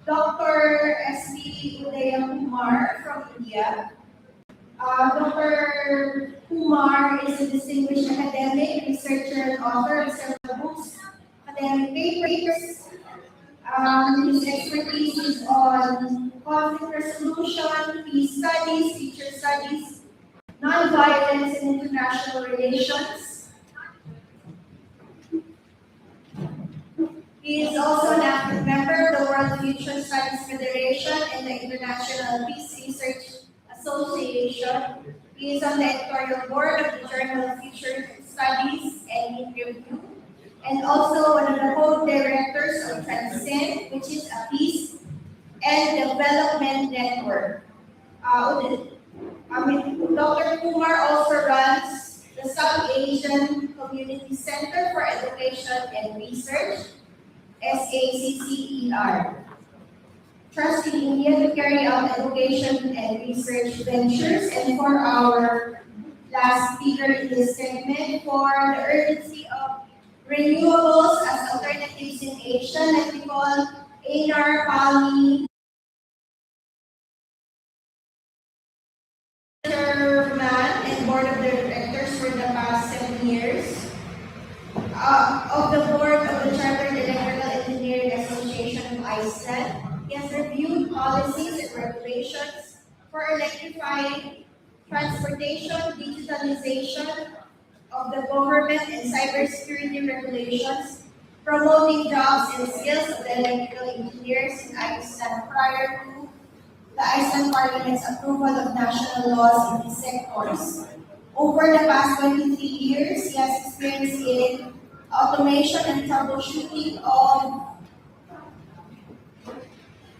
Dr. S.B. Kumar from India. Dr. Kumar is a distinguished academic, researcher, and author of several books, academic papers. His expertise is on conflict resolution, peace studies, future studies, nonviolence, and international relations. He is also an active member of the World Future Studies Federation and the International Peace Research Association. He is on the editorial board of the Journal of Future Studies and Review, and also one of the co-directors of Transcend, which is a peace and development network. Dr. Kumar also runs the South Asian Community Center for Education and Research, SACCER. Trust in India to carry out education and research ventures, and for our last speaker in this segment, for the urgency of renewables as alternatives in Asia, let me call Einar Pali, chairman and board of directors for the past 7 years of the board of the Chartered Electrical Engineering Association of Iceland. He has reviewed policies and regulations for electrifying transportation, digitalization of the government, and cybersecurity regulations, promoting jobs and skills of the electrical engineers in Iceland prior to the Iceland Parliament's approval of national laws in these sectors. Over the past 23 years, he has experience in automation and troubleshooting of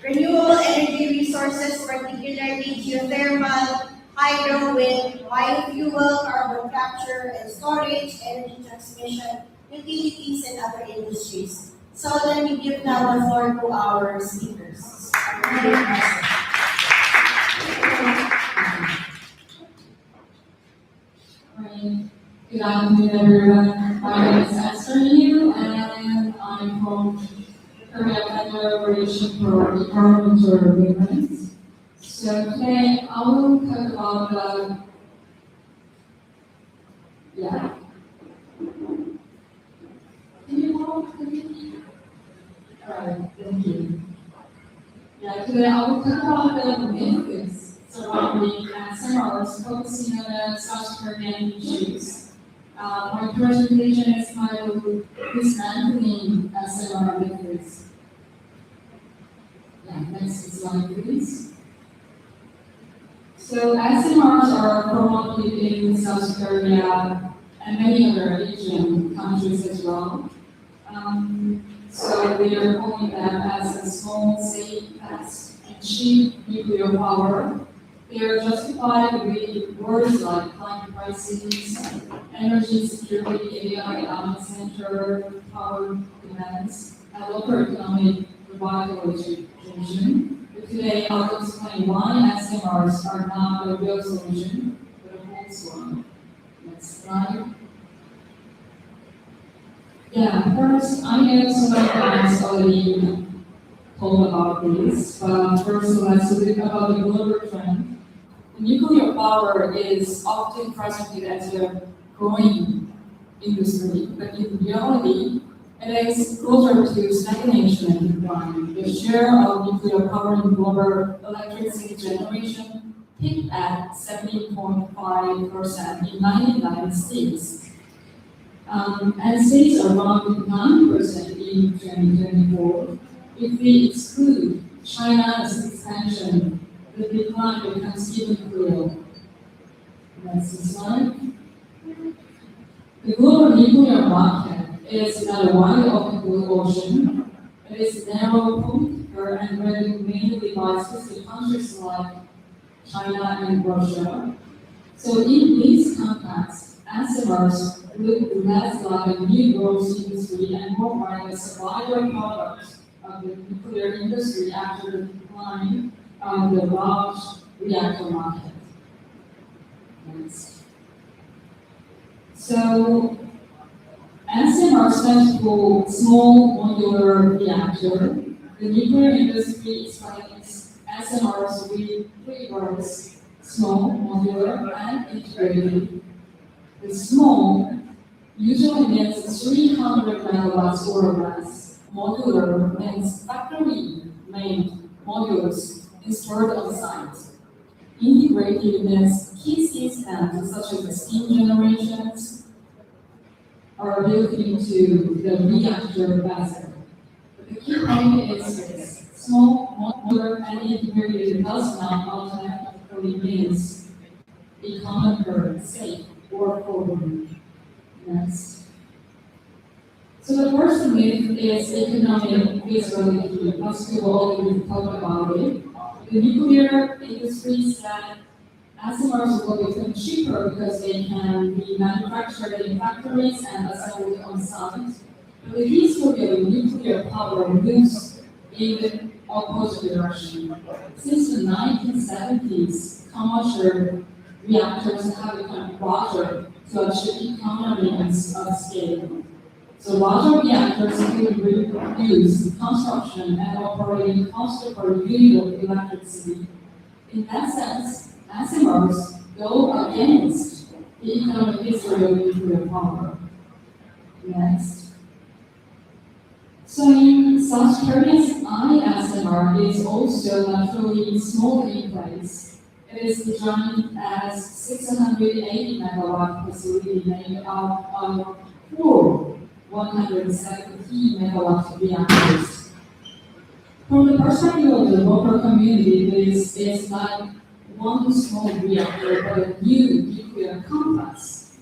renewable energy resources, particularly geothermal, hydro, wind, biofuel, carbon capture and storage, energy transmission, utilities, and other industries. So let me give now the floor to our speakers. Good afternoon, everyone. My name is Esther Yu, and I'm from Korea Collaboration for Environmental Movement. So today I will talk about Can you hold please? Alright, thank you. Today I will talk about the myths surrounding SMRs focusing on the South Korean issues. My presentation is titled Dismantling SMR Myths. Next slide, please. So SMRs are promoted in South Korea and many other Asian countries as well. So they are calling them as a small, safe, fast, and cheap nuclear power. They are justified with words like climate crisis, energy security, AI economic center, power demands, and local economic revitalization. But today I'll explain why SMRs are not a real solution, but a false one. Next slide. First, I know some of you guys already told about this, but first let's look about the global trend. Nuclear power is often presented as a growing industry, but in reality, it is closer to stagnation and decline. The share of nuclear power in global electricity generation peaked at 70.5% in 1996, and stays around 9% in 2024. If we exclude China's expansion, the decline becomes even clearer. Next slide. The global nuclear market is not a wide open blue ocean. It is narrow, political, and mainly by specific countries like China and Russia. So in this context, SMRs look less like a new growth industry and more like a survival product of the nuclear industry after the decline of the large reactor market. Next. So SMR stands for small modular reactor. The nuclear industry explains SMRs with three words: small, modular, and integrated. The small usually means 300 megawatts or less. Modular means factory-made modules installed on site. Integrated means key systems such as the steam generations are built into the reactor vessel. The key point is this: small, modular, and integrated does not automatically means economical, safe, or affordable. Next. So the first myth is economic feasibility. Most people already talked about it. The nuclear industry said SMRs will become cheaper because they can be manufactured in factories and assembled on site. But the history of nuclear power moves in the opposite direction. Since the 1970s, commercial reactors have become larger to achieve economies of scale. So larger reactors can reduce construction and operating costs per unit of electricity. In that sense, SMRs go against the economic history of nuclear power. Next. So in South Korea's ISMR is also naturally small in place. It is designed as 680 megawatt facility made out of four 170 megawatt reactors. From the perspective of the local community, this is not one small reactor, but a new nuclear complex.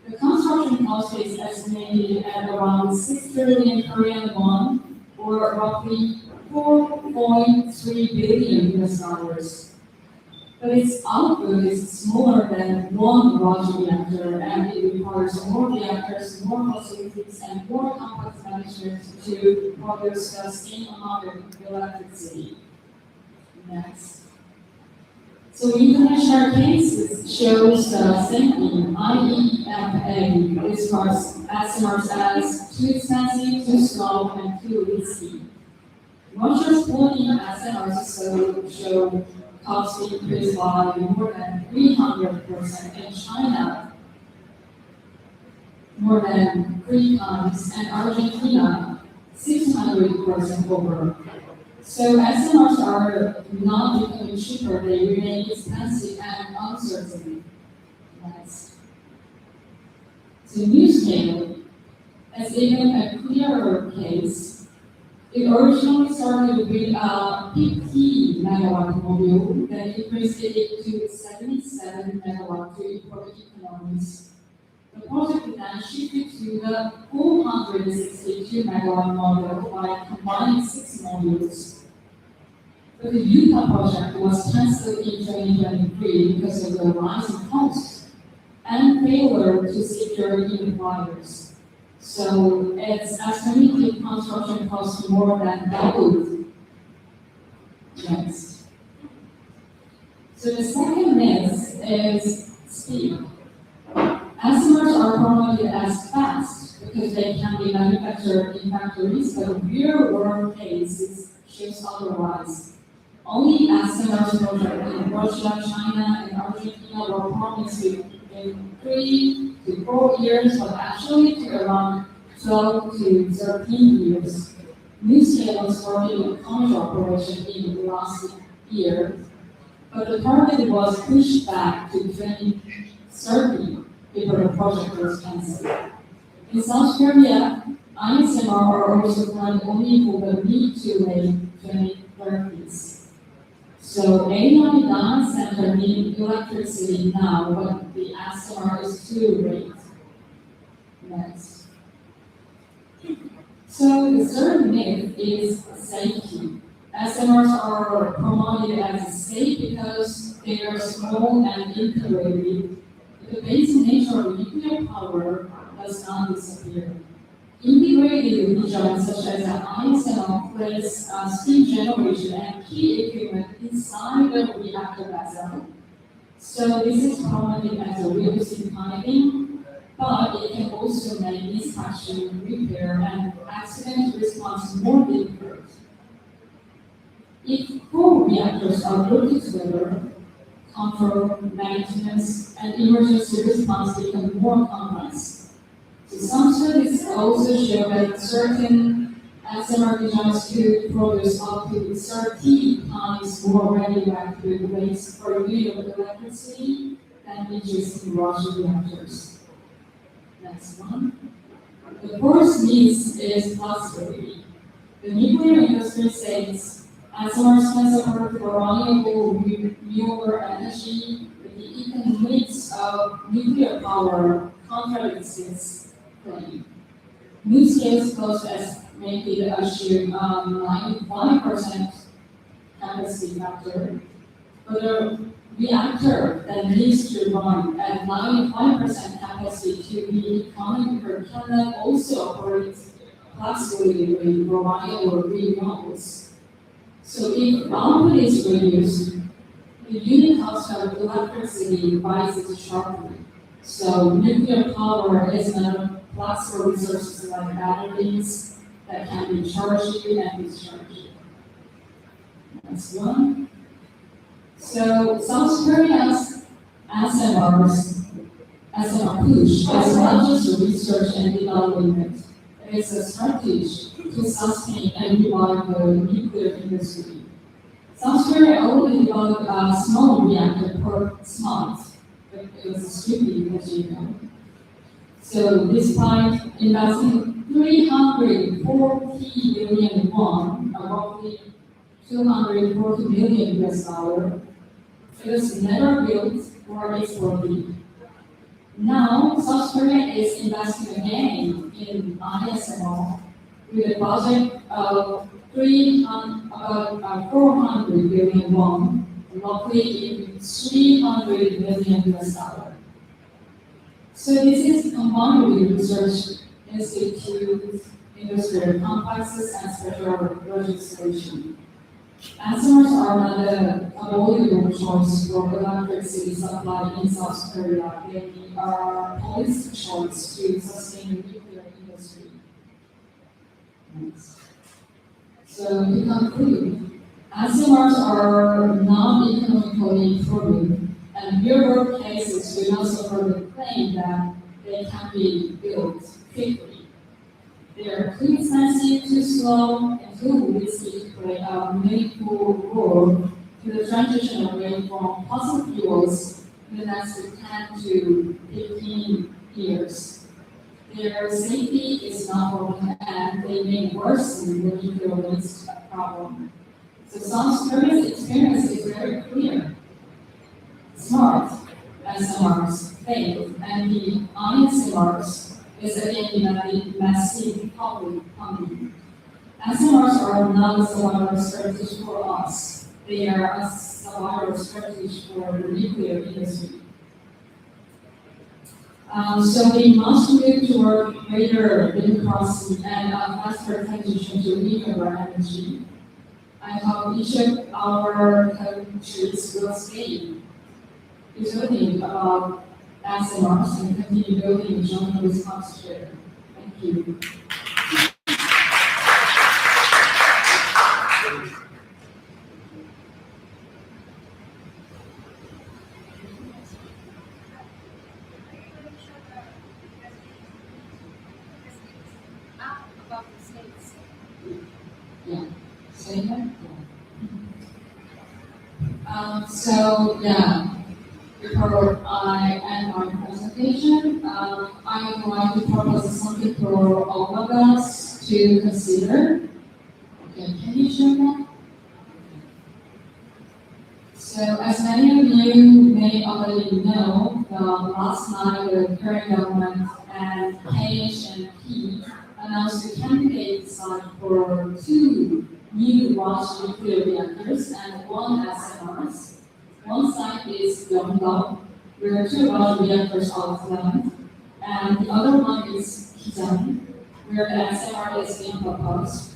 The construction cost is estimated at around 6 trillion Korean won, or roughly 4.3 billion US dollars. But its output is smaller than one large reactor, and it requires more reactors, more facilities, and more complex management to produce the same amount of electricity. Next. So international cases shows the same thing. IEFA describes SMRs as too expensive, too slow, and too risky. Russia's floating SMRs show costs increased by more than 300%, in China more than 3 times, and Argentina 600% over. So SMRs are not becoming cheaper, they remain expensive and uncertain. Next. So NuScale is even a clearer case. It originally started with a 50 megawatt module, then increased it to 77 megawatt to improve economics. The project then shifted to the 462 megawatt module by combining 6 modules. But the Utah project was cancelled in 2023 because of the rising costs and failure to secure new buyers. So its estimated construction cost more than doubled. Next. So the second myth is speed. SMRs are promoted as fast because they can be manufactured in factories, but real-world cases shows otherwise. Only SMRs projects in Russia, China, and Argentina were promised in 3 to 4 years, but actually took around 12 to 13 years. NuScale was started in commercial operation in last year, but the target was pushed back to 2030 before the project was cancelled. In South Korea, ISMR are also planned only for the mid to late 2030s. So 89 center need electricity now, but the SMR is too late. Next. So the third myth is safety. SMRs are promoted as safe because they are small and integrated. The basic nature of nuclear power does not disappear. Integrated designs such as an ISMR place steam generation and key equipment inside the reactor vessel. So this is promoted as a reducing timing, but it can also make inspection, repair, and accident response more difficult. If four reactors are working together, control, maintenance, and emergency response become more complex. So some studies also show that certain SMR designs could produce up to 30 times more radioactive waste per unit of electricity than existing Russian reactors. Next one. The first needs is flexibility. The nuclear industry says SMRs can support renewable energy, but the economics of nuclear power contradicts this claim. Nukes close estimated assume 95% capacity factor, but a reactor that needs to run at 95% capacity to be economical can also operate flexibly with reliable renewables. So if output is reduced, the unit cost of electricity rises sharply. So nuclear power is not flexible resources like batteries that can be charged and discharged. Next one. So South Korea's SMR push is not just research and development. It is a strategy to sustain and revive the nuclear industry. South Korea already developed a small reactor per month, but it was stupid, as you know. So despite investing 340 billion won, roughly 240 million US dollar, it was never built or exported. Now, South Korea is investing again in ISMO with a budget of 400 billion won, roughly 300 million US dollar. So this is combined with research institutes, industrial complexes, and special legislation. SMRs are not an avoidable choice for electricity supply in South Korea. They are policy choice to sustain the nuclear industry. Next. So to conclude, SMRs are not economically proven, and real-world cases do not support the claim that they can be built quickly. They are too expensive, too slow, and too risky to play a meaningful role to the transition away from fossil fuels in the next 10 to 15 years. Their safety is not proven, and they may worsen the nuclear waste problem. So South Korea's experience is very clear. Smart SMRs failed, and the ISMRs is again a massive public funding. SMRs are not a survival strategy for us. They are a survival strategy for the nuclear industry. So we must move toward greater democracy and a faster transition to renewable energy. I hope each of our countries will stay resilient about SMRs and continue building joint response to it. Thank you. About the states. Yeah. Say that? So yeah, before I end my presentation, I would like to propose something for all of us to consider. Okay, can you show that? So as many of you may already know, last night the Korean government and KHNP announced the candidate site for 2 new large nuclear reactors and 1 SMRs. One site is Yeongdo, where 2 large reactors are planned, and the other one is Kisan, where the SMR is being proposed.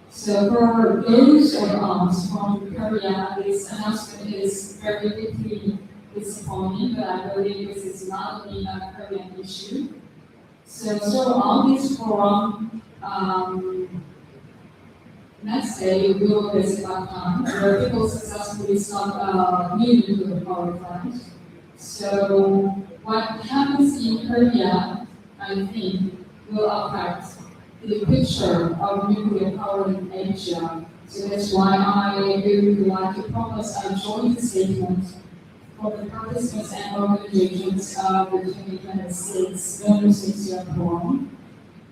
So for those of us from Korea, this announcement is very deeply disappointing, but I believe this is not only a Korean issue. So on this forum, Next day, we will visit Batam, where people successfully start a new nuclear power plant. So what happens in Korea, I think, will affect the picture of nuclear power in Asia. So that's why I would like to propose a joint statement for the participants and organizations of the 2026 Indonesia Forum.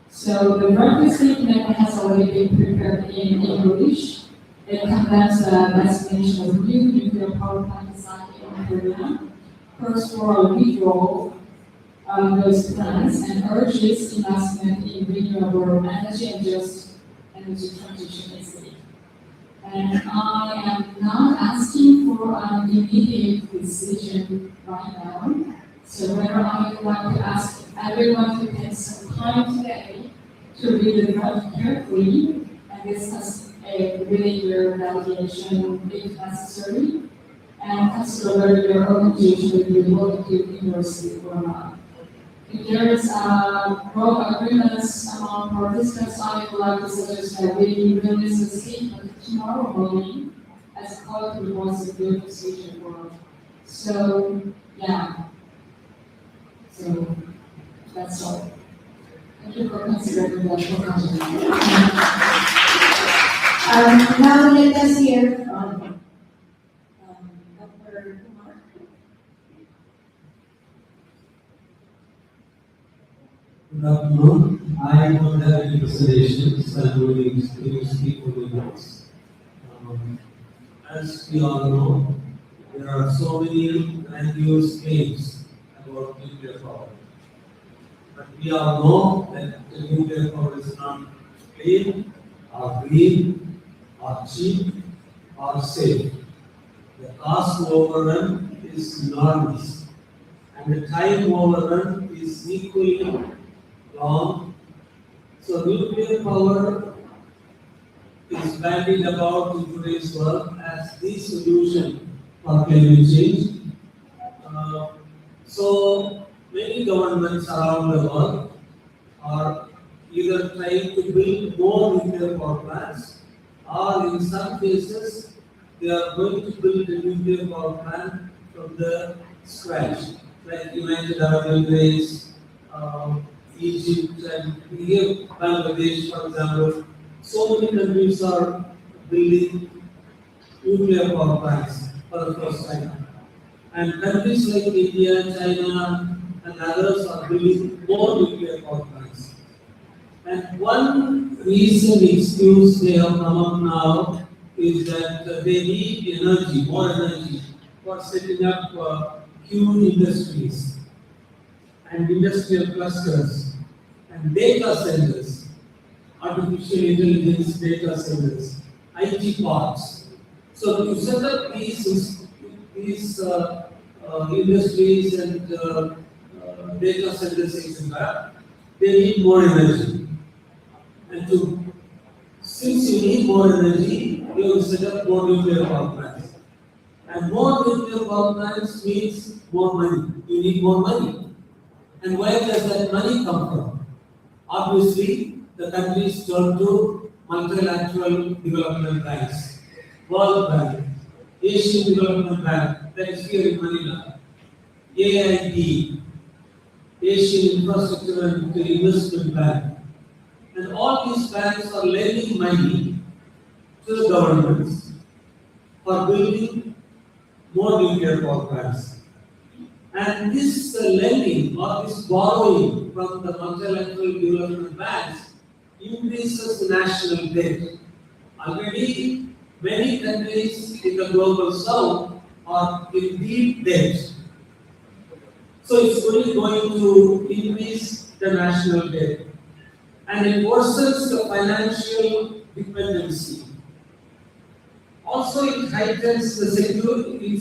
So the draft statement has already been prepared in English. It condemns the destination of new nuclear power plant design in Korea, calls for a withdrawal of those plans, and urges investment in renewable energy and just energy transition instead. And I am not asking for an immediate decision right now. So whether I would like to ask everyone to take some time today to read the draft carefully and discuss a within validation if necessary, and consider whether your organization will be willing to university or not. If there is a broad agreements among participants, I would like to suggest that we release a statement tomorrow morning as a call to the voice of the association world. So, yeah. So, that's all. Thank you for considering that proposal. Now let us hear from Dr. Kumar. Good afternoon. I don't have any presentations. I'm going to speak for the notes. As we all know, there are so many grandiose claims about nuclear power. But we all know that the nuclear power is not clean, or green, or cheap, or safe. The cost overrun is enormous, and the time overrun is equally long. So nuclear power is bandied about in today's world as the solution for climate change. So many governments around the world are either trying to build more nuclear power plants, or in some cases they are going to build a nuclear power plant from the scratch, like United Arab Emirates, Egypt, and here Bangladesh, for example. So many countries are building nuclear power plants for the first time. And countries like India, China, and others are building more nuclear power plants. And one reason excuse they have come up now is that they need energy, more energy, for setting up huge industries and industrial clusters and data centers, artificial intelligence data centers, IT parks. So to set up these industries and data centers, etc., they need more energy. And since you need more energy, you will set up more nuclear power plants. And more nuclear power plants means more money. You need more money. And where does that money come from? Obviously, the countries turn to multilateral development banks, World Bank, Asian Development Bank, that is here in Manila, AID, Asian Infrastructure and Investment Bank. And all these banks are lending money to the governments for building more nuclear power plants. And this lending or this borrowing from the multilateral development banks increases the national debt. Already, many countries in the global south are in deep debt. So it's only going to increase the national debt. And it worsens the financial dependency. Also, it heightens the security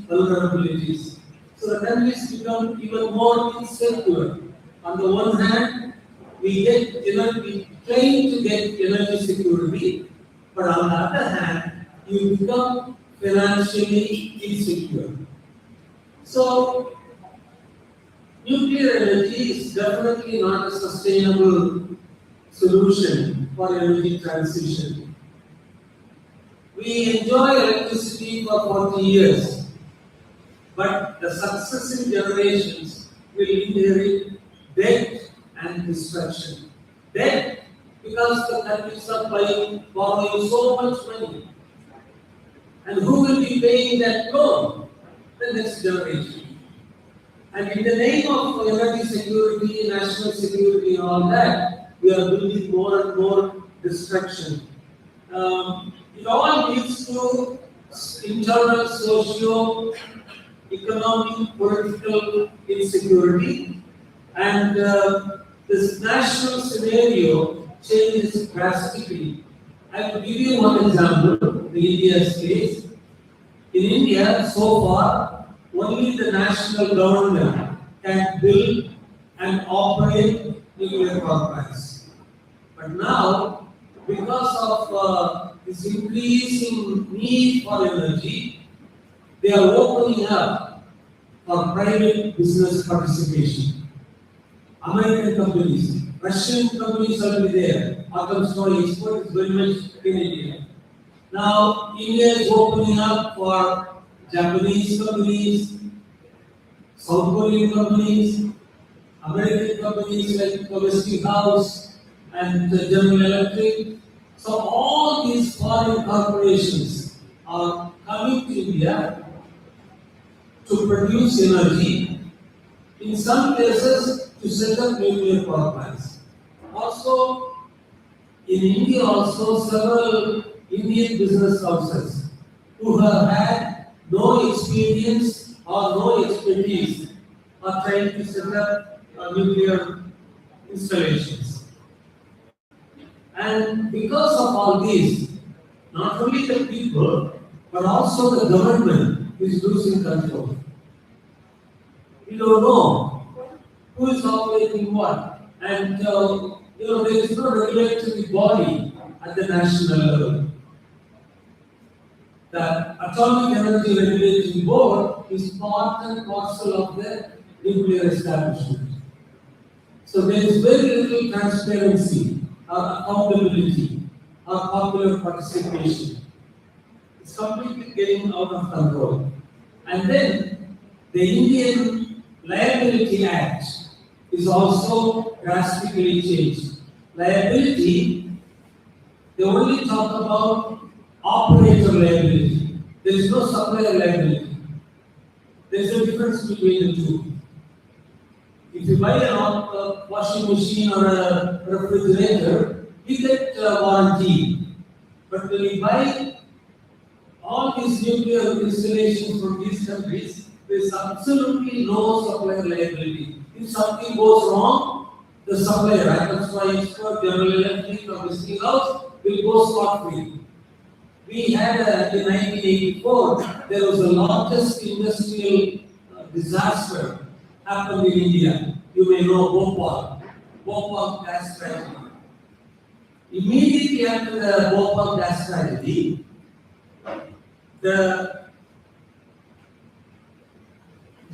vulnerabilities. So the countries become even more insecure. On the one hand, we try to get energy security, but on the other hand, you become financially insecure. So nuclear energy is definitely not a sustainable solution for energy transition. We enjoy electricity for 40 years, but the successive generations will inherit debt and destruction. Debt because the countries are borrowing so much money. And who will be paying that loan? The next generation. And in the name of energy security, national security, and all that, we are building more and more destruction. It all leads to internal socio-economic, political insecurity, and this national scenario changes drastically. I will give you one example, the India's case. In India, so far, only the national government can build and operate nuclear power plants. But now, because of this increasing need for energy, they are opening up for private business participation. American companies, Russian companies are there. Atom storage export is very much in India. Now, India is opening up for Japanese companies, South Korean companies, American companies like Westinghouse and General Electric. So all these foreign corporations are coming to India to produce energy, in some cases to set up nuclear power plants. Also, in India also several Indian business houses who have had no experience or no expertise are trying to set up nuclear installations. And because of all these, not only the people, but also the government is losing control. We don't know who is operating what, and there is no regulatory body at the national level. The Atomic Energy Regulatory Board is part and parcel of the nuclear establishment. So there is very little transparency or accountability or popular participation. It's completely getting out of control. And then the Indian Liability Act is also drastically changed. Liability, they only talk about operator liability. There is no supplier liability. There is a difference between the two. If you buy a washing machine or a refrigerator, you get a warranty. But when you buy all these nuclear installations from these countries, there is absolutely no supplier liability. If something goes wrong, the supplier, that's why it's for General Electric or Westinghouse, will go scot-free. We had in 1984, there was the largest industrial disaster happened in India. You may know Bhopal gas tragedy. Immediately after the Bhopal gas tragedy, the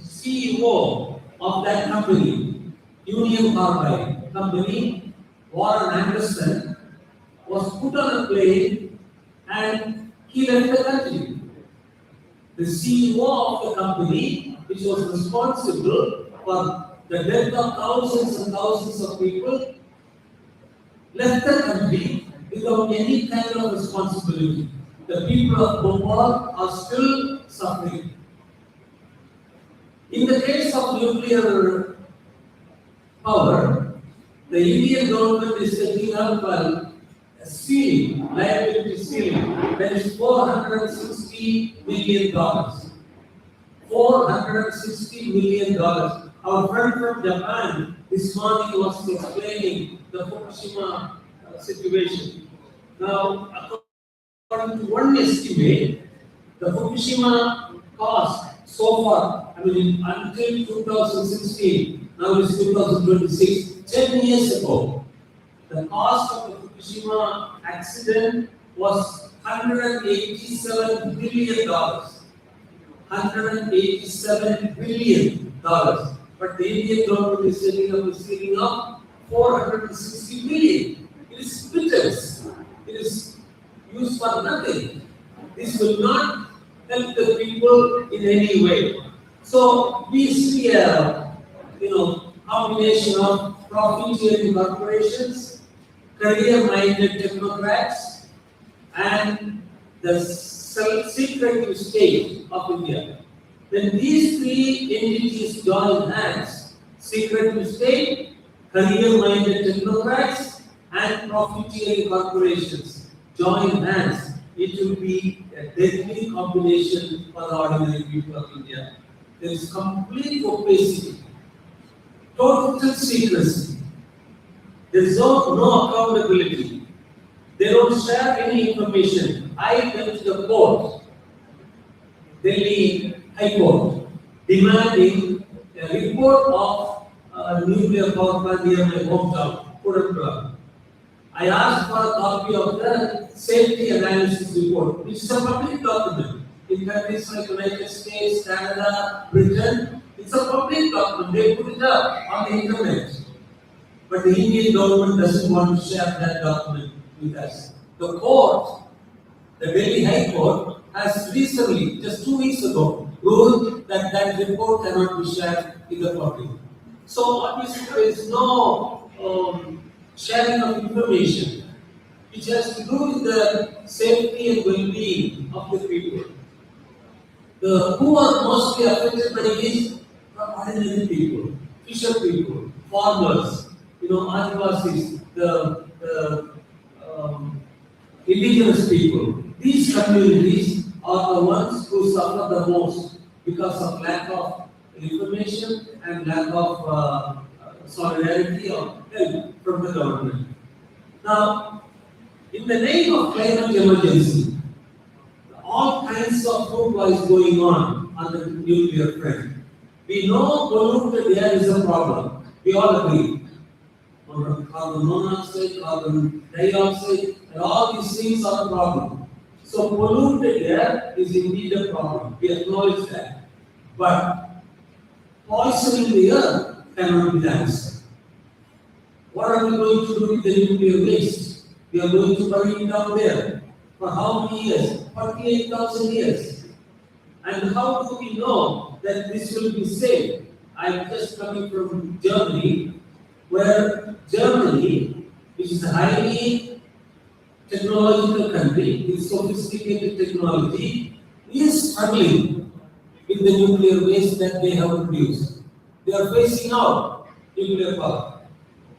CEO of that company, Union Carbide company, Warren Anderson, was put on a plane and he left the country. The CEO of the company, which was responsible for the death of thousands and thousands of people, left the country without any kind of responsibility. The people of Bhopal are still suffering. In the case of nuclear power, the Indian government is setting up a ceiling, liability ceiling, that is $460 million. $460 million. Our friend from Japan this morning was explaining the Fukushima situation. Now, according to one estimate, the Fukushima cost so far, until 2016, now it's 2026, 10 years ago, the cost of the Fukushima accident was $187 billion. $187 billion. But the Indian government is setting up a ceiling of $460 billion. It is bitters. It is used for nothing. This will not help the people in any way. So we see a combination of profiteering corporations, career-minded technocrats, and the secretive state of India. When these three entities join hands, secretive state, career-minded technocrats, and profiteering corporations join hands, it will be a deadly combination for the ordinary people of India. There is complete opacity, total secrecy. There is no accountability. They don't share any information. I went to the court, Delhi High Court, demanding a report of a nuclear power plant near my hometown, Puram. I asked for a copy of the safety analysis report, which is a public document. In countries like United States, Canada, Britain, it's a public document. They put it up on the internet. But the Indian government doesn't want to share that document with us. The court, the Delhi High Court, has recently, just 2 weeks ago, ruled that that report cannot be shared with the public. So obviously there is no sharing of information which has to do with the safety and well-being of the people. Who are mostly affected by this? Ordinary people, fisher people, farmers, Adivasis, the indigenous people. These communities are the ones who suffer the most because of lack of information and lack of solidarity or help from the government. Now, in the name of climate emergency, all kinds of food is going on the nuclear front. We know polluted air is a problem. We all agree. Carbon monoxide, carbon dioxide, and all these things are a problem. So polluted air is indeed a problem. We acknowledge that. But poisoning the earth cannot be the answer. What are we going to do with the nuclear waste? We are going to bury it down there. For how many years? 48,000 years. And how do we know that this will be safe? I'm just coming from Germany, where Germany, which is a highly technological country with sophisticated technology, is struggling with the nuclear waste that they have produced. They are phasing out nuclear power.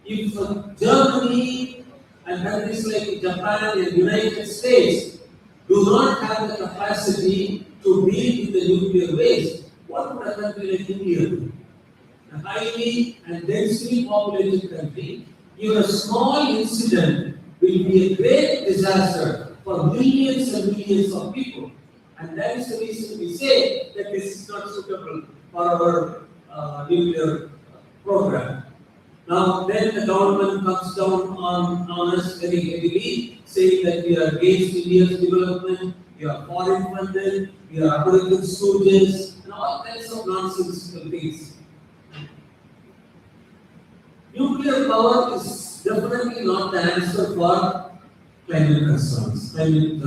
If Germany and countries like Japan and United States do not have the capacity to deal with the nuclear waste, what would a country like India do? A highly and densely populated country, even a small incident will be a great disaster for millions and millions of people. And that is the reason we say that this is not suitable for our nuclear program. Now, then the government comes down on us very heavily, saying that we are against India's development, we are foreign funded, we are American soldiers, and all kinds of nonsensical things. Nuclear power is definitely not the answer for climate concerns, climate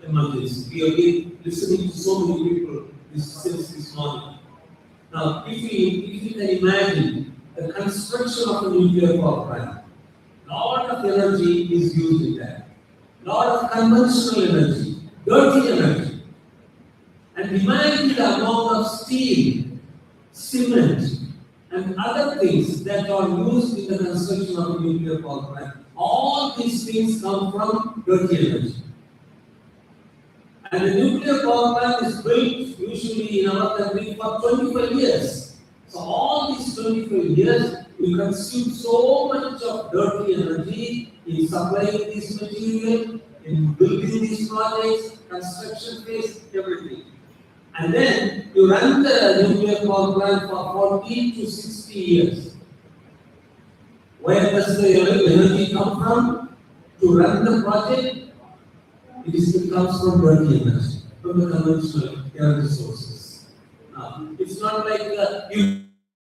emergency. We have been listening to so many people since this morning. Now, if you can imagine the construction of a nuclear power plant, a lot of energy is used in that. A lot of conventional energy, dirty energy. And imagine the amount of steel, cement, and other things that are used in the construction of a nuclear power plant. All these things come from dirty energy. And the nuclear power plant is built usually in our country for 25 years. So all these 25 years, we consume so much of dirty energy in supplying this material, in building these projects, construction phase, everything. And then you run the nuclear power plant for 40 to 60 years. Where does the energy come from to run the project? It comes from dirty energy, from the conventional energy sources. It's not like you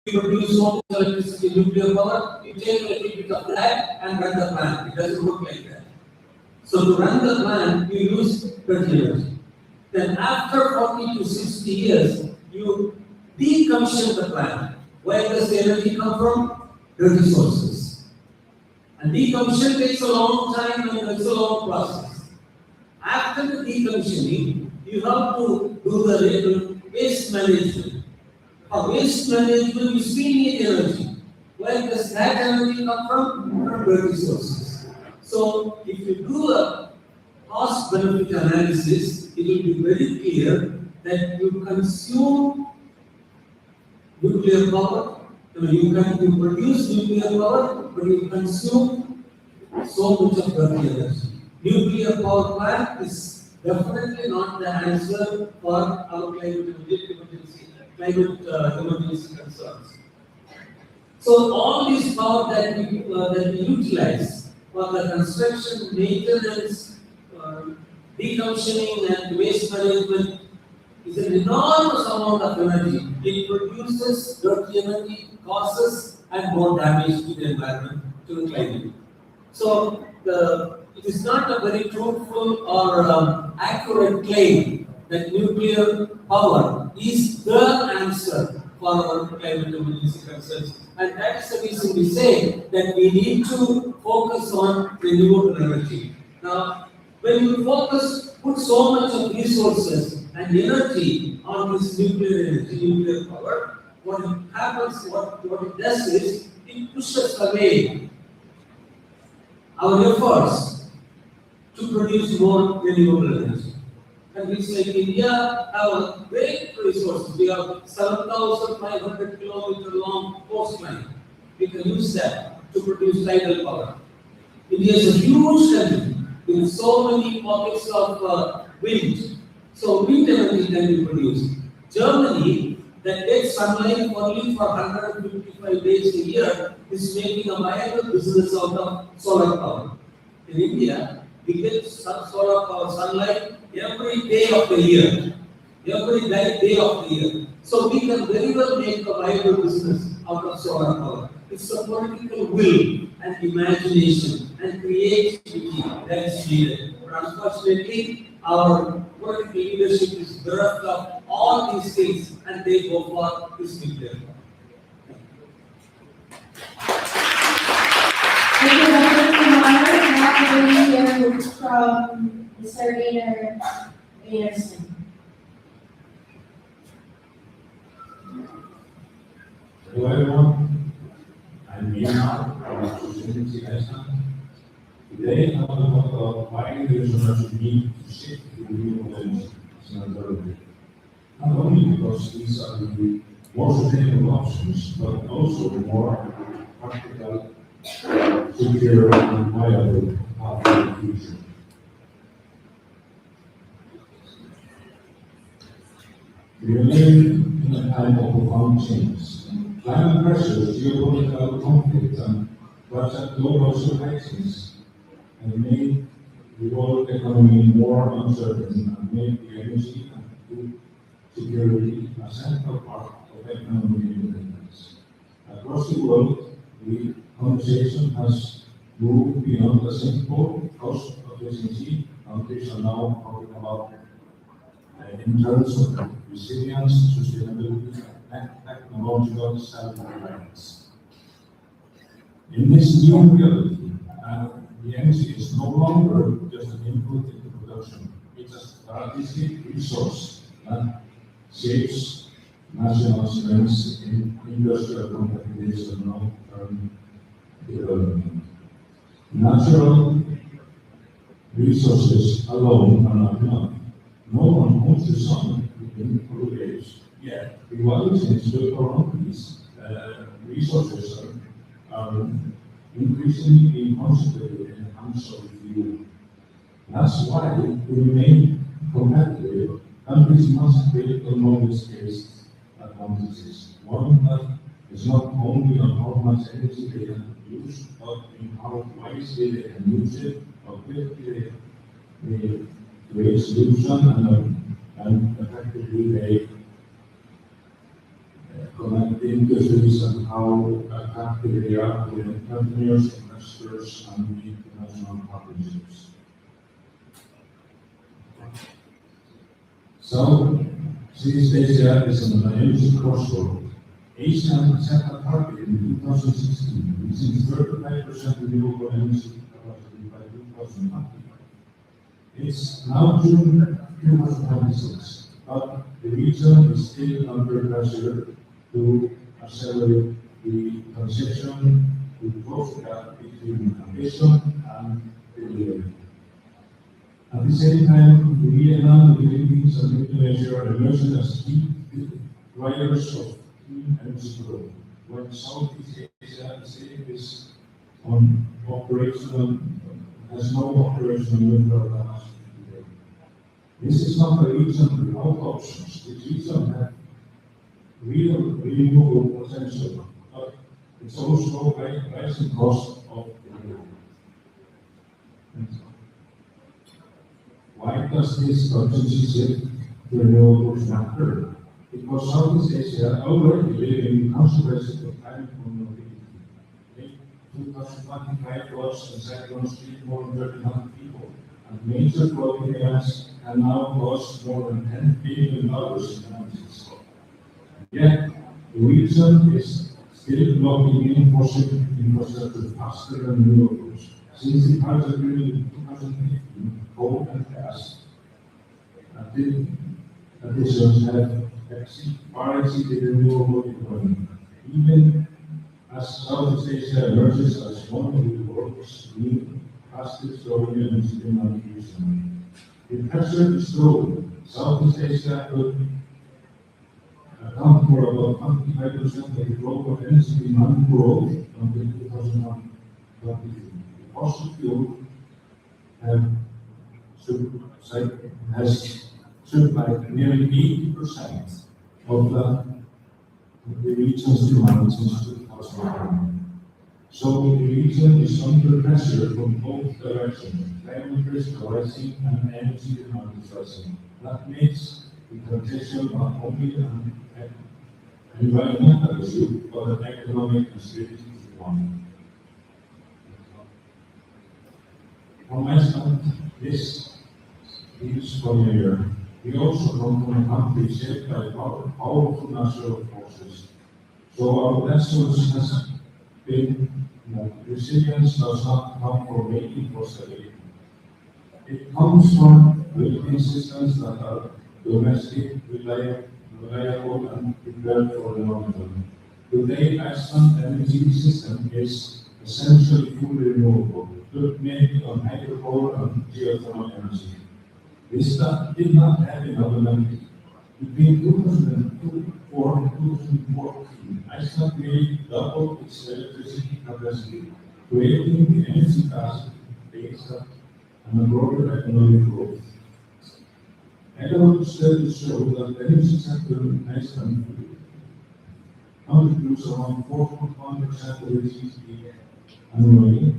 you produce so much electricity, nuclear power, you take a little bit of that and run the plant. It doesn't work like that. So to run the plant, you use dirty energy. Then after 40 to 60 years, you decommission the plant. Where does the energy come from? Dirty sources. And decommission takes a long time and it's a long process. After the decommissioning, you have to do the waste management. For waste management, you still need energy. Where does that energy come from? From dirty sources. So if you do a cost-benefit analysis, it will be very clear that you consume nuclear power. You produce nuclear power, but you consume so much of dirty energy. Nuclear power plant is definitely not the answer for our climate emergency concerns. So all this power that we utilize for the construction, maintenance, decommissioning and waste management is an enormous amount of energy. It produces dirty energy, causes and more damage to the environment, to the climate. So it is not a very truthful or accurate claim that nuclear power is the answer for our climate emergency concerns. And that is the reason we say that we need to focus on renewable energy. Now, when you put so much of resources and energy on this nuclear power, what it does is, it pushes away our efforts to produce more renewable energy. Countries like India have great resources. We have 7,500 kilometer long coastline. We can use that to produce tidal power. India is a huge country with so many pockets of wind. So wind energy can be produced. Germany, that gets sunlight only for 155 days a year, is making a viable business out of solar power. In India, we get solar power sunlight every day of the year. Every day of the year. So we can very well make a viable business out of solar power. It's the political will and imagination and creativity that is needed. But unfortunately, our political leadership is bereft of all these things and they go for this nuclear power. Thank you, Dr. Kumar. Now we hear from Mr. Rainer Anderson. Hello everyone, I'm Rainer from Sustainability Iceland. Today I want to talk about why there is such a need to shift to renewable energy sustainability. Not only because these are the more sustainable options, but also the more practical, secure and viable path to the future. We are living in a time of profound change. Climate pressures, geopolitical conflict, and global supply chains have made the world economy more uncertain and made the energy and food security a central part of economic independence. Across the world, the conversation has moved beyond a simple cost efficiency. Countries are now talking about in terms of resilience, sustainability, and technological self-reliance. In this new reality, the energy is no longer just an input into production. It's a strategic resource that shapes national strengths in industrial competitiveness and long-term development. Natural resources alone are not enough. No one owns the sun within 2 days. Yet, the value chains built around these resources are increasingly being concentrated in the hands of the few. That's why to remain competitive, countries must build knowledge-based advantages. One that is not only on how much energy they can produce, but in how wisely they can use it, how quickly they create solution and effectively they connect the industries and how attractive they are to entrepreneurs, investors, and international partnerships. Southeast Asia is an energy crossroad. Asia set a target in 2016, reaching 35% renewable energy capacity by 2020. It's now June 2026, but the region is still under pressure to accelerate the transition to close the gap between ambition and delivery. At the same time, Vietnam, the Philippines, and Indonesia are emerging as key drivers of clean energy growth, when Southeast Asia is on operational, has no operational nuclear capacity today. This is not a region without options. This region has real renewable potential, but it's also rising cost of delivery. Why does this urgency shift to renewables matter? Because Southeast Asia already living in consequences of climate vulnerability. In 2025 floods and cyclones killed more than 1,300 people, and major flooding events can now cost more than $10 billion in damages. Yet, the region is still locking in fossil infrastructure faster than renewables. Since the Paris Agreement in 2015, coal and gas additions have far exceeded renewable economy. Even as Southeast Asia emerges as one of the world's new fastest growing energy demand region. The pressure is growing. Southeast Asia could account for about 25% of the global energy demand growth until 2023. Fossil fuel has supplied nearly 80% of the region's demand since 2001. So the region is under pressure from both directions. Climate risk rising and energy demand is rising. That makes the transition not only an environmental issue, but an economic and strategic one. From Iceland, this is familiar. We also come from a country shaped by powerful natural forces. So our lessons has been that resilience does not come from waiting for stability. It comes from building systems that are domestic, reliable, and prepared for the long term. Today, Iceland's energy system is essentially fully renewable, built mainly on hydropower and geothermal energy. This did not happen overnight. Between 2004 and 2014, Iceland nearly doubled its electricity capacity, creating the energy base and a broader economic growth. Economic studies show that the energy sector in Iceland contributes around 4.1% of the GDP annually,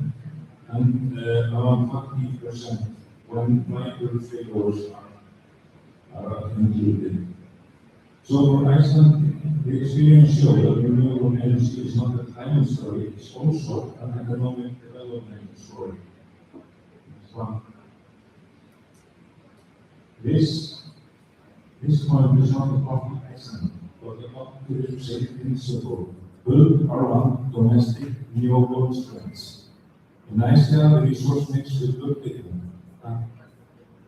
and around 40% when micro figures are included. So for Iceland, the experience shows that renewable energy is not a climate story, it's also an economic development story. This point is not about Iceland, but about the same principle built around domestic renewable strengths. In Iceland, the resource mix is looked different.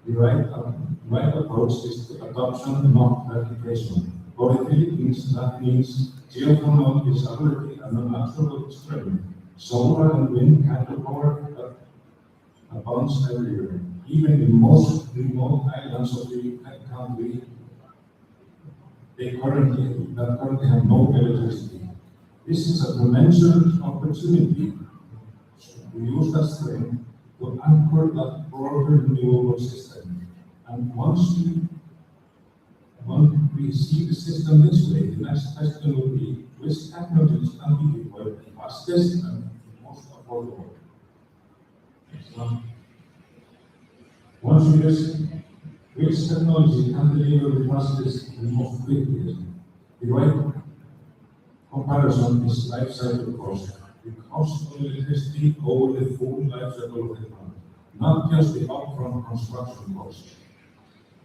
The right approach is the adoption, not application. For the Philippines, that means geothermal is already a natural strength. Solar and wind hydropower abounds everywhere. Even in most remote islands of the country, they currently have no electricity. This is a tremendous opportunity to use that strength to anchor that broader renewable system. And once we see the system this way, the next question will be which technologies can be deployed the fastest and most affordable. Once we list which technology can deliver the fastest and most quickly, the right comparison is life cycle cost. The cost of electricity over the full life cycle of the plant, not just the upfront construction cost.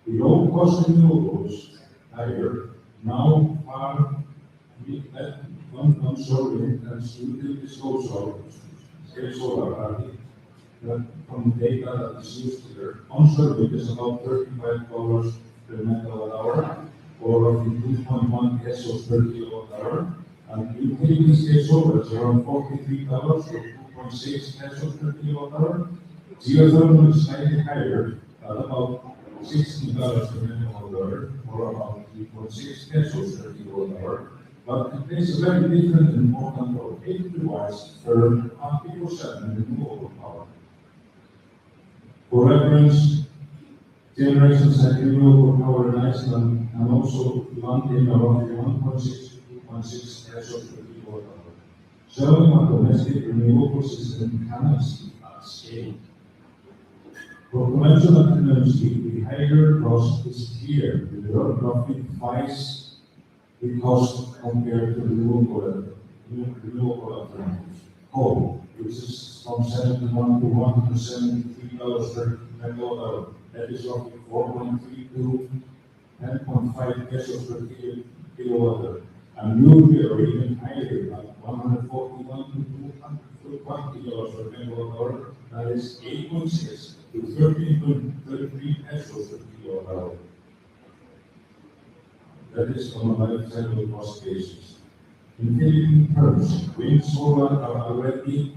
The low-cost renewables, higher, now are onshore wind and utility solar, from the data that is used here. Onshore wind is about $35 per megawatt hour, or roughly 2.1 pesos per kilowatt hour. And utility scale solar is around $43 or 2.6 pesos per kilowatt hour. Geothermal is slightly higher at about $16 per megawatt hour, or about 3.6 pesos per kilowatt hour. But it plays a very different and important role. 8 kilowatts per 50% renewable power. For reference, generation site renewable power in Iceland and also land in around 1.6 to 2.6 pesos per kilowatt hour. Showing a domestic renewable system can achieve at scale. For conventional energy, the higher cost is here, with roughly twice the cost compared to renewable alternatives. Coal, which is from 71 to $173 per megawatt hour. That is roughly 4.3 to 10.5 pesos per kilowatt hour. And nuclear, even higher, at 141 to $220 per megawatt hour. That is 8.6 to 13.33 pesos per kilowatt hour. That is on a life cycle cost basis. In Philippine terms, wind solar are already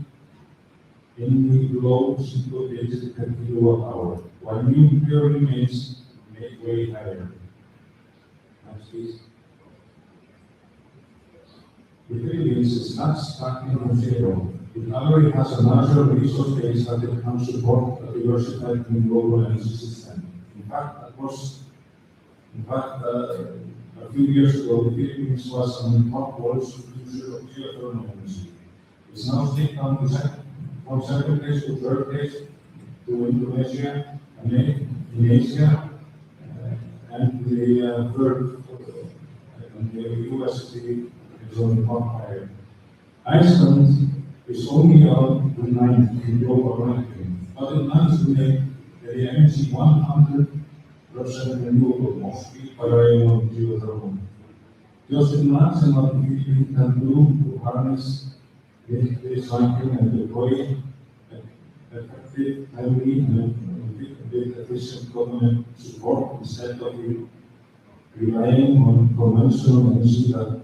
in the low single digit per kilowatt hour, while nuclear remains way higher. Next, please. The Philippines is not starting from zero. It already has a natural resource base that it can support a diversified renewable energy system. In fact, a few years ago, the Philippines was on the top world producer of geothermal energy. It's now slipped down from second place to third place to Indonesia, and in Asia, and the third, and the US is on the top higher. Iceland is only on the 9th in global ranking, but it managed to make the energy 100% renewable, mostly by relying on geothermal. Just imagine what the Philippines can do to harness this ranking and deploy effective, timely, and efficient government support instead of relying on conventional energy that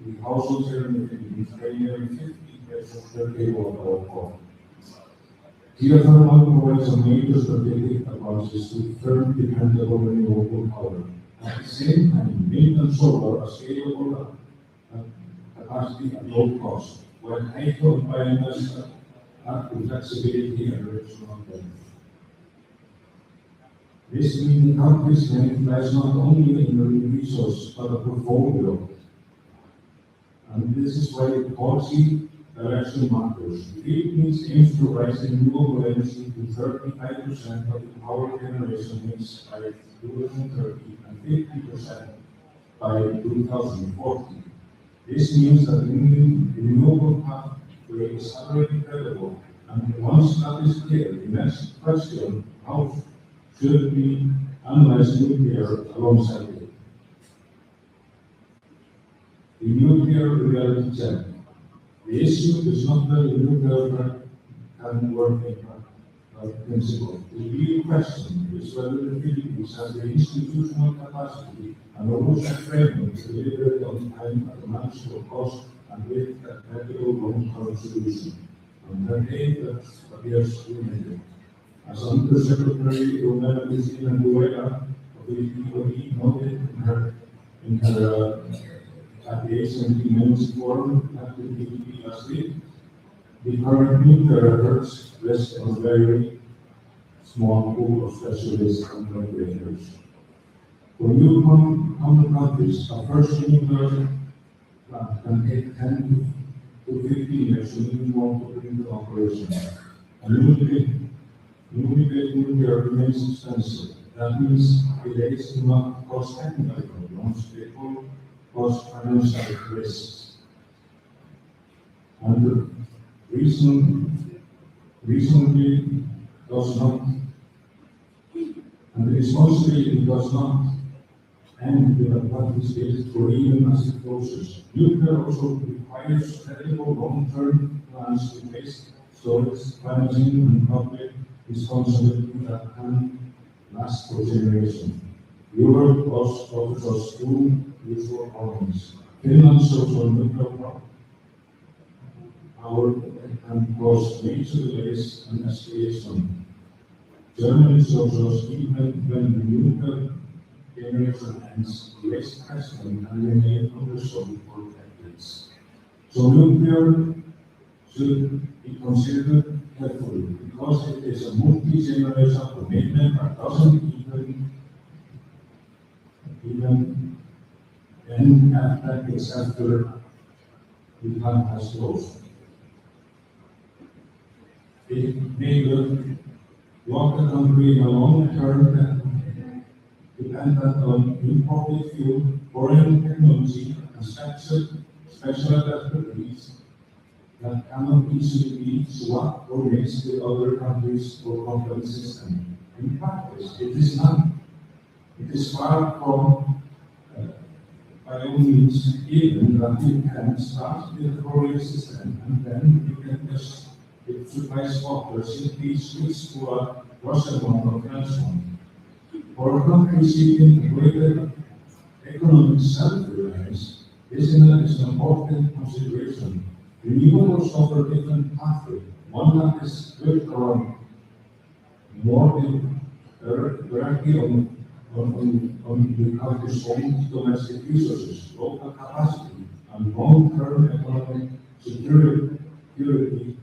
the households here in the Philippines pay nearly 50 pesos per kilowatt hour for. Geothermal provides a major strategic advantage to firm dependable renewable power. At the same time, wind and solar are scalable capacity at low cost, while hydro and biomass add to flexibility and regional benefit. This means the country's strength lies not only in the resource, but a portfolio. And this is why the policy direction matters. The Philippines aims to rise renewable energy to 35% of the power generation mix by 2030 and 50% by 2040. This means that the renewable pathway is already credible, and once that is clear, the next question, how should we analyze nuclear alongside it? The nuclear reality check. The issue is not that the nuclear can work in principle. The real question is whether the Philippines has the institutional capacity and oversight framework to deliver it on time at a manageable cost and with a credible long-term solution. And that appears limited. As Undersecretary Romero Cristina Duera of the DOE noted in her aviation emergency forum at the DOE last week, the current nuclear efforts rest on a very small pool of specialists and regulators. For newcomer countries, a first nuclear plant can take 10 to 15 years to even want to bring to operation. And nuclear remains expensive. That means delays do not cause technical problems, they will cause financial risks. and reasonably does not, and the responsibility does not end with a participation or even as it closes. Nuclear also requires credible long-term plans to face storage, managing, and public responsibility that can last for generations. Europe offers us two useful problems. Finland shows on nuclear power can cause major delays and escalation. Germany shows us even when the nuclear generation ends, the waste question can remain unresolved for decades. So nuclear should be considered carefully because it is a multi-generation commitment that doesn't even end at decades after the plant has closed. It may lock the country in a long-term dependent on imported fuel, foreign technology, and special expertise that cannot easily be swapped or mixed with other countries or company systems. In practice, it is not. It is far from, by all means, even that you can start with a Korean system and then you can just, if supply swappers, simply switch to a Russian one or French one. For a country seeking greater economic self-reliance, this is an important consideration. Renewables offer different pathways. One that is built around more directly on the country's own domestic resources, local capacity, and long-term economic security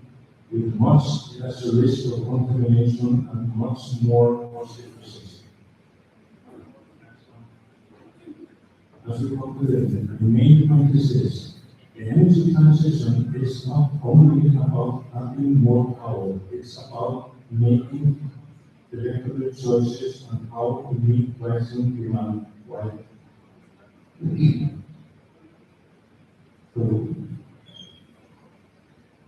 with much lesser risk of contamination and much more cost efficiency. As we concluded, the main point is this: the energy transition is not only about having more power, it's about making electrical choices on how to meet rising demand while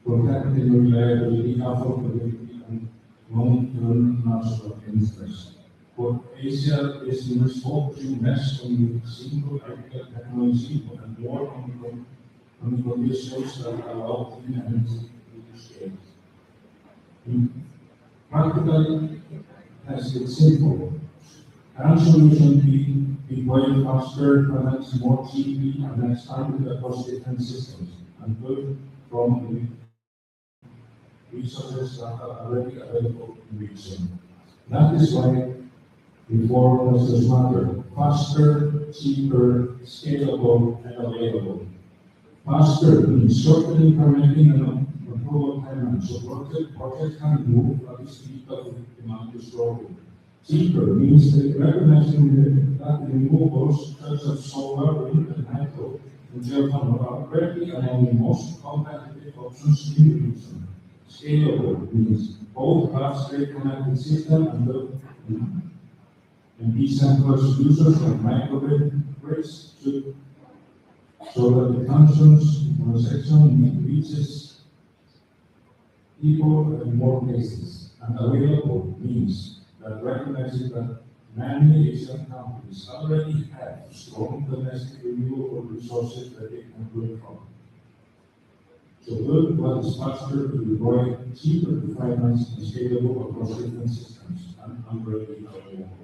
protecting reliability, affordability, and long-term national interest. For Asia, business focusing less on the single ideal technology and more on the conditions that allow clean energy to scale. Practically, as it's simple, can solution be deployed faster, connects more cheaply, and expanded across different systems, and built from the resources that are already available in region. That is why the four clusters matter: faster, cheaper, scalable, and available. Faster means shortening permitting and approval timelines, so projects can move at the speed of the demand is growing. Cheaper means that recognizing that renewables such as solar, wind, and hydro and geothermal are currently among the most competitive options in the region. Scalable means both large-scale connected systems and decentralized solutions like microgrids so that the functions transaction reaches people in more places. And available means that recognizing that many Asian countries already have strong domestic renewable resources that they can build from. So build what is faster to deploy, cheaper to finance, and scalable across different systems and readily available.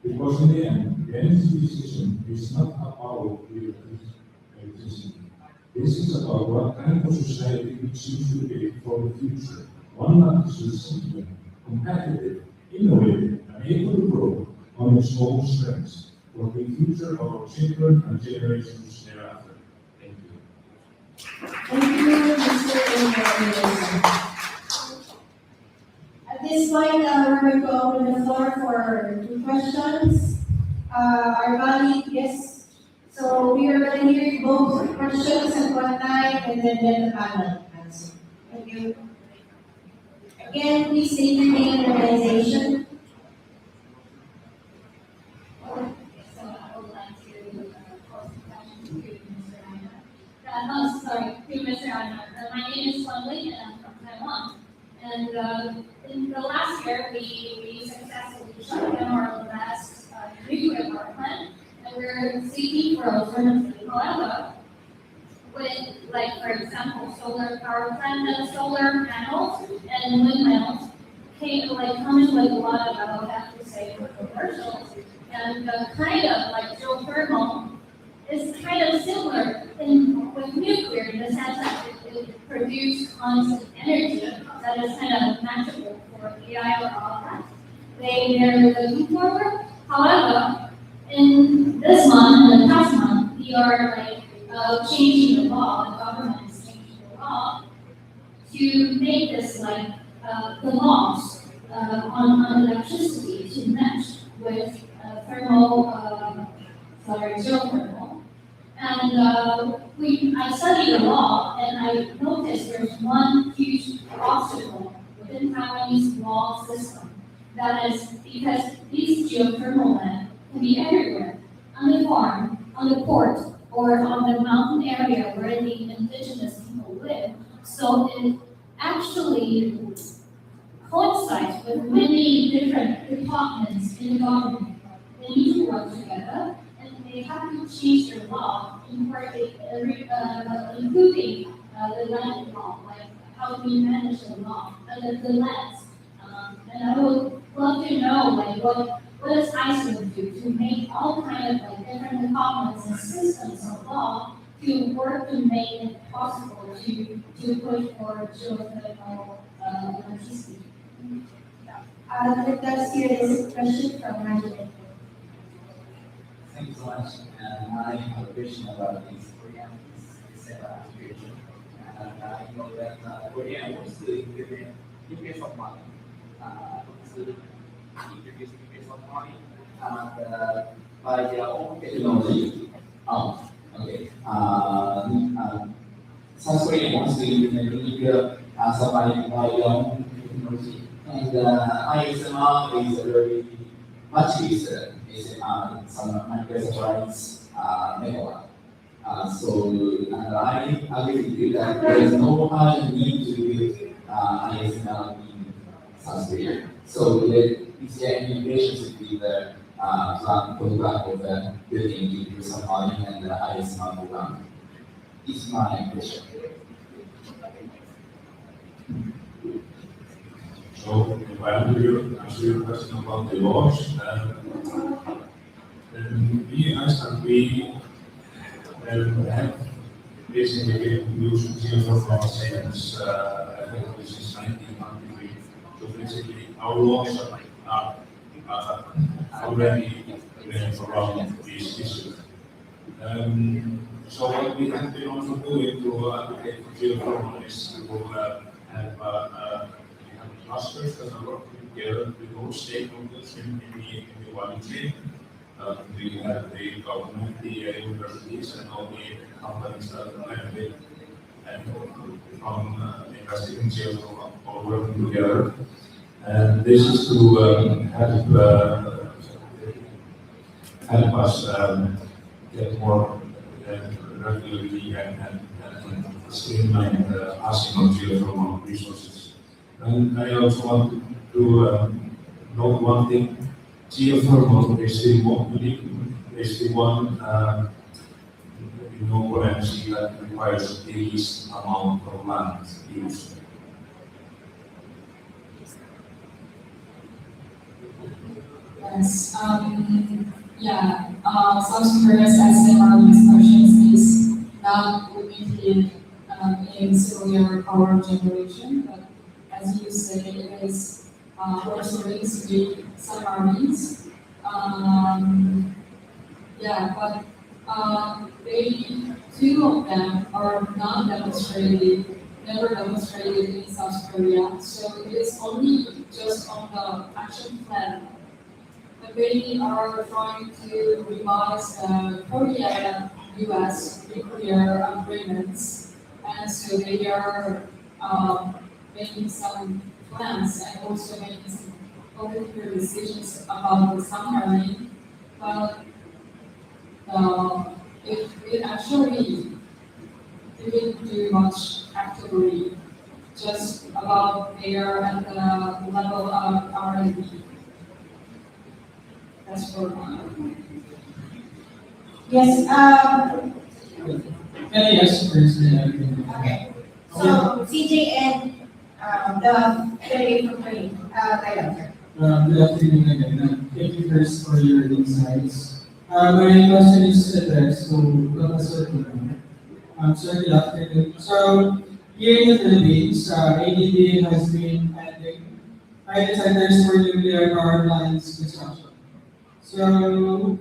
Because in the end, the energy decision is not about electricity. This is about what kind of society we choose to build for the future. One that is resilient, competitive, innovative, and able to grow on its own strengths for the future of our children and generations thereafter. Thank you. Thank you, Mr. At this point, we're going to open the floor for 2 questions. Our valued guests, so we are going to hear both questions at one time and then let the panel answer. Thank you. Again, please state your name and organization. So I would like to pose a question to Mr. Ryan. Sorry, you, Mr. Adnan. My name is Wan Ling, and I'm from Taiwan. And in the last year, we successfully shut down our last nuclear power plant, and we're seeking for alternatives. However, with, like, for example, solar power plant and solar panels and windmills, comes with a lot of, I would have to say, commercials, and kind of like geothermal is kind of similar with nuclear in the sense that it produces constant energy that is kind of matchable for AI or all that. They're looking forward. However, in this month and the past month, we are changing the law. The government is changing the law to make this the laws on electricity to match with geothermal. And I studied the law, and I noticed there's one huge obstacle within Taiwanese law system. That is because these geothermal land can be everywhere, on the farm, on the port, or on the mountain area where the indigenous people live. So it actually coincides with many different departments in the government. They need to work together, and they have to change their law, including the land law, like how we manage the law, the lands. And I would love to know, what does ISO do to make all kind of different departments and systems of law to work to make it possible to push for geothermal electricity. Let us hear this question from Management. Thank you so much. I have a question about this Korean application. I know that Korea wants to implement use of money. Wants to introduce use of money and by their own technology. Oh, okay. South Korea wants to implement nuclear submarine by their own technology. And ISMR is very much used in some reservoirs megawatt. And I agree with you that there is no urgent need to build ISMR in South Korea. So is there any relationship with the program of the building nuclear submarine and the ISMR program? Is my question. So if I answer your question about the laws, we Iceland, we have basically used geothermal since since 1993. So basically our laws are already around these issues. So what we have been also doing to advocate for geothermal is to have clusters that are working together with all stakeholders in the value chain. We have the government, the universities, and all the companies that benefit from investing in geothermal all working together. And this is to help us get more regularity and streamline the passing of geothermal resources. And I also want to note one thing. Geothermal is the one renewable energy that requires the least amount of land used. Yes. South Korea's SMR questions is not limited in nuclear power generation, but as you say, it is also linked with submarines. Two of them are not demonstrated, never demonstrated in South Korea. So it is only just on the action plan. But they are trying to revise the Korea-US nuclear agreements, and so they are making some plans and also making some political decisions about the submarine. But it we didn't do much actively, just about there at the level of R&D. That's for Yes, Can I ask first? okay. So CJ and the candidate from training, title. Good afternoon again. Thank you first for your insights. My question is addressed to Professor Kuno. Sir, good afternoon. So, here in the Philippines, ADB has been planning private centers for nuclear power plants construction. So,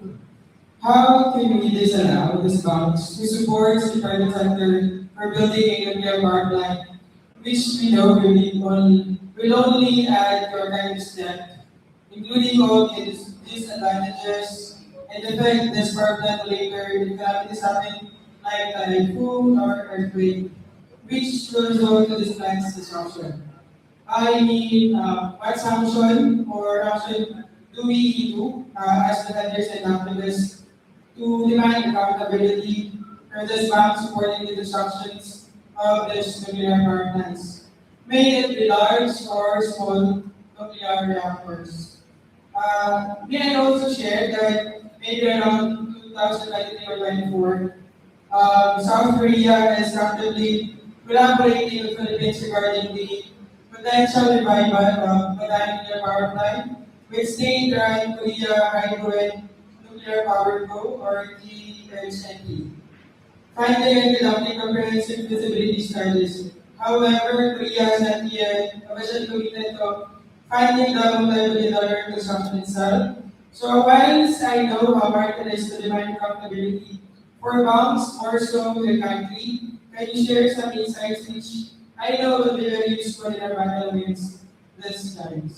how can we disallow this bounce to support the private sector for building a nuclear power plant, which we know will only add to our country's debt, including all its disadvantages, and affect this power plant later if calamities happen like typhoon or earthquake, which will result to this plant's destruction. I mean, what sanction or action do we do as defenders and activists to demand accountability for this bank supporting the destructions of these nuclear power plants, may it be large or small nuclear reactors? May I also share that maybe around 2023 or 24, South Korea is actively collaborating with Philippines regarding the potential revival of the nuclear power plant, which named Korea Hydro and Nuclear Power Co. or THNP. Finding and conducting comprehensive feasibility studies. However, Korea has not yet officially committed to finding the multi-billion-dollar construction itself. So whilst I know how hard it is to demand accountability for bombs, more so in the country, can you share some insights which I know will be very useful in our battle against this challenge?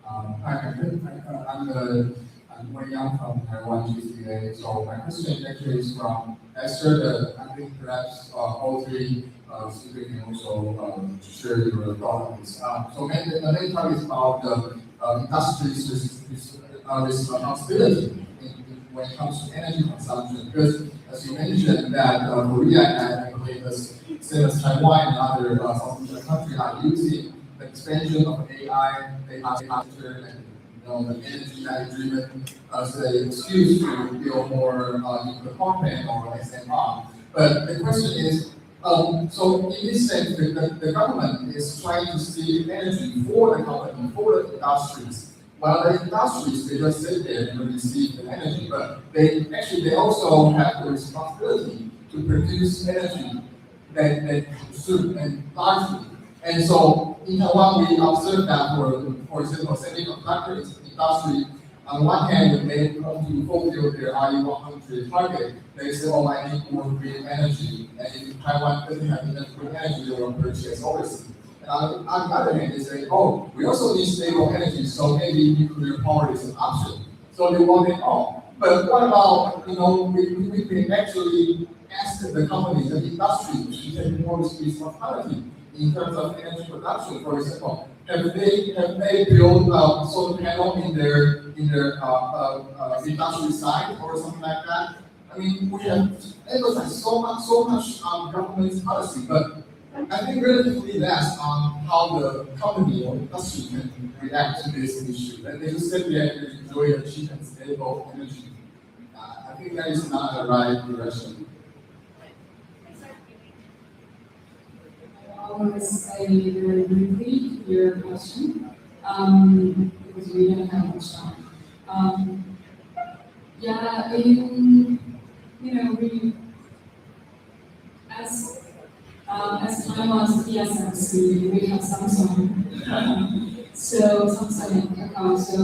Hi, I'm Wei Yang from Taiwan GCA. So my question actually is from Esther. I think perhaps all three speakers can also share your thoughts on this. So the main topic is about the industry's responsibility when it comes to energy consumption. Because as you mentioned that Korea and I believe the same as Taiwan and other Southeast Asian countries are using the expansion of AI, and the energy management as an excuse to build more nuclear power plant or SMR. But the question is, so in this sense, the government is trying to steal energy for the company, for the industries. While the industries, they just sit there and receive the energy, but they also have the responsibility to produce energy that consume and largely. And so in Taiwan, we observe that for example, semiconductor industry, on one hand, when they come to fulfill their RE100 target, they say, oh, I need more green energy. And if Taiwan doesn't have enough green energy, they will purchase overseas. And on the other hand, they say, oh, we also need stable energy, so maybe nuclear power is an option. So they want it all. But what about, we can actually ask the companies, the industry, to take more responsibility in terms of energy production. For example, have they built solar panel in their industry site or something like that? I mean, we have emphasized so much government policy, but I think relatively less on how the company or industry can react to this issue. And they just sit there and enjoy a cheap and stable energy. I think that is not the right direction. I want to say very briefly your question, because we don't have much time. We as Taiwan's TSMC, we have Samsung. So Samsung and Kakao. So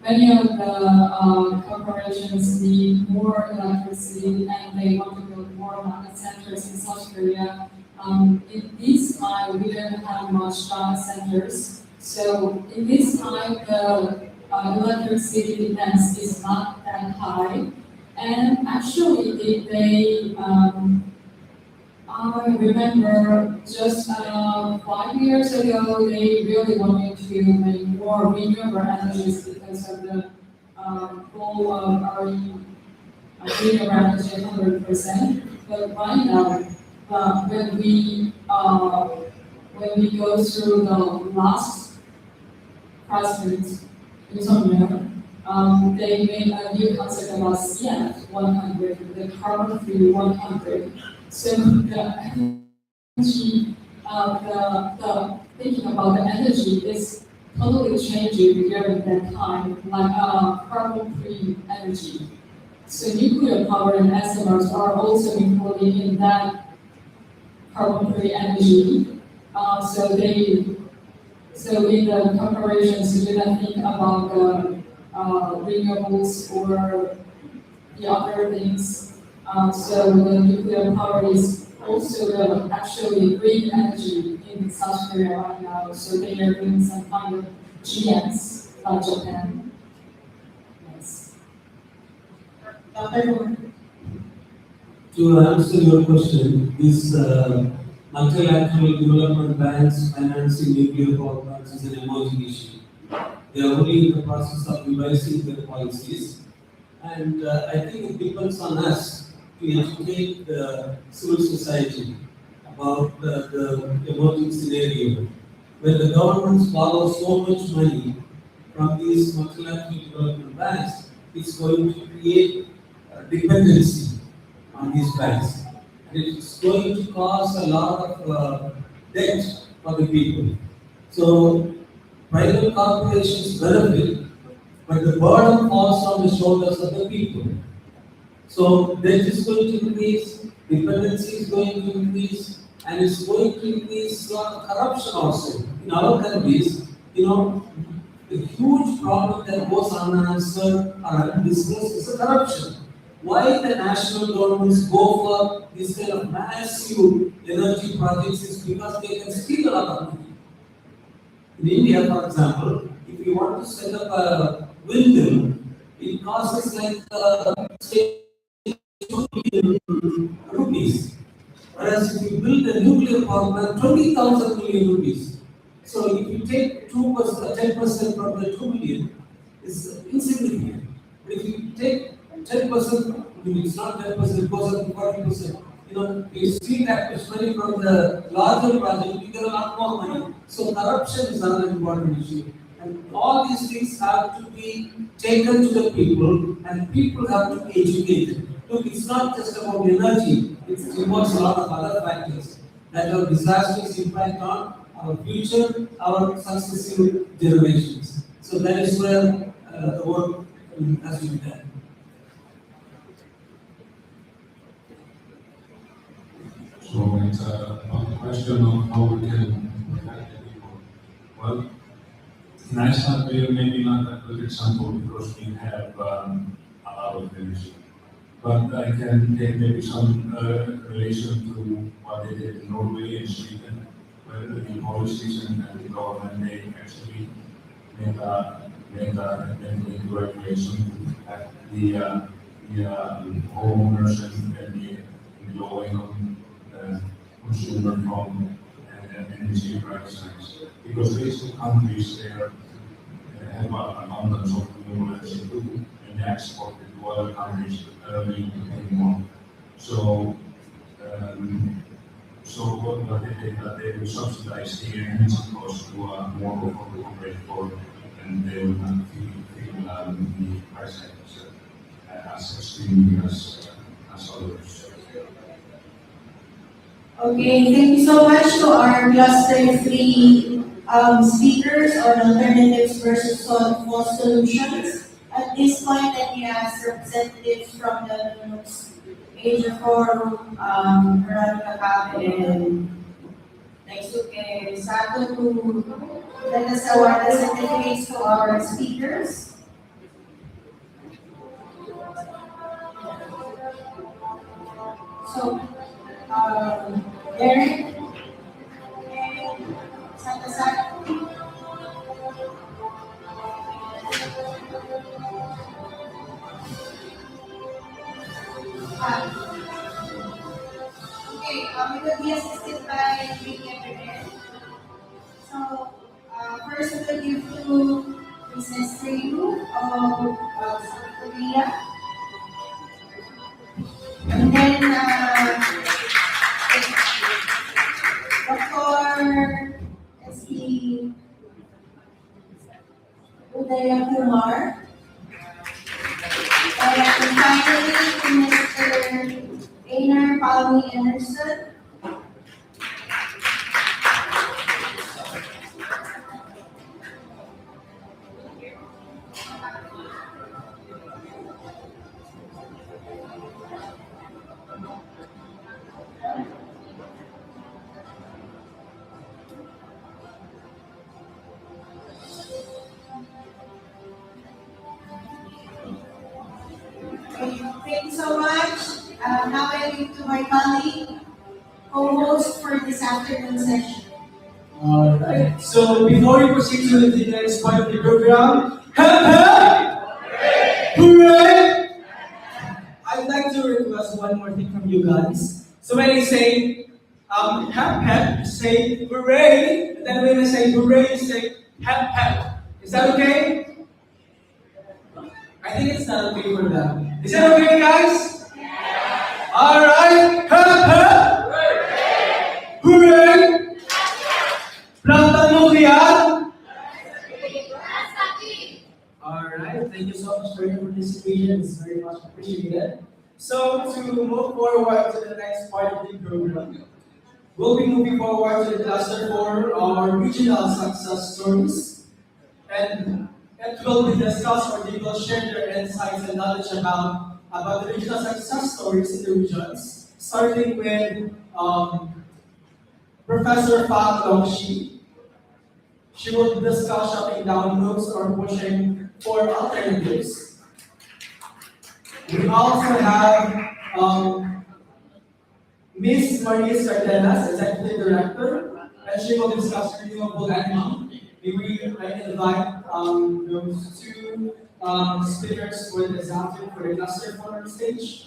many of the corporations need more electricity, and they want to build more data centers in South Korea. In this time, we don't have much data centers. So in this time, the electricity demand is not that high. And actually, I remember just 5 years ago, they really wanted to make more renewable energies because of the goal of our renewable energy 100%. But right now, when we go through the last president, they made a new concept about CF 100, the carbon-free 100. So the energy, the thinking about the energy is totally changing during that time, like carbon-free energy. So nuclear power and SMRs are also included in that carbon-free energy. So in the comparisons, we didn't think about the renewables or the other things. So the nuclear power is also actually green energy in South Korea right now. So they are doing some kind of GMs like Japan. Yes. Dr. Moore. To answer your question, these multilateral development banks financing nuclear power plants is an emerging issue. They are only in the process of revising their policies, and I think it depends on us to educate the civil society about the emerging scenario. When the governments borrow so much money from these multilateral development banks, it's going to create dependency on these banks. And it's going to cause a lot of debt for the people. So private corporations benefit, but the burden falls on the shoulders of the people. So debt is going to increase, dependency is going to increase, and it's going to increase a lot of corruption also. In our countries, the huge problem that goes unanswered or undiscussed is the corruption. Why the national governments go for this kind of massive energy projects is because they can steal a lot of money. In India, for example, if you want to set up a windmill, it costs like say 2 million rupees. Whereas if you build a nuclear power plant, 20,000 million rupees. So if you take 2%, 10% from the 2 million, it's insignificant. But if you take 10%, it's not 10%, it goes up to 40%. You steal that much money from the larger project, you get a lot more money. So corruption is another important issue. And all these things have to be taken to the people, and people have to be educated. Look, it's not just about energy, it involves a lot of other factors that have disastrous impact on our future, our successive generations. So that is where the work has to be done. So it's a question of how we can protect the people. Well, in Iceland, we are maybe not a good example because we have a lot of energy. But I can take maybe some relation to what they did in Norway and Sweden, where the policies and the government, they actually made a regulation to protect the homeowners and the low income consumer from energy prices. Because these countries, they have an abundance of renewable energy too, and they export it to other countries willing to pay more. So what they did, that they will subsidize the energy cost to a more affordable rate for, and they will not feel the price hikes as extremely as others. Okay, thank you so much to our cluster 3 speakers on alternatives versus false solutions. At this point, let me ask representatives from the Nukes Asia Forum, Veronica Cap and Daisuke Sato to let us award the certificates to our speakers. So, Derek and Santa. Okay, we will be assisted by Vicky and So, first we will give to Mrs. Ryu of South Korea. And then Andrea Kumar. And finally, Mr. Einar Palmi Anderson. Okay, thank you so much. Now I give to my colleague, co-host for this afternoon session. Alright, so before we proceed to the next part of the program, hooray! I'd like to request one more thing from you guys. So when I say you say hooray, and then when I say hooray, you say hep. Is that okay? I think it's not okay for them. Is that okay, guys? Yeah. Alright, hooray! Planta nuclear! Alright, thank you so much for your participation. It's very much appreciated. So, to move forward to the next part of the program, we'll be moving forward to the cluster for our regional success stories. And it will be discussed or they will share their insights and knowledge about the regional success stories in the regions, starting with Professor Fat Longshi. She will discuss shutting down Nukes or pushing for alternatives. We also have Ms. Maria Sardenas, Executive Director, and she will discuss renewable energy. Maybe I can invite those two speakers for this afternoon for the cluster forum stage.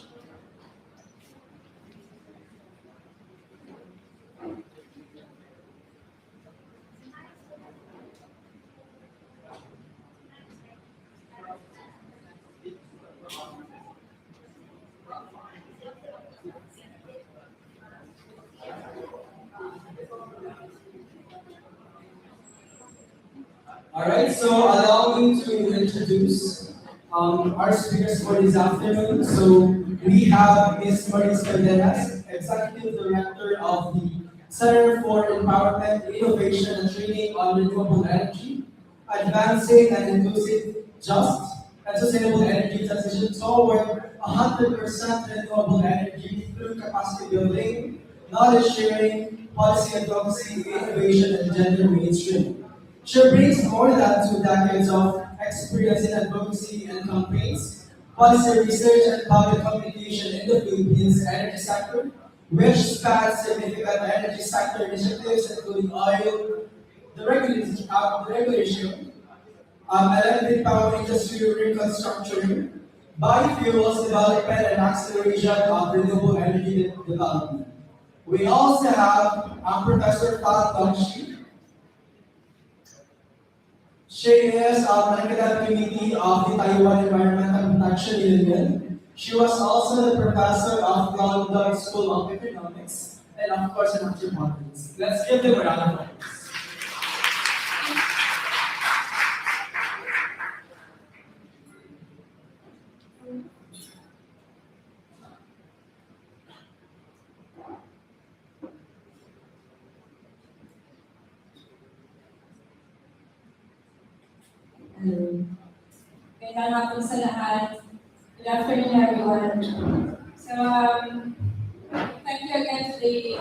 Alright, so allow me to introduce our speakers for this afternoon. So we have Ms. Maris Cardenas, Executive Director of the Center for Empowerment, Innovation and Training on Renewable Energy, advancing an inclusive, just, and sustainable energy transition toward 100% renewable energy through capacity building, knowledge sharing, policy advocacy, innovation, and gender mainstream. She brings more than 2 decades of experience in advocacy and campaigns, policy research, and public communication in the Philippines energy sector, which spans significant energy sector initiatives including oil, the regulation, electric power industry reconstruction, biofuels development, and acceleration of renewable energy development. We also have Professor Fat Longshi. She is on the academic committee of the Taiwan Environmental Protection Union. She was also the professor of London School of Economics and of course an anthropologist. Let's give them a round of applause. Kailangan natin sa lahat. Good afternoon, everyone. So, thank you again to the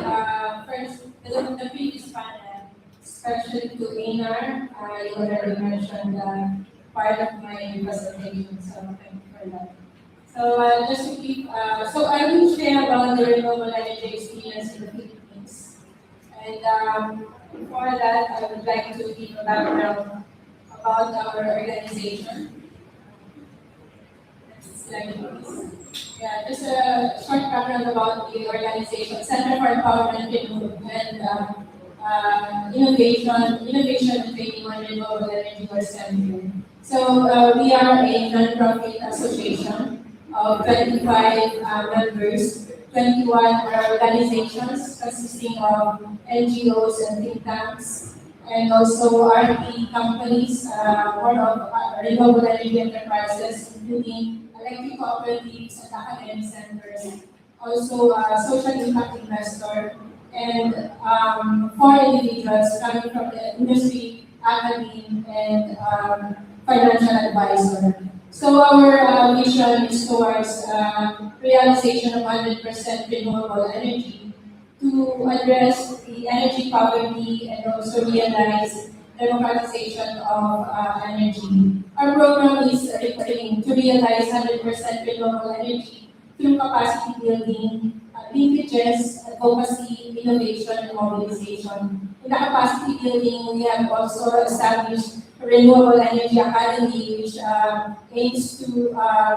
previous panel, especially to Einar. You already mentioned part of my presentation, so thank you for that. So, just to keep, so I will share about the renewable energy experience in the Philippines. And before that, I would like to give a background about our organization. Next slide, please. Yeah, just a short background about the organization, Center for Empowerment and Innovation and Training on Renewable Energy or CENTRE. So we are a non-profit association of 25 members, 21 organizations consisting of NGOs and think tanks, and also RP companies, board of renewable energy enterprises, including electric cooperatives and academic centers, also social impact investor, and 4 individuals coming from the industry, academe, and financial advisor. So our vision is towards realization of 100% renewable energy to address the energy poverty and also realize democratization of energy. Our program is referring to realize 100% renewable energy through capacity building, linkages, advocacy, innovation, and mobilization. In the capacity building, we have also established a Renewable Energy Academy, which aims to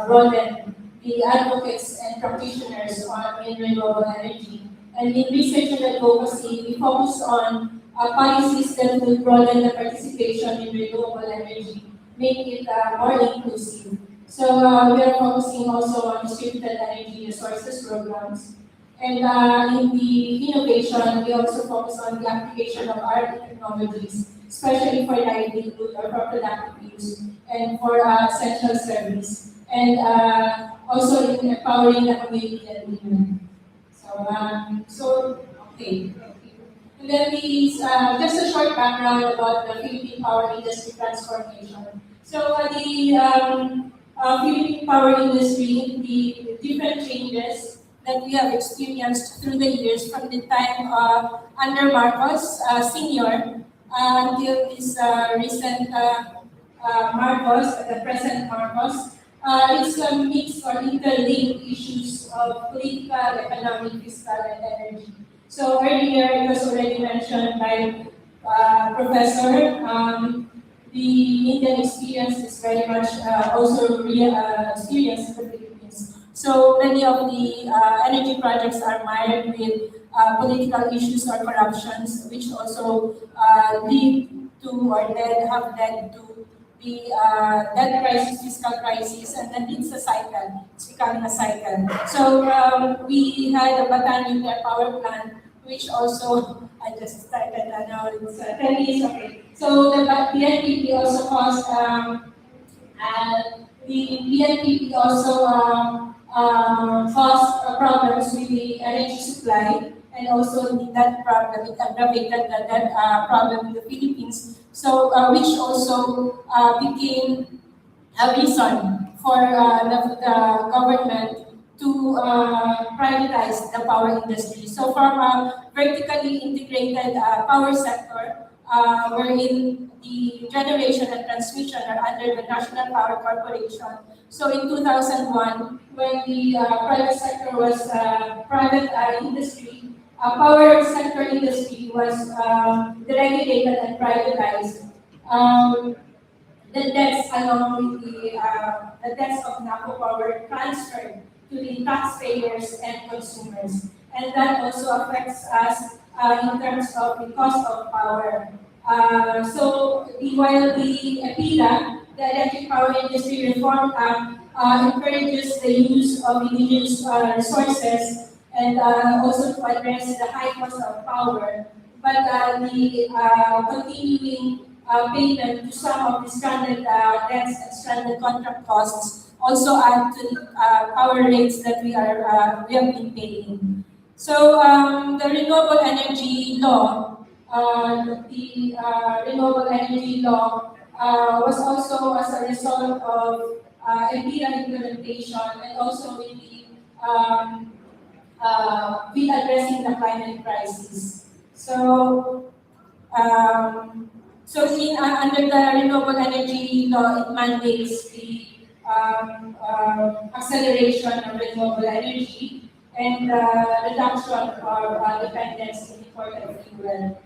broaden the advocates and practitioners in renewable energy. And in research and advocacy, we focus on policies that will broaden the participation in renewable energy, make it more inclusive. So we are focusing also on distributed energy resources programs. And in the innovation, we also focus on the application of RT technologies, especially for livelihood or for productive use and for essential service. And also in empowering the community and women. Okay. And then just a short background about the Philippine power industry transformation. So the Philippine power industry, the different changes that we have experienced through the years from the time under Marcos Senior until this recent Marcos, the present Marcos. It's a mix or interlinked issues of political, economic, fiscal, and energy. So earlier it was already mentioned by Professor, the Indian experience is very much also real experience in the Philippines. So many of the energy projects are mired with political issues or corruptions, which also lead to or have led to the debt crisis, fiscal crisis, and then it's a cycle. It's becoming a cycle. So we had a Batan nuclear power plant, which also, I just started, now it's 10 years, okay. So the BNPP also caused, caused problems with the energy supply, and also that problem, it aggravated the debt problem in the Philippines. So, which also became a reason for the government to privatize the power industry. So from a vertically integrated power sector, wherein the generation and transmission are under the National Power Corporation. So in 2001, when the private sector was private industry, power sector industry was deregulated and privatized. The debts along with the debts of NAPO power transferred to the taxpayers and consumers. And that also affects us in terms of the cost of power. So while the EPIDA, the Electric Power Industry Reform Act, encourages the use of indigenous resources and also to address the high cost of power, but the continuing payment to some of the stranded debts and stranded contract costs also add to the power rates that we have been paying. So the renewable energy law, was also as a result of EPIDA implementation and also with the addressing the climate crisis. So under the renewable energy law, it mandates the acceleration of renewable energy and reduction of dependence in imported fuel.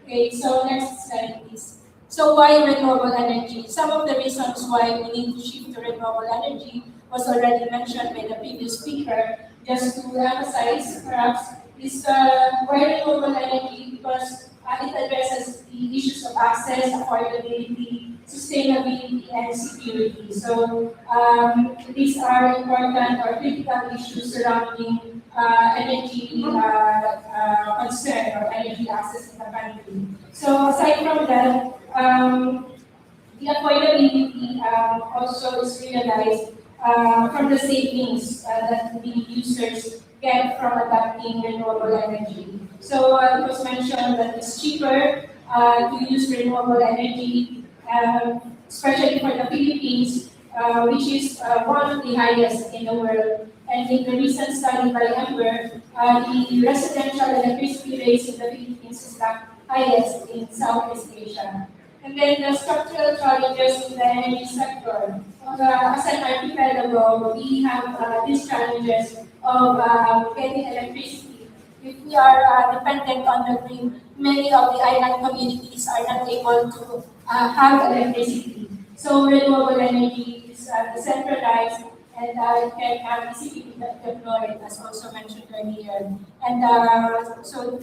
Okay, so next slide, please. So why renewable energy? Some of the reasons why we need to shift to renewable energy was already mentioned by the previous speaker. Just to emphasize, perhaps, is why renewable energy, because it addresses the issues of access, affordability, sustainability, and security. So these are important or critical issues surrounding energy concern or energy access in the country. So aside from that, the affordability also is realized from the savings that the users get from adopting renewable energy. So it was mentioned that it's cheaper to use renewable energy, especially for the Philippines, which is one of the highest in the world. And in the recent study by Ember, the residential electricity rates in the Philippines is the highest in Southeast Asia. And then the structural challenges in the energy sector. As an archipelago, we have these challenges of getting electricity. If we are dependent on the grid, many of the island communities are not able to have electricity. So renewable energy is decentralized and can easily be deployed, as also mentioned earlier. And so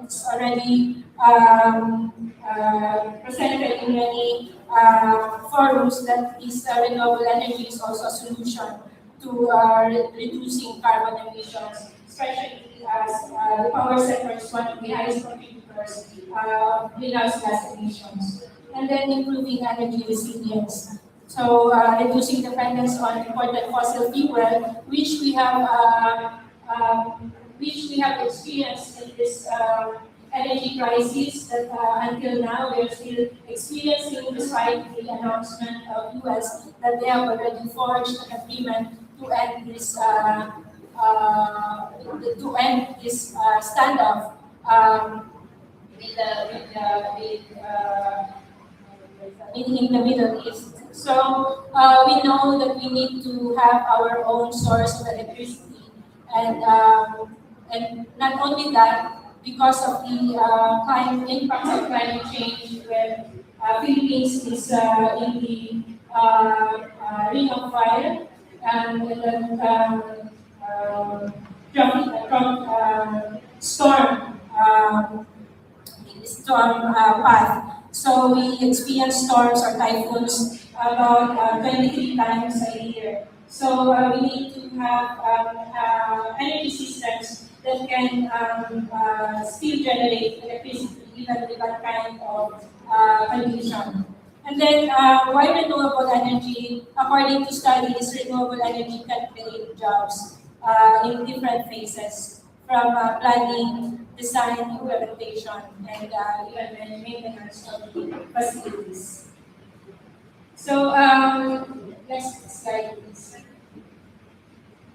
it's already presented in many forums that this renewable energy is also a solution to reducing carbon emissions, especially as the power sector is one of the highest contributors of greenhouse gas emissions. And then improving energy resilience. So reducing dependence on imported fossil fuel, which we have experienced in this energy crisis that until now we are still experiencing, despite the announcement of US that they have already forged an agreement to end this standoff in the Middle East. So we know that we need to have our own source of electricity, and not only that, because of the impacts of climate change, where Philippines is in the ring of fire, and then storm path. So we experience storms or typhoons about 23 times a year. So we need to have energy systems that can still generate electricity even with that kind of condition. And then why renewable energy? According to studies, renewable energy can create jobs in different phases, from planning, design, implementation, and even maintenance of the facilities. So next slide, please.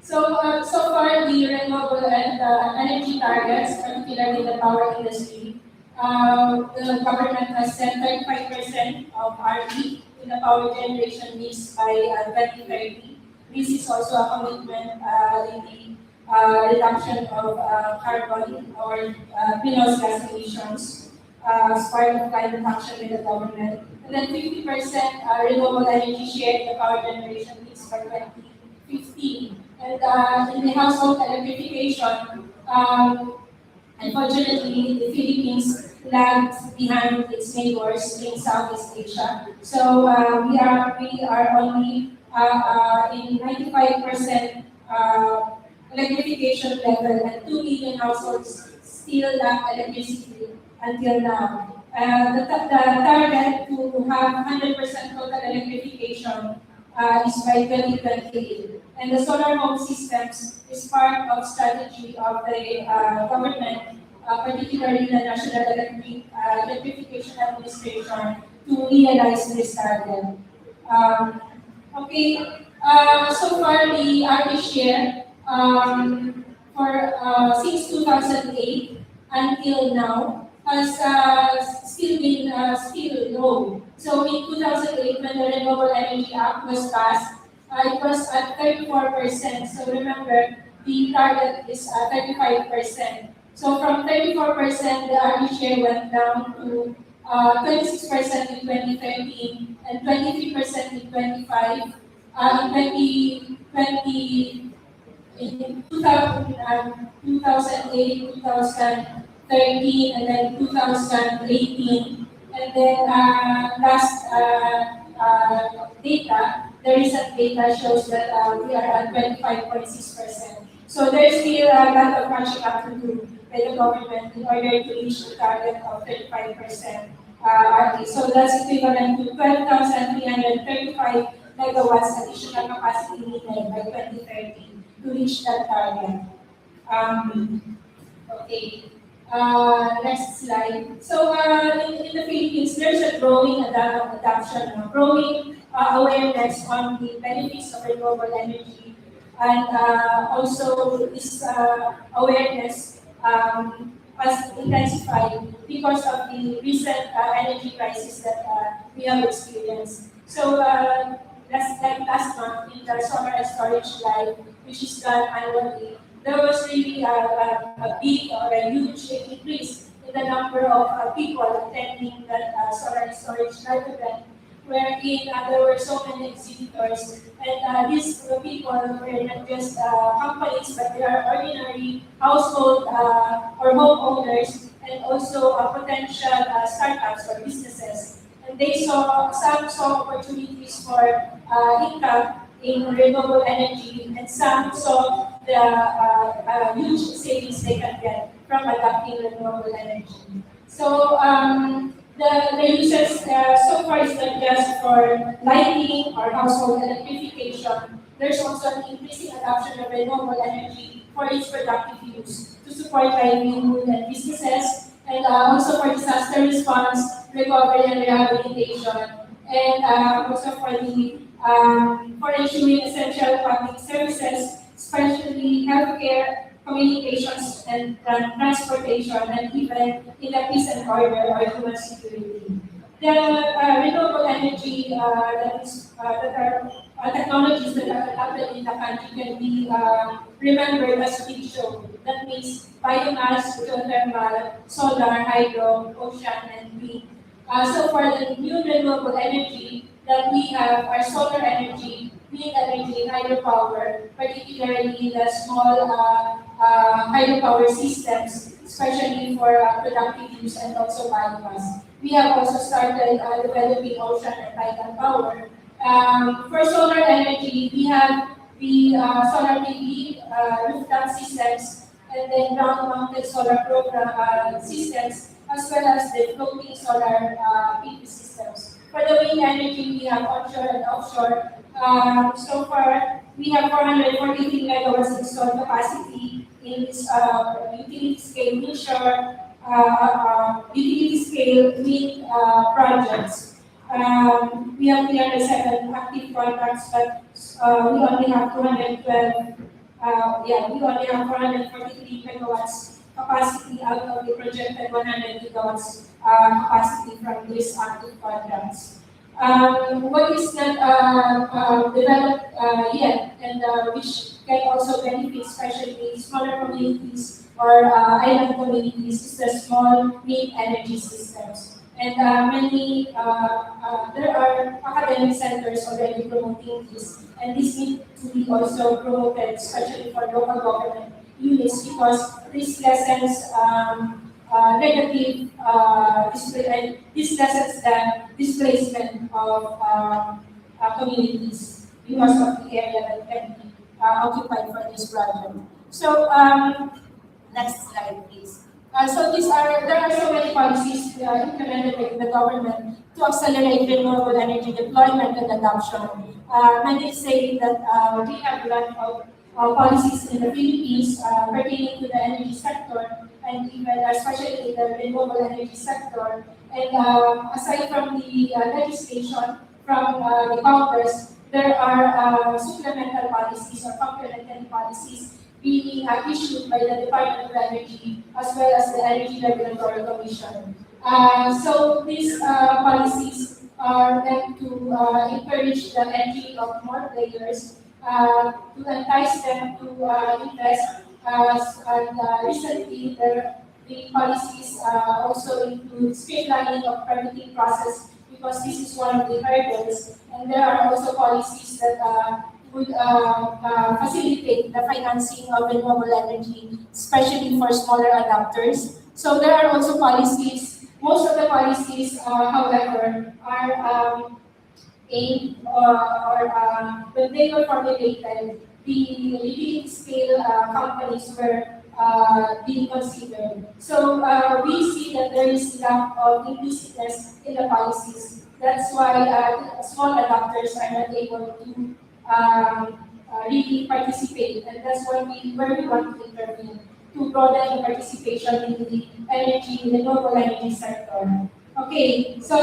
So far, the renewable and energy targets, particularly the power industry, the government has set 35% of RE in the power generation mix by 2030. This is also a commitment in the reduction of carbon or greenhouse gas emissions as part of climate action with the government. And then 50% renewable energy share in the power generation mix by 2015. And in the household electrification, unfortunately, the Philippines lagged behind its neighbors in Southeast Asia. So we are only in 95% electrification level, and 2 million households still lack electricity until now. The target to have 100% total electrification is by 2028. And the solar home systems is part of strategy of the government, particularly the National Electrification Administration, to realize this target. So far the RE share since 2008 until now has still been still low. So in 2008, when the Renewable Energy Act was passed, it was at 34%. So remember, the target is 35%. So from 34%, the RE share went down to 26% in 2013 and 23% in 2005. In 2008, 2013, and then 2018. And then last data, the recent data shows that we are at 25.6%. So there's still a lot of catching up to do by the government in order to reach the target of 35% RE. So that's equivalent to 12,335 megawatts additional capacity needed by 2030 to reach that target. Okay. Next slide. So in the Philippines, there's a growing adoption, growing awareness on the benefits of renewable energy, and also this awareness has intensified because of the recent energy crisis that we have experienced. So last month in the solar and storage drive, which is done annually, there was really a big or a huge increase in the number of people attending that solar and storage drive event, wherein there were so many exhibitors. And these people were not just companies, but they are ordinary household or homeowners, and also potential startups or businesses. And some saw opportunities for income in renewable energy, and some saw the huge savings they can get from adopting renewable energy. So the uses so far is not just for lighting or household electrification. There's also an increasing adoption of renewable energy for its productive use to support livelihood and businesses, and also for disaster response, recovery and rehabilitation, and also for ensuring essential public services, especially healthcare, communications, and transportation, and even in the peace and order or human security. The renewable energy that are technologies that are adopted in the country can be remembered as big show. That means biomass, geothermal, solar, hydro, ocean, and wind. So for the new renewable energy that we have are solar energy, wind energy, and hydropower, particularly the small hydropower systems, especially for productive use and also biomass. We have also started developing ocean and tidal power. For solar energy, we have the solar PV rooftop systems, and then ground-mounted solar program systems, as well as the floating solar PV systems. For the wind energy, we have onshore and offshore. So far, we have 443 megawatts installed capacity in this utility scale onshore, utility scale wind projects. We have 307 active contracts, but we only have 212. We only have 443 megawatts capacity out of the projected 100 gigawatts capacity from these active contracts. What is not developed yet, and which can also benefit especially smaller communities or island communities, is the small wind energy systems. And there are academic centers already promoting this, and this needs to be also promoted, especially for local government units, because this lessens negative this lessens the displacement of communities because of the area that can be occupied for this project. So next slide, please. There are so many policies implemented by the government to accelerate renewable energy deployment and adoption. Many say that we have a lot of policies in the Philippines pertaining to the energy sector, and even especially the renewable energy sector. And aside from the legislation from the Congress, there are supplemental policies or complementary policies being issued by the Department of Energy as well as the Energy Regulatory Commission. So these policies are meant to encourage the entry of more players, to entice them to invest. And recently, the policies also include streamlining of permitting process, because this is one of the hurdles. And there are also policies that would facilitate the financing of renewable energy, especially for smaller adopters. So there are also policies. Most of the policies, however, are aimed when they were formulated, the utility scale companies were being considered. So we see that there is lack of inclusiveness in the policies. That's why small adopters are not able to really participate, and that's where we want to intervene to broaden the participation in the renewable energy sector. Okay, so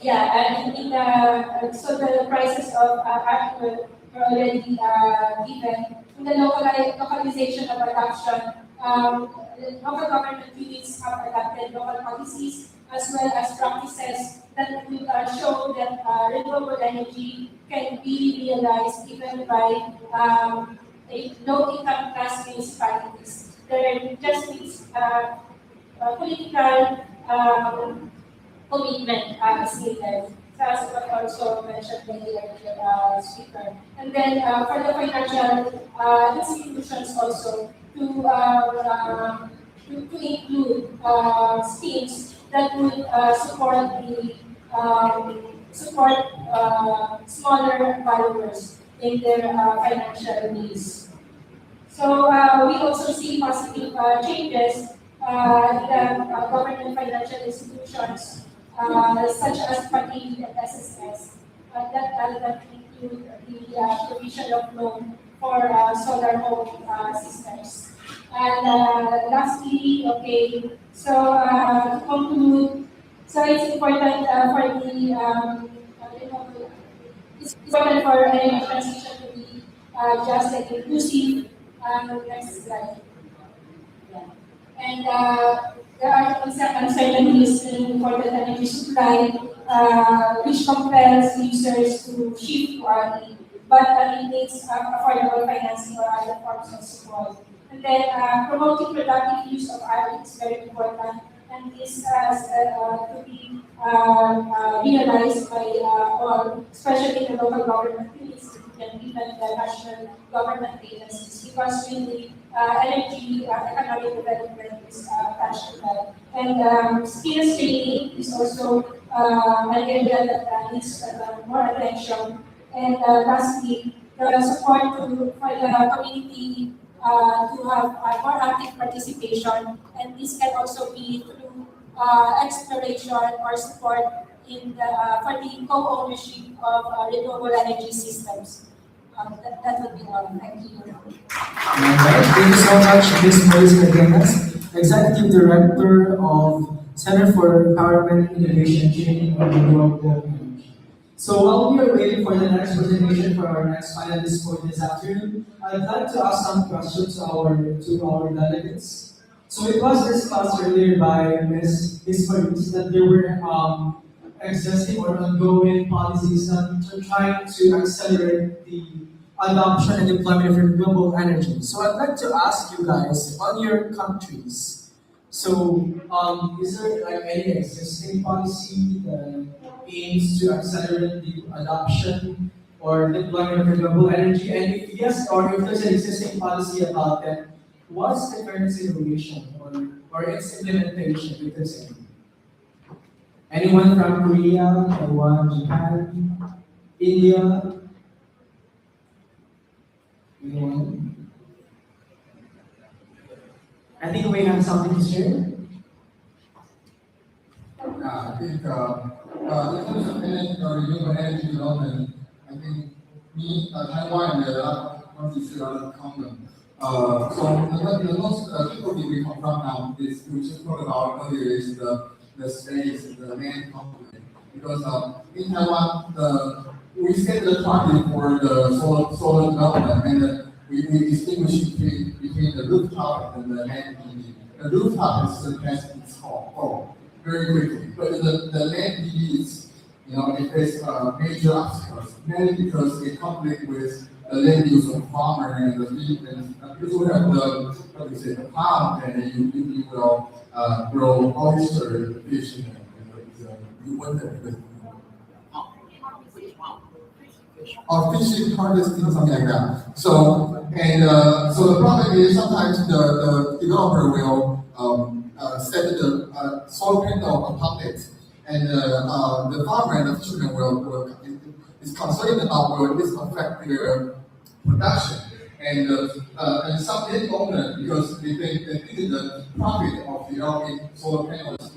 yeah, and so the prices of article were already given. In the localization of adoption, local government units have adopted local policies as well as practices that will show that renewable energy can be realized even by low-income class municipalities. There just needs political commitment is needed. So as what also mentioned by the earlier speaker. And then for the financial institutions also to include schemes that would support smaller borrowers in their financial needs. So we also see positive changes in the government financial institutions such as PATI and SSS that include the provision of loan for solar home systems. And lastly, okay, so to conclude, so it's important for the it's important for energy transition to be just and inclusive. Next slide. Yeah. And there are uncertainties in important energy supply, which compels users to shift to RE, but it needs affordable financing or other forms of support. And then promoting productive use of RE is very important, and this has to be realized by all, especially the local government units and even the national government agencies, because really energy economic development is attached to that. And skills training is also an area that needs more attention. And lastly, the support for the community to have more active participation, and this can also be through exploration or support in for the co-ownership of renewable energy systems. That would be all. Thank you. Alright, thank you so much, Ms. Maurice Cardenas, Executive Director of Center for Empowerment, Innovation, and Training on Renewable Energy. So while we are waiting for the next presentation for our next finalist for this afternoon, I'd like to ask some questions to our delegates. So it was discussed earlier by Ms. Maurice that there were existing or ongoing policies that are trying to accelerate the adoption and deployment of renewable energy. So I'd like to ask you guys on your countries. So is there like any existing policy that aims to accelerate the adoption or deployment of renewable energy? And if yes, or if there's an existing policy about that, what's the current situation or its implementation, if there's any? Anyone from Korea, Taiwan, Japan, India? Anyone? I think we have something to share. I think in terms of renewable energy development, I think Taiwan and the other countries are common. So the most difficulty we confront now is, we just talked about earlier, is the space, the land conflict. Because in Taiwan, we set the target for the solar development, and we distinguish between the rooftop and the land PV. The rooftop is surpassed its goal very quickly, but the land PV is, it faces major obstacles, mainly because it conflict with the land use of farmer and the field, and because we have the pond, and you will grow oyster, fish, and you want that because or fishing, harvesting, something like that. So the problem is sometimes the developer will set the solar panel upon it, and the farmer and the fishermen is concerned about will this affect their production. And some end owner, because they think the profit of the solar panel is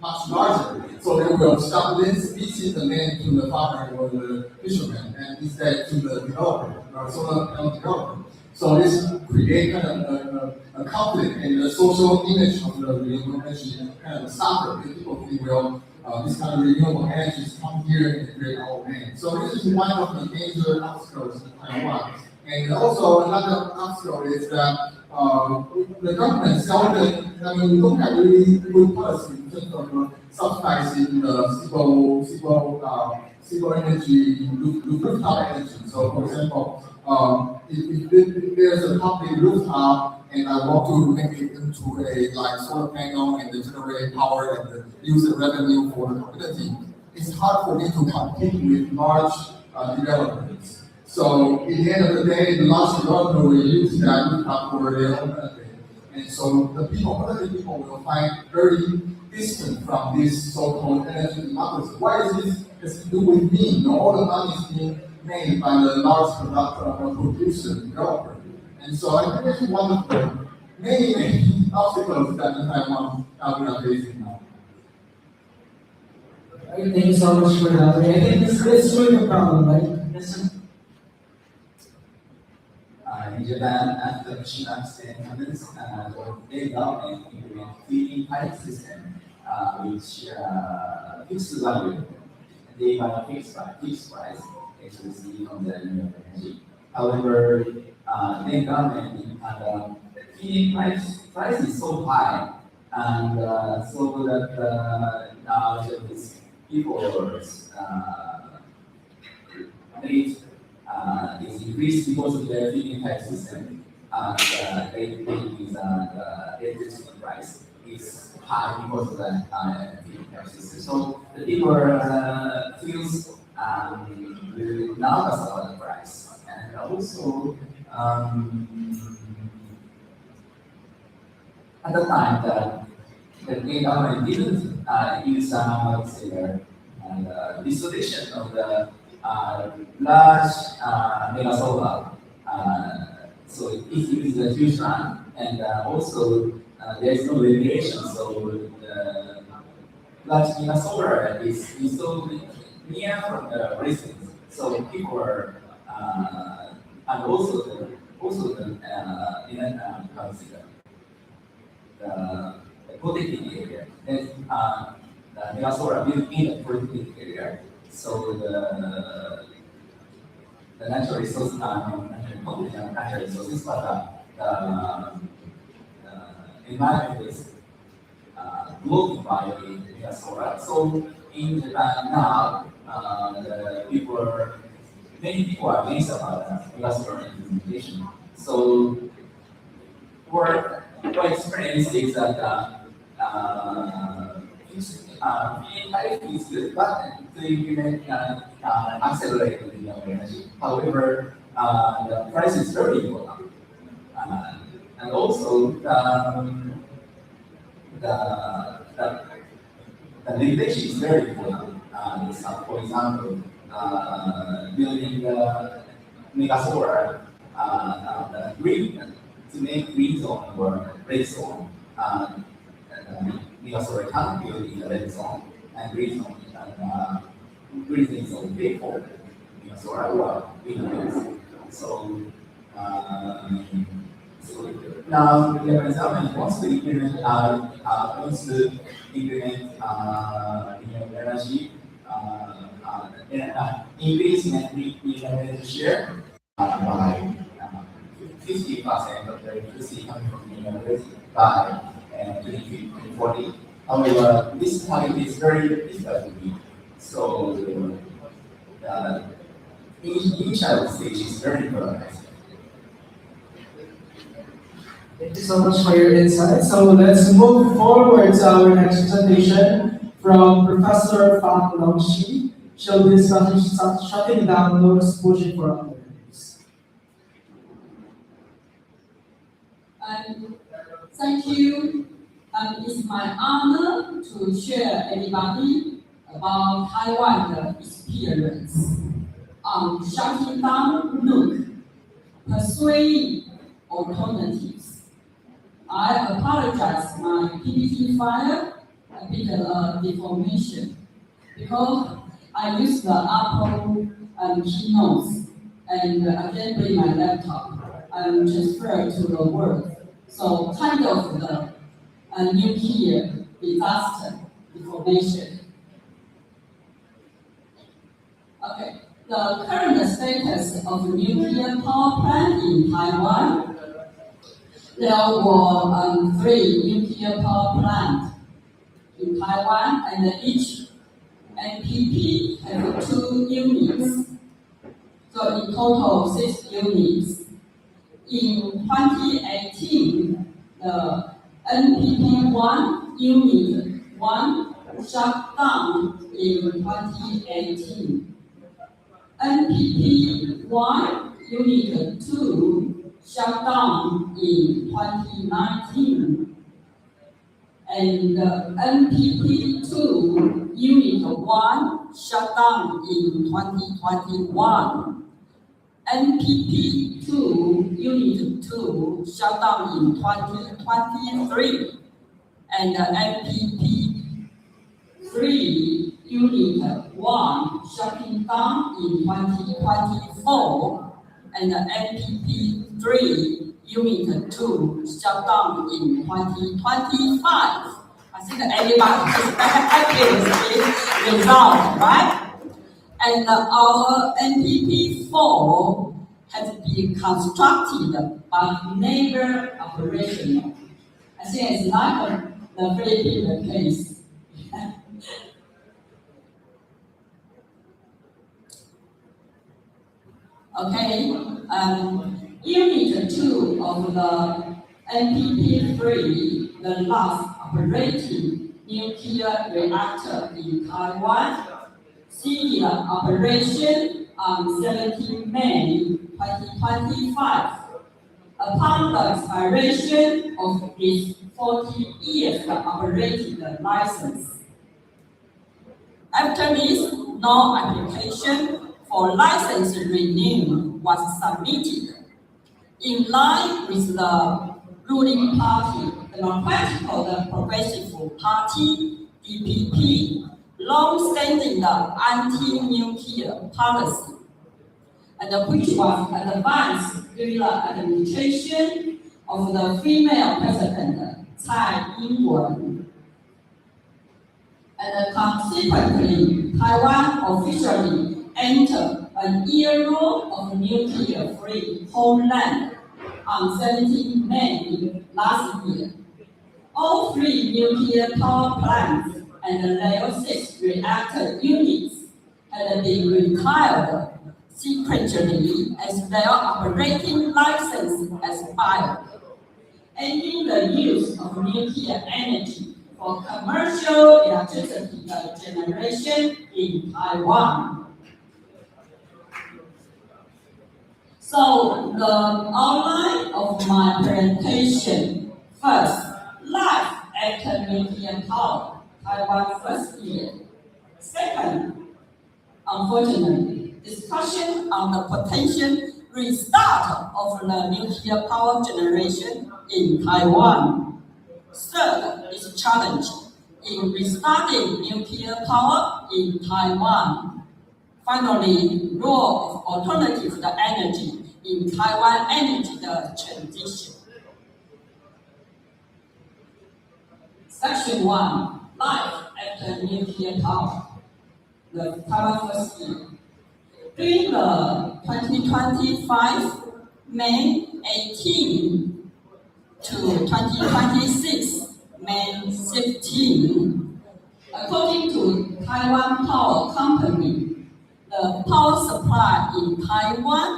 much larger, so they will stop leasing the land to the farmer or the fisherman, and instead to the developer, solar panel developer. So this create kind of a conflict in the social image of the renewable energy, and kind of suffer. People think, well, this kind of renewable energy is come here and create our land. So this is one of the major obstacles in Taiwan. And also another obstacle is that the government seldom, we don't have really good policy in terms of subsidizing the civil energy, rooftop energy. So for example, if there's a public rooftop and I want to make it into a solar panel and generate power and use the revenue for the community, it's hard for me to compete with large developers. So in the end of the day, the large developer will use that rooftop for their own benefit. And so other people will find very distant from this so-called energy democracy. Why is this has to do with me? All the money is being made by the large producer, developer. And so I think that's one of the many obstacles that in Taiwan we are facing now. Thank you so much for that. I think this is really a problem, right? Yes, sir. In Japan, after machine independence, they government implement feed-in tariff system, which fixed value. They buy fixed price, actually on the renewable energy. However, the government feed-in price is so high, and so that Japanese people rate is increased because of the feed-in tax system, and they use the electricity price is high because of the feed-in tax system. So the people feels nervous about the price, and also at the time the government didn't use dissolution of the large mega solar. So it uses a huge run, and also there is no regulation. So the large mega solar is installed near from the residents. So people are and also the protected area. And the mega solar built in a protected area. So the natural resources are natural resources, but the environment is blocked by the solar. So in Japan now, many people are amazed about the solar implementation. So what experience is that life is good, but to implement accelerate the renewable energy. However, the price is very important, and also the regulation is very important. For example, building the mega solar green to make green zone or red zone. Mega solar can't build in the red zone and green zone, and green zone pay for mega solar or in the red zone. So now the government wants to implement renewable energy, increasing renewable energy share by 50% of the electricity coming from renewable energy by 2040. However, this target is very difficult to meet. So initial stage is very important. Thank you so much for your insight. So let's move forward to our next presentation from Professor Fan Longxi. She'll be shutting down no exposure for others. Thank you. It's my honor to share everybody about Taiwan's experience on shutting down Nuke, pursuing alternatives. I apologize my PPT file a bit deformation because I use the Apple keynotes and I can bring my laptop and transfer to the Word. So kind of the nuclear disaster information. Okay, the current status of nuclear power plant in Taiwan. There were 3 nuclear power plants in Taiwan, and each NPP has 2 units. So in total, 6 units. In 2018, the NPP 1 unit 1 shut down in 2018. NPP 1 unit 2 shut down in 2019. And NPP 2 unit 1 shut down in 2021. NPP 2 unit 2 shut down in 2023. And NPP 3 unit 1 shutting down in 2024. And NPP 3 unit 2 shut down in 2025. I think everybody is happy with the result, right? And our NPP 4 has been constructed but never operational. I think it's like the Philippine case. Okay, Unit 2 of the NPP 3, the last operating nuclear reactor in Taiwan, ceased operation on 17 May 2025 upon the expiration of its 40 years operating license. After this, no application for license renewal was submitted. In line with the ruling party, the Democratic Progressive Party, DPP, long-standing anti-nuclear policy, and which was advanced during the administration of the female president, Tsai Ing-wen. And consequently, Taiwan officially entered a era of nuclear-free homeland on 17 May last year. All 3 nuclear power plants and the level 6 reactor units had been retired sequentially as their operating license expired, ending the use of nuclear energy for commercial electricity generation in Taiwan. So the outline of my presentation: first, life after nuclear power, Taiwan first year. Second, unfortunately, discussion on the potential restart of the nuclear power generation in Taiwan. Third is challenge in restarting nuclear power in Taiwan. Finally, role of alternative energy in Taiwan energy transition. Section 1, life after nuclear power, the Taiwan first year. During the 2025, May 18 to 2026, May 16, according to Taiwan Power Company, the power supply in Taiwan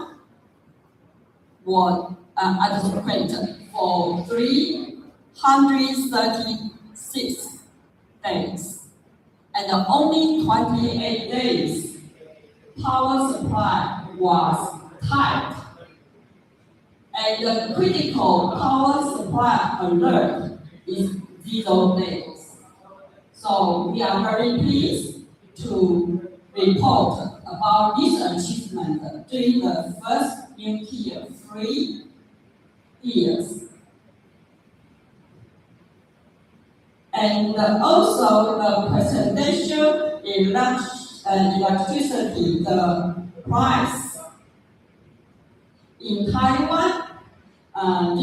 was adequate for 336 days, and only 28 days power supply was tight, and the critical power supply alert is 0 days. So we are very pleased to report about this achievement during the first nuclear-free years. And also the presidential electricity, the price in Taiwan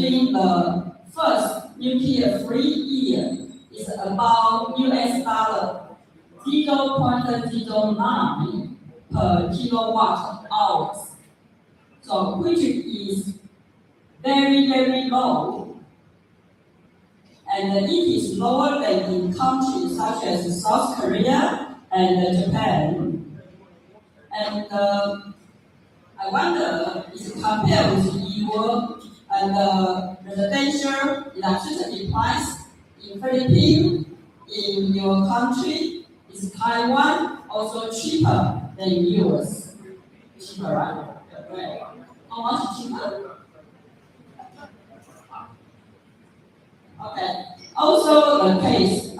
during the first nuclear-free year is about US dollar 0.09 per kilowatt hours. So which is very, very low. And it is lower than in countries such as South Korea and Japan. And I wonder, if compared with your residential electricity price in Philippines, in your country, is Taiwan also cheaper than yours? Cheaper, right? Right. How much cheaper? Okay. Also the case,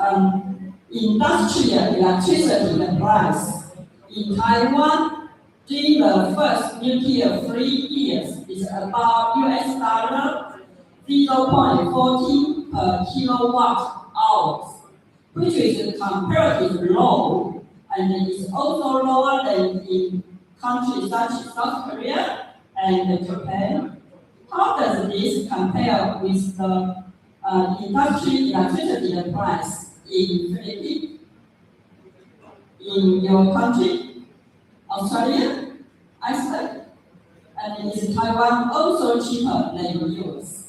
industrial electricity the price in Taiwan during the first nuclear-free years is about US dollar 0.14 per kilowatt hours, which is comparatively low, and it is also lower than in countries such as South Korea and Japan. How does this compare with the industry electricity price in Philippines, in your country, Australia, Iceland, and is Taiwan also cheaper than yours?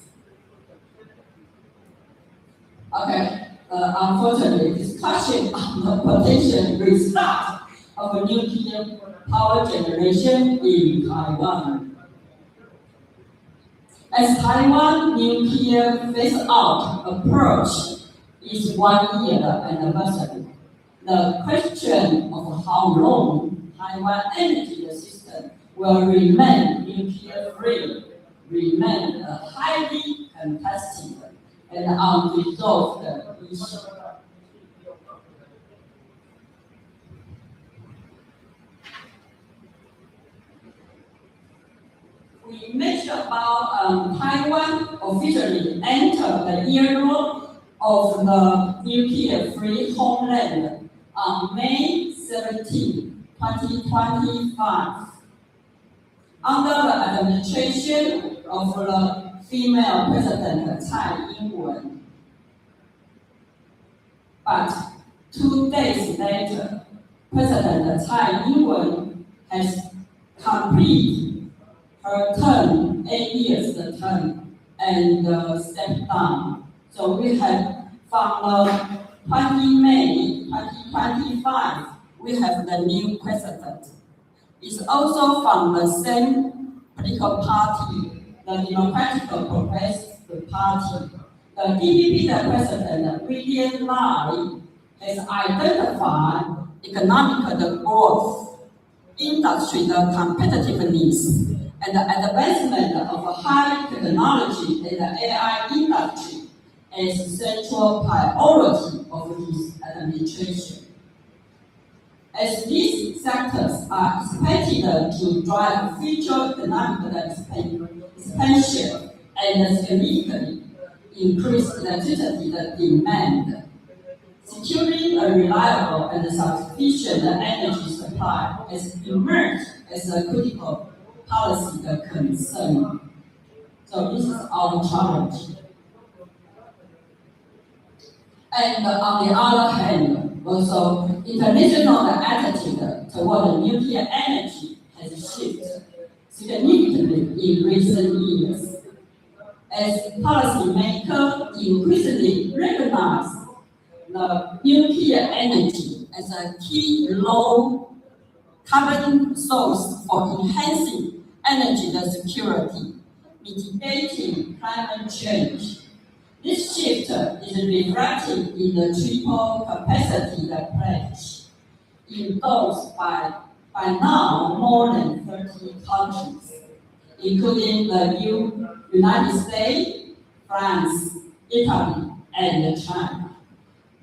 Okay, unfortunately, discussion on the potential restart of nuclear power generation in Taiwan. As Taiwan nuclear phase-out approach is 1 year anniversary, the question of how long Taiwan energy system will remain nuclear-free remain a highly contested and unresolved issue. We mentioned about Taiwan officially entered the era of the nuclear-free homeland on May 17, 2025. Under the administration of the female president Tsai Ing-wen. But 2 days later, President Tsai Ing-wen has completed her term, 8 years the term, and stepped down. So we have from 20 May 2025, we have the new president. It's also from the same political party, the Democratic Progressive Party. The DPP, the president, William Lai, has identified economic growth, industry competitiveness, and the advancement of high technology and the AI industry as central priority of his administration. As these sectors are expected to drive future economic expansion and significantly increase electricity demand, securing a reliable and sufficient energy supply has emerged as a critical policy concern. So this is our challenge. And on the other hand, also international attitude toward nuclear energy has shifted significantly in recent years, as policymakers increasingly recognize the nuclear energy as a key low carbon source for enhancing energy security, mitigating climate change. This shift is reflected in the triple capacity pledge endorsed by now more than 30 countries, including the United States, France, Italy, and China,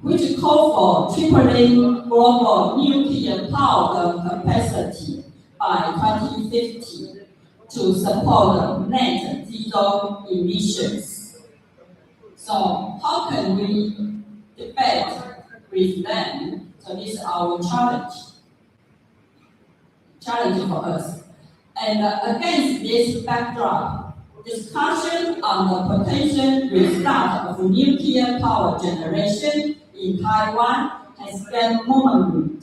which call for tripling global nuclear power capacity by 2050 to support net zero emissions. So how can we debate with them? So this is our challenge for us. And against this backdrop, discussion on the potential restart of nuclear power generation in Taiwan has gained momentum.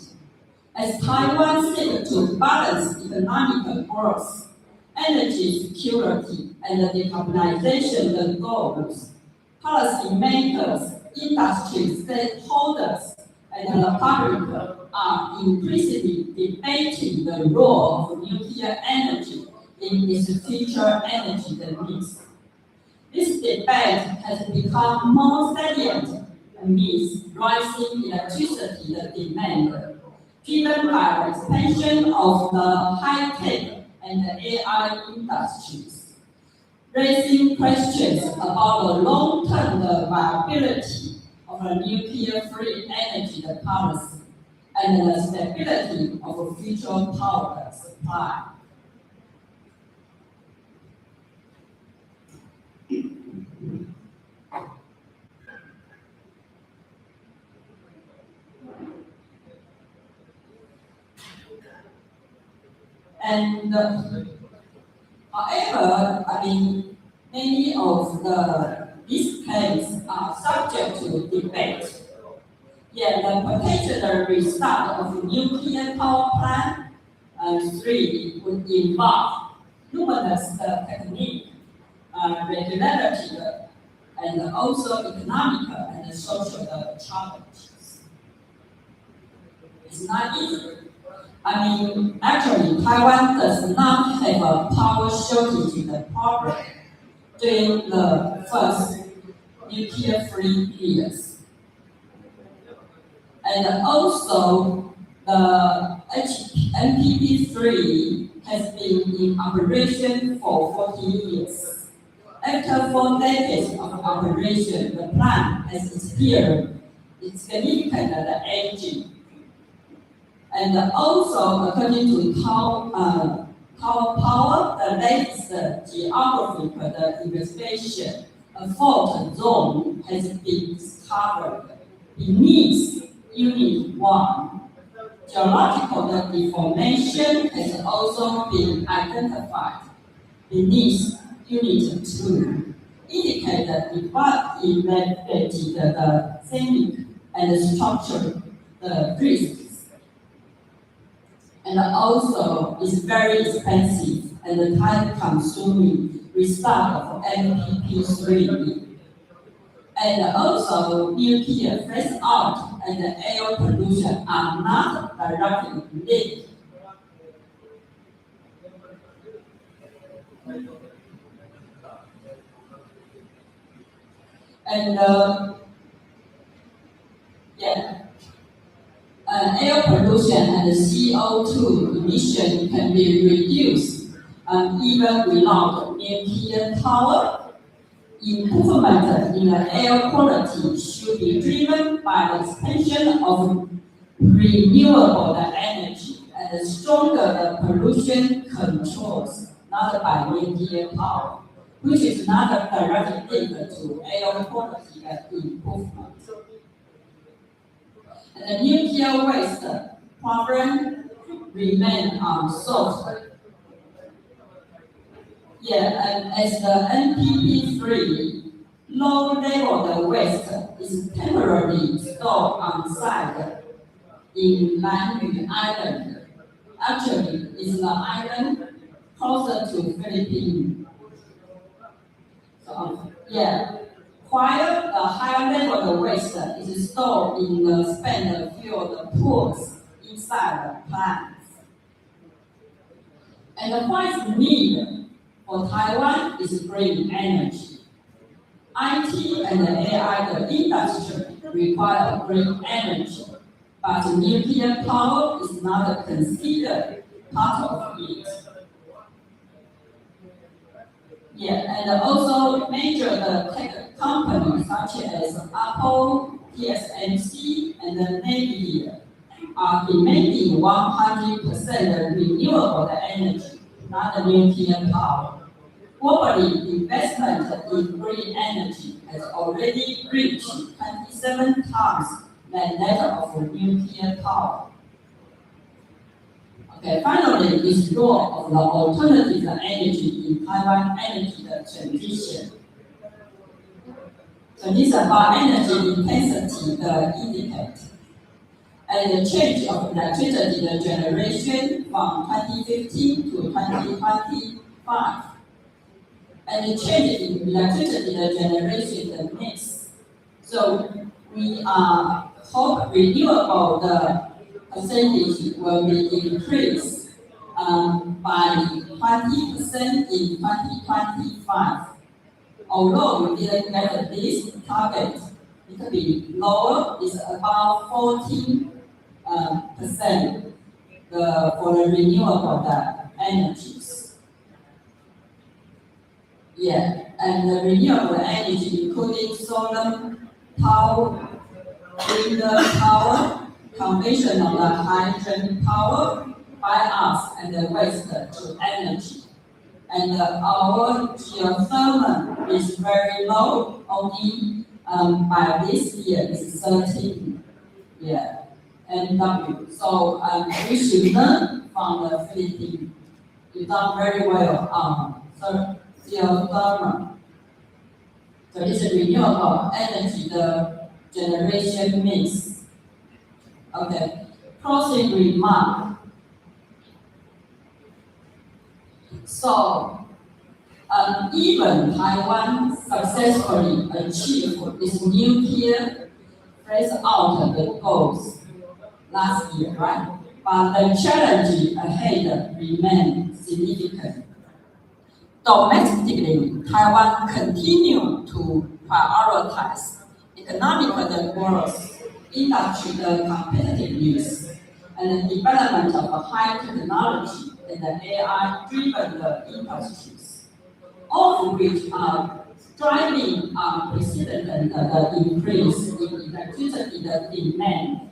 As Taiwan seeks to balance economic growth, energy security, and decarbonization goals, policymakers, industry stakeholders, and the public are increasingly debating the role of nuclear energy in its future energy mix. This debate has become more salient amidst rising electricity demand, driven by the expansion of the high-tech and the AI industries, raising questions about the long-term viability of a nuclear-free energy policy and the stability of future power supply. And however, many of these claims are subject to debate. Yet the potential restart of nuclear power plant 3 would involve numerous technique, regularity, and also economic and social challenges. It's not easy. Actually, Taiwan does not have a power shortage problem during the first nuclear-free years. And also, the NPP3 has been in operation for 40 years. After 4 decades of operation, the plant has experienced significant aging. And also, according to Power, the latest geographical investigation, a fault zone has been discovered beneath Unit 1. Geological deformation has also been identified beneath Unit 2, indicating what elevated the seismic and structural risks. And also is very expensive and time-consuming restart of NPP3. And also, nuclear phase out and air pollution are not directly linked. And air pollution and CO2 emission can be reduced even without nuclear power. Improvement in the air quality should be driven by the expansion of renewable energy and stronger pollution controls, not by nuclear power, which is not directly linked to air quality improvement. And the nuclear waste problem remains unsolved. And as the NPP3, low-level waste is temporarily stored on site in Lanyu Island. Actually, it's the island closer to Philippines. So, while the higher level waste is stored in the spent fuel pools inside the plants. And what is needed for Taiwan is green energy. IT and AI industry require green energy, but nuclear power is not considered part of it. And also major tech companies such as Apple, TSMC, and the Navy are demanding 100% renewable energy, not the nuclear power. Globally, investment in green energy has already reached 27 times the level of nuclear power. Okay, finally, this role of the alternative energy in Taiwan energy transition. So this is about energy intensity indicator. And the change of electricity generation from 2015 to 2025. And the change in electricity generation mix. So we hope renewable the percentage will be increased by 20% in 2025. Although we didn't get this target, it could be lower, it's about 14% for the renewable energies. Yeah, and the renewable energy including solar power, wind power, conventional hydrogen power, biomass, and the waste to energy. And our geothermal is very low, only by this year is 13, yeah, MW. So we should learn from the Philippines. You done very well on geothermal. So this is renewable energy, the generation mix. Okay, closing remark. So, even Taiwan successfully achieved its nuclear phase out the goals last year, right? But the challenge ahead remains significant. Domestically, Taiwan continues to prioritize economic growth, industry competitiveness, and the development of high technology and the AI-driven industries, all of which are driving unprecedented increase in electricity demand.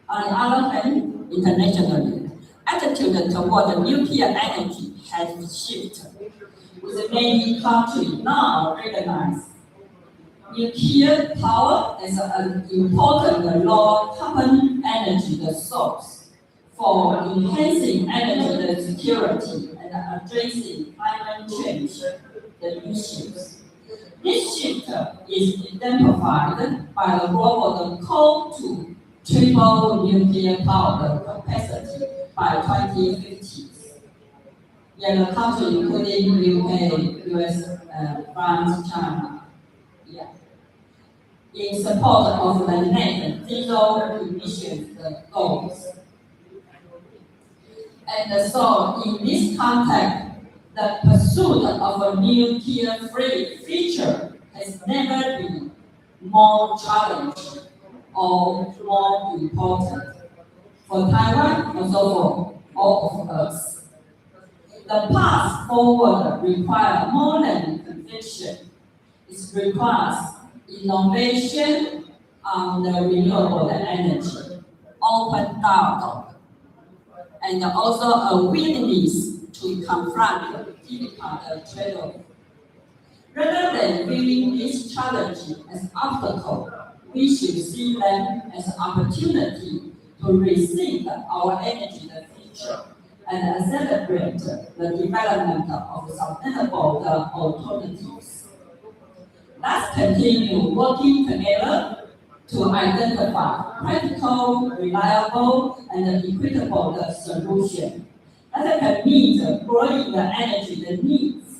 On the other hand, internationally, attitude toward nuclear energy has shifted, with many countries now recognize nuclear power as an important low-carbon energy source for enhancing energy security and addressing climate change issues. This shift is exemplified by the global call to triple nuclear power capacity by 2050. Yeah, the countries including UK, US, France, China. Yeah. In support of the net zero emissions goals. And so, in this context, the pursuit of a nuclear-free future has never been more challenging or more important for Taiwan, also for all of us. The path forward requires more than conviction. It requires innovation on the renewable energy, open dialogue, and also a willingness to confront difficult trade-offs. Rather than viewing this challenge as obstacle, we should see them as an opportunity to rethink our energy future and celebrate the development of sustainable alternatives. Let's continue working together to identify practical, reliable, and equitable solutions that can meet growing energy needs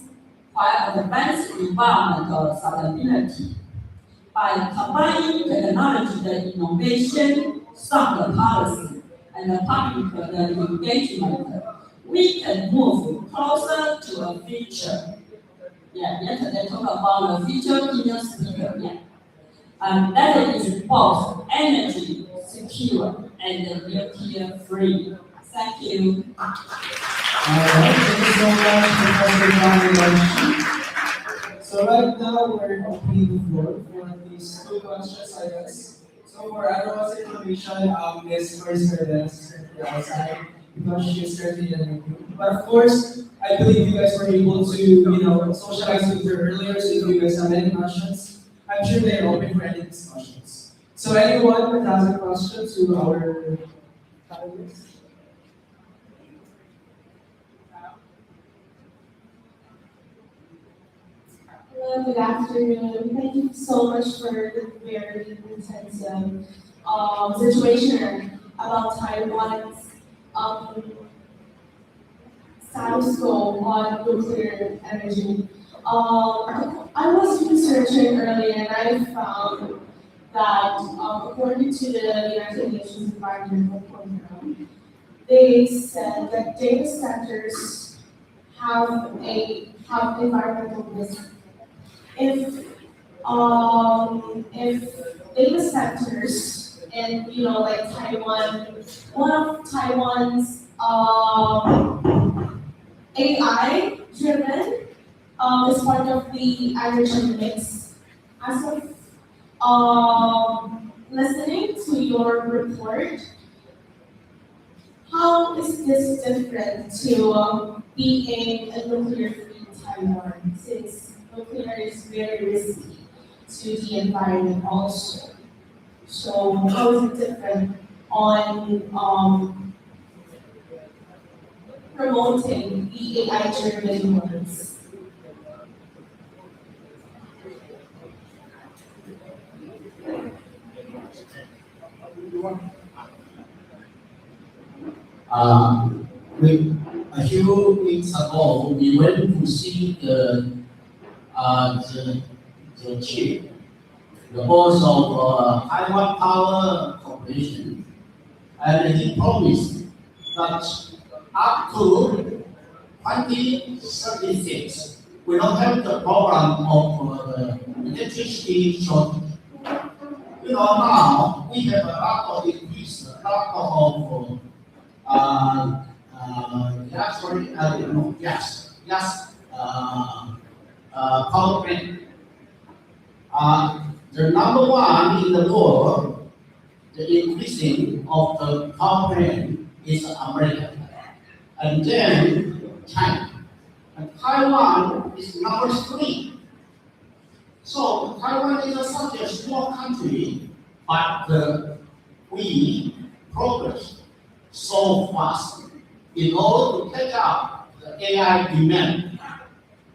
while advancing environmental sustainability. By combining technology innovation, sound policy, and public engagement, we can move closer to a future. Yeah, yesterday talk about the future keynote speaker. Yeah. That is both energy secure and nuclear free. Thank you. Alright, thank you so much, Professor John. So right now we're opening the floor for the these two questions, I guess. So for everyone's information, Ms. Chris Hernandez is currently outside because she is currently in the room. But of course, I believe you guys were able to, socialize with her earlier, so if you guys have any questions, I'm sure they are open for any discussions. So anyone that has a question to our panelists? Hello, good afternoon. Thank you so much for the very intensive situation about Taiwan's status quo on nuclear energy. I was researching earlier and I found that according to the United Nations Environmental Program, they said that data centers have environmental risk. If data centers and like Taiwan, one of Taiwan's AI driven is part of the energy mix. As of listening to your report, how is this different to being a nuclear-free Taiwan, since nuclear is very risky to the environment also? So how is it different on promoting the AI-driven ones? A few weeks ago, we went to see the chief, the boss of Taiwan Power Corporation, and he promised that up to 2036, we don't have the problem of electricity shortage. Now we have a lot of increase, a lot of power plant. The number one in the world, the increasing of the power plant is America, and then China, and Taiwan is number three. So Taiwan is such a small country, but we progress so fast in order to catch up the AI demand.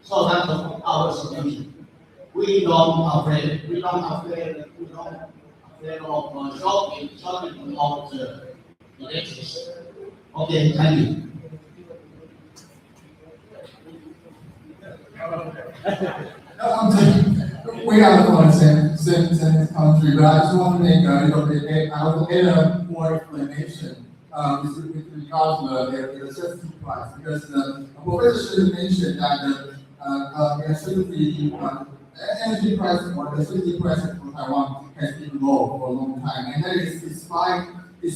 So that's our solution. We don't afraid of shortage of the electricity. Okay, thank you. We have the same country, but I just want to make a more explanation with regards to the electricity price, because Professor Shi mentioned that the electricity energy price or electricity price for Taiwan has been low for a long time, and that is despite the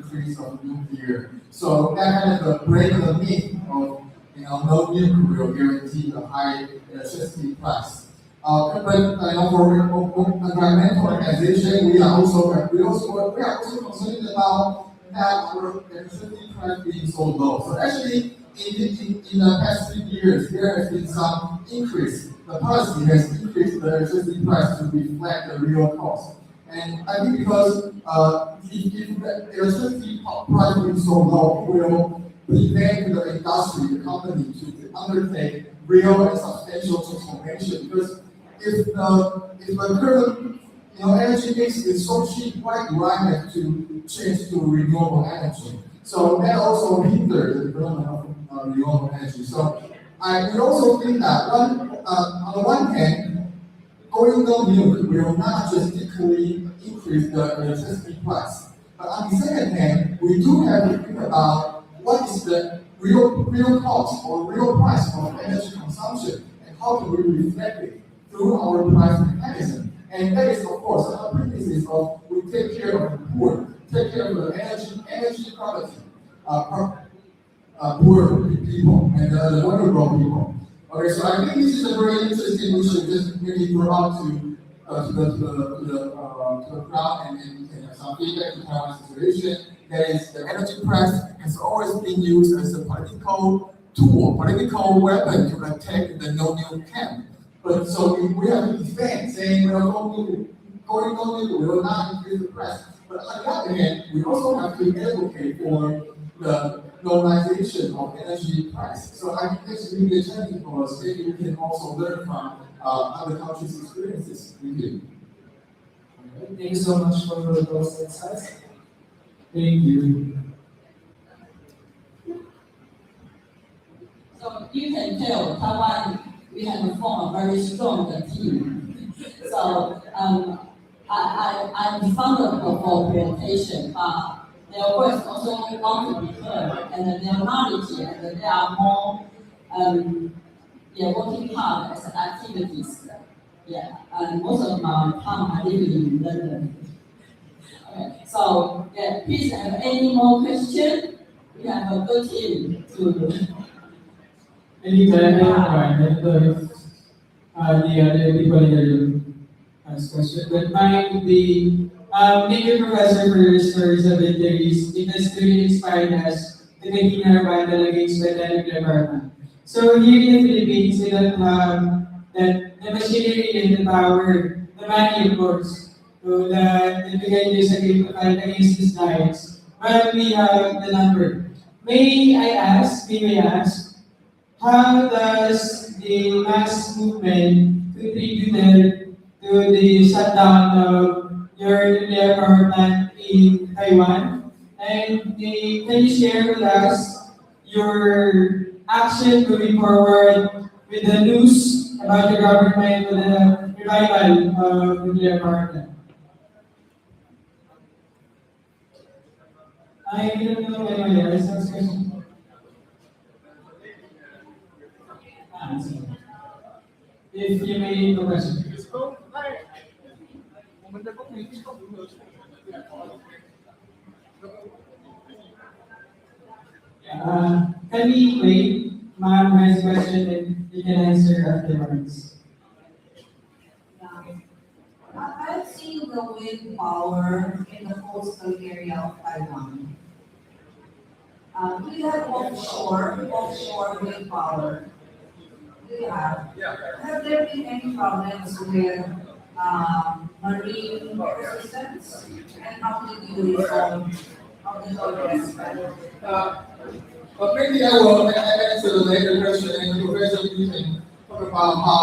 decrease of nuclear. So that kind of break the myth of no nuclear will guarantee a high electricity price. But for environmental organization, we are also concerned about that our electricity price being so low. So actually, in the past 3 years, there has been some increase. The policy has increased the electricity price to reflect the real cost. And I think because if the electricity price being so low, it will prevent the industry, the company, to undertake real and substantial transformation. Because if the current energy mix is so cheap, why do I have to change to renewable energy? So that also hinders the development of renewable energy. So we also think that on the one hand, going no nuke will not drastically increase the electricity price. But on the second hand, we do have to think about what is the real cost or real price of energy consumption, and how can we reflect it through our price mechanism. And that is, of course, the premises of we take care of the poor, take care of the energy poverty, poor people and the vulnerable people. Okay, so I think this is a very interesting issue, just maybe throw out to to the crowd and some feedback to Taiwan's situation. That is, the energy press has always been used as a political tool, political weapon to attack the no-new camp. But so we have to defend, saying we are going to, we will not increase the press. But on the other hand, we also have to advocate for the normalization of energy price. So I think that's really a challenge for us. Maybe we can also learn from other countries' experiences. Thank you. Thank you so much for those insights. Thank you. So you can tell Taiwan, we have formed a very strong team. So I'm fond of cooperation, but their voice also want to be heard, and their knowledge, and they are more working hard as activities. Yeah, and most of my time I live in London. Okay, so please have any more questions? We have a good team to. Any clarifying if the other people in the room ask questions? But mine would be, thank you, Professor, for your stories of victories. It has truly inspired us to continue our battle against the nuclear development. So here in the Philippines, we don't have that the machinery and the power, the money, of course, so that we can use again to fight against these diets. But we have the number. May I ask, how does the mass movement contribute to the shutdown of your nuclear power plant in Taiwan? And can you share with us your action moving forward with the news about the government with the revival of nuclear power plant? I don't know anyone else has a question. If you may have a question. Can we wait? Ma'am has a question and you can answer afterwards. I've seen the wind power in the coastal area of Taiwan. Do you have offshore wind power? Do you have? Yeah. Have there been any problems with marine ecosystems? And how did you resolve? How did you address that? But maybe I will answer the later question, and Professor, you can talk about how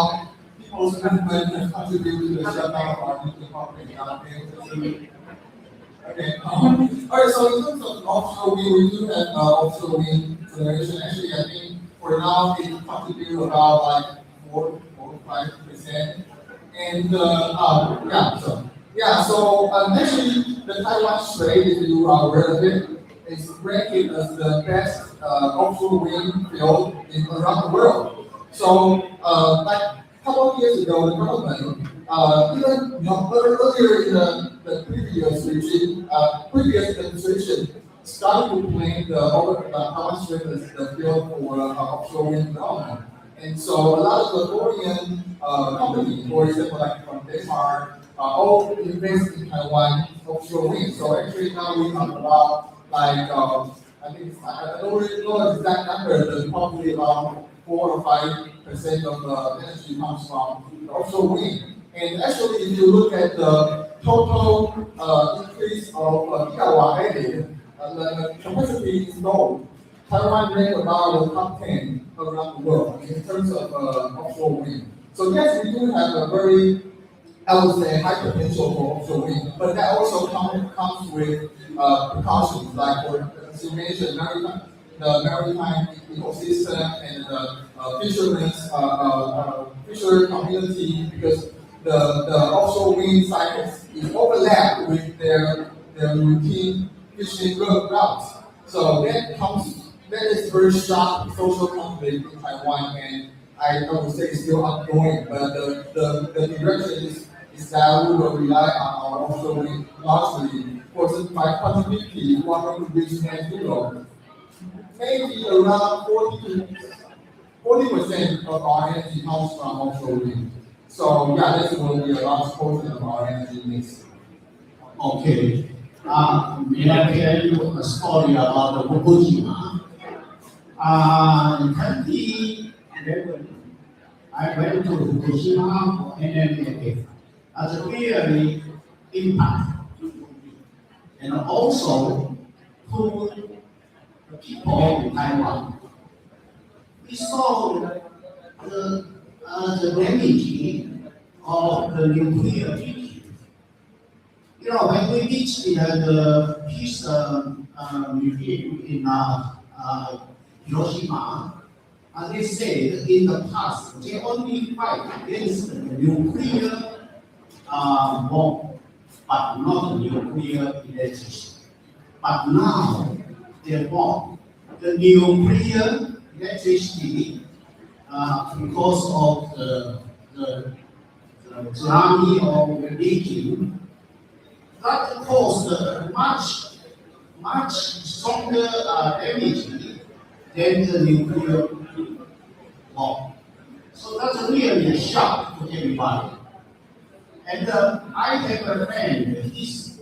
people's movement has contributed to the shutdown of our nuclear power plant. Okay. All right. So in terms of offshore wind, we do have offshore wind generation. Actually, I think for now it contributes about like 4 or 5%. And so actually the Taiwan Strait, if you are aware of it, is ranked as the best offshore wind field around the world. So like a couple of years ago, the government, even earlier in the previous regime, previous administration, started to plan the Taiwan Strait as the field for offshore wind development. And so a lot of the foreign companies, for example, like from Denmark, all invest in Taiwan offshore wind. So actually now we talk about like I think I don't really know the exact number, but probably about 4 or 5% of the energy comes from the offshore wind. And actually, if you look at the total increase of gigawatt added, the capacity installed, Taiwan ranked about the top 10 around the world in terms of offshore wind. So yes, we do have a very, I would say, high potential for offshore wind, but that also comes with precautions, like as you mentioned, the maritime ecosystem and the fisher community, because the offshore wind cycles is overlapped with their routine fishing routes. So that is very sharp social conflict in Taiwan, and I would say it's still ongoing, but the direction is that we will rely on our offshore wind largely. For example, by 2050, we want to reach net zero. Maybe around 40% of our energy comes from offshore wind. So yeah, this will be a large portion of our energy mix. Okay. May I tell you a story about the Fukushima? In 2011, I went to Fukushima for NMA as a really impact. And also to the people in Taiwan. We saw the damage of the nuclear treaty. You know, when we reached the peace museum in Hiroshima, they said in the past they only fight against the nuclear bomb, but not the nuclear electricity. But now they want the nuclear electricity because of the tsunami of leaking that caused much stronger damage than the nuclear bomb. So that's really a shock to everybody. And I have a friend, his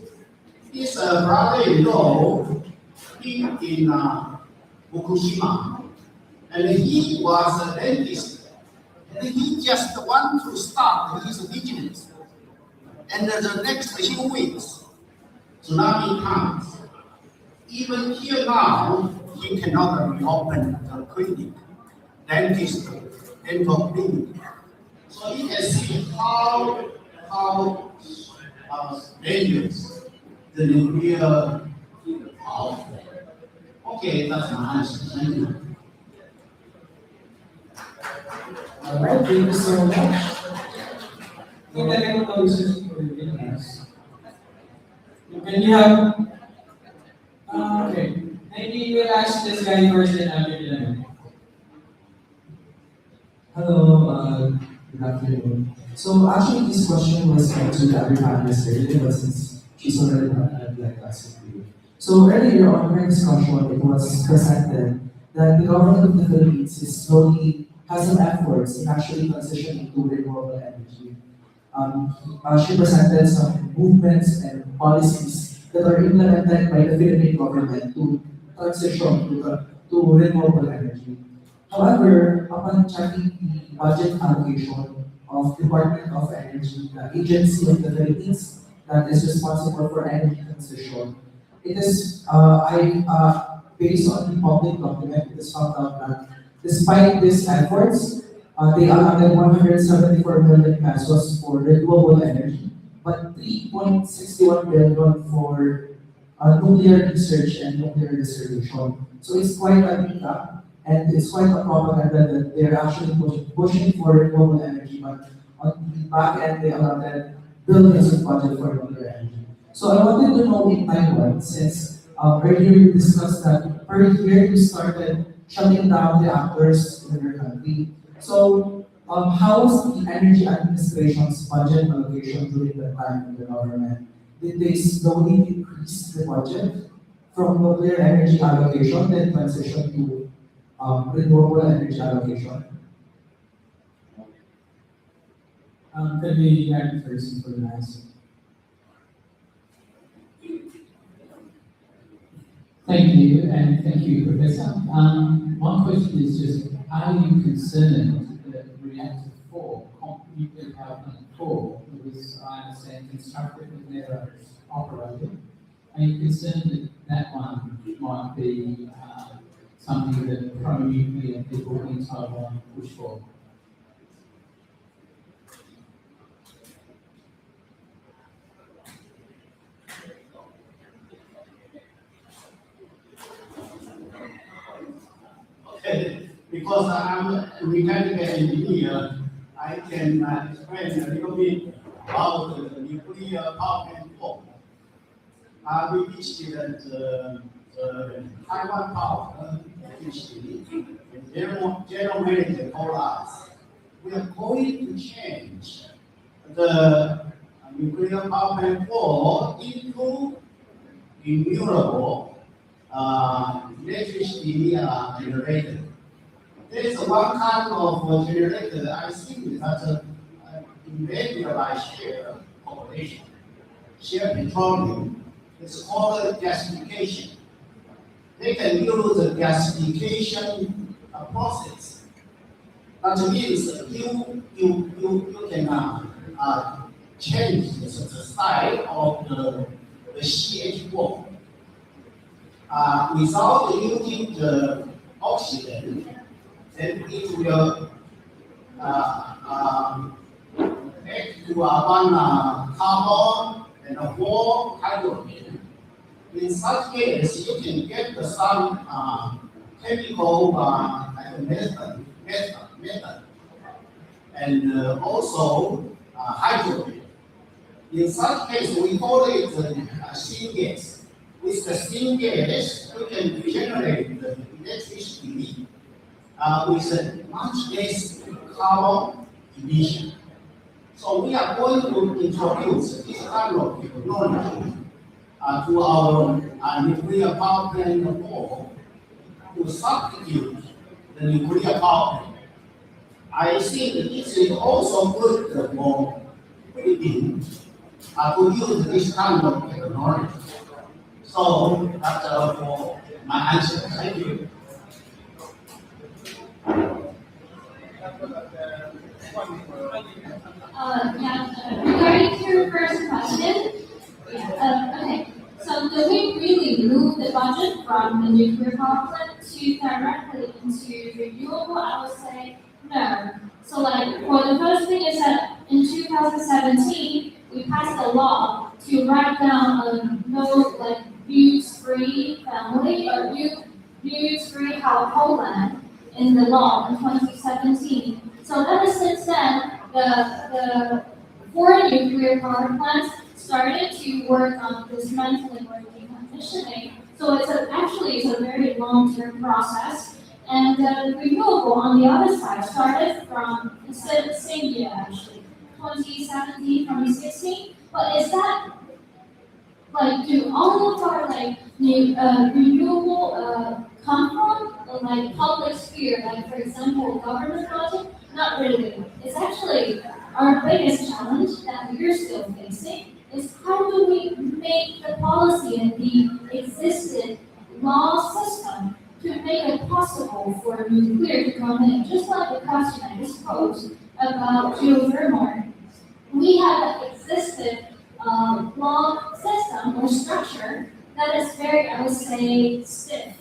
brother-in-law lived in Fukushima, and he was a dentist, and he just want to start his business. And the next few weeks, tsunami comes. Even here now, he cannot reopen the clinic, dentist, dental clinic. So you can see how dangerous the nuclear power. Okay, that's my answer. Thank you. All right, thank you so much. I think that I will research for the winners. Can you have? Okay, maybe we'll ask this guy first and after that. Hello, good afternoon. So actually, this question was sent to the other panelists earlier, but since she's already not, I'd like to ask it to you. So earlier on her discussion, it was presented that the government of the Philippines is slowly has some efforts in actually transitioning to renewable energy. She presented some movements and policies that are implemented by the Philippine government to transition to renewable energy. However, upon checking the budget allocation of Department of Energy, the agency of the Philippines that is responsible for energy transition, it is based on the public document, it is found out that despite these efforts, they allotted 174 million pesos for renewable energy, but 3.61 billion for nuclear research and nuclear reservation. So it's quite a big gap, and it's quite a propaganda that they're actually pushing for renewable energy, but on the back end they allotted billions of budget for nuclear energy. So I wanted to know in Taiwan, since earlier we discussed that per year you started shutting down reactors in your country. So how was the energy administration's budget allocation during the time of the government? Did they slowly decrease the budget from nuclear energy allocation, then transition to renewable energy allocation? Can we add first for the answer? Thank you, and thank you, Professor. My question is just, are you concerned that reactor 4, nuclear power plant 4, was, I understand, constructed but never operated? Are you concerned that that one might be something that pro-nuclear people in Taiwan push for? Because I'm a mechanical engineer, I can explain a little bit about the nuclear power plant 4. We reached the Taiwan Power electricity, and general manager told us we are going to change the nuclear power plant 4 into renewable electricity generator. There is one kind of generator, I think that irregular share population, share petroleum, it's called gasification. They can use the gasification process. That means you can change the style of the CH4 without using the oxygen, then it will add to one carbon and 4 hydrogen. In such case, you can get some chemical method, and also hydrogen. In such case, we call it syngas. With the syngas, we can generate the electricity with a much less carbon emission. So we are going to introduce this kind of technology to our nuclear power plant 4 to substitute the nuclear power plant. I think this is also good for Philippines to use this kind of technology. So that's for my answer. Thank you. Regarding to your first question, okay. So do we really move the budget from the nuclear power plant to directly into renewable? I would say no. So the first thing is that in 2017, we passed a law to write down no Nukes-free family or Nukes-free homeland in the law in 2017. So ever since then, the 4 nuclear power plants started to work on dismantling or decommissioning. So it's a very long-term process. And renewable, on the other side, started from the same year actually, 2017, 2016. But is that do all of our renewable come from public sphere, for example, government project? Not really. It's actually our biggest challenge that we're still facing is how do we make the policy and the existing law system to make it possible for nuclear to come in, just like the question I just posed about geothermal. We have an existing law system or structure that is very, I would say, stiff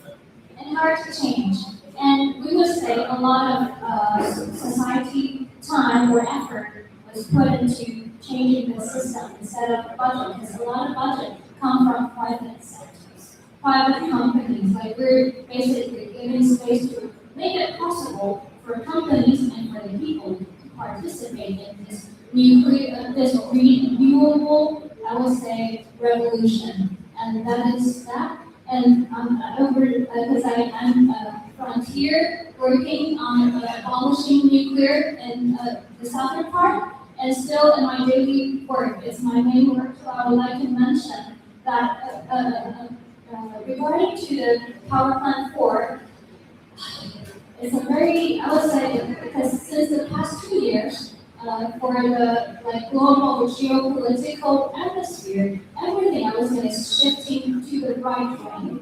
and hard to change. And we would say a lot of society time or effort was put into changing the system instead of budget, because a lot of budget come from private sectors, private companies. We're basically giving space to make it possible for companies and for the people to participate in this renewable, I would say, revolution. And that is that. And because I'm frontier working on abolishing nuclear in the southern part, and still in my daily work, it's my main work, so I would like to mention that regarding to the power plant 4, it's a very, I would say, because since the past 2 years, for the global geopolitical atmosphere, everything I would say is shifting to the right way.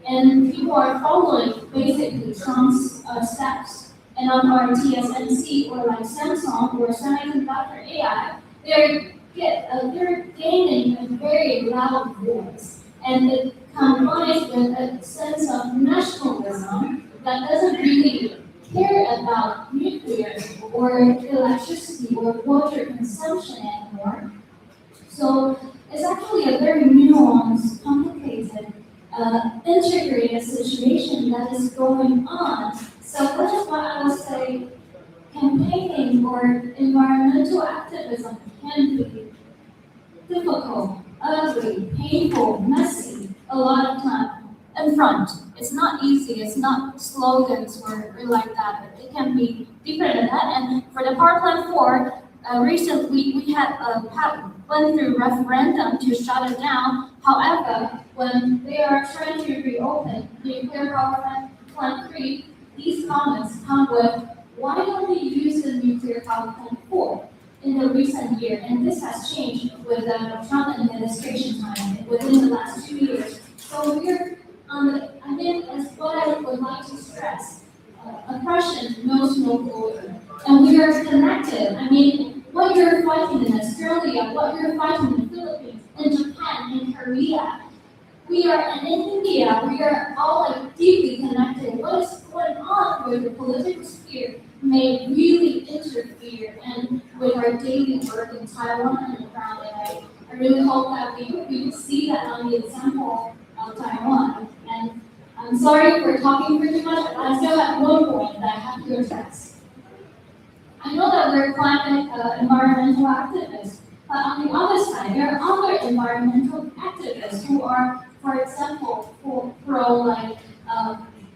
And people are following basically Trump's steps. And on our TSMC or Samsung or semiconductor AI, they're gaining a very loud voice. And it combines with a sense of nationalism that doesn't really care about nuclear or electricity or water consumption anymore. So it's actually a very nuanced, complicated, integrated situation that is going on. So that is why I would say campaigning or environmental activism can be difficult, ugly, painful, messy, a lot of time. In front, it's not easy, it's not slogans or like that, but it can be deeper than that. And for the power plant 4, recently we had went through referendum to shut it down. However, when they are trying to reopen nuclear power plant 3, these comments come with, why don't we use the nuclear power plant 4? in the recent year, and this has changed with the Trump administration time within the last 2 years. So we're on the, I think that's what I would like to stress. Oppression knows no border, and we are connected. I mean, what you're fighting in Australia, what you're fighting in the Philippines, in Japan, in Korea, we are, and in India, we are all like deeply connected. What is going on with the political sphere may really interfere and with our daily work in Taiwan and around it. I really hope that we see that on the example of Taiwan. And I'm sorry for talking pretty much, but I still have one point that I have to address. I know that we're climate environmental activists, but on the other side, there are other environmental activists who are, for example,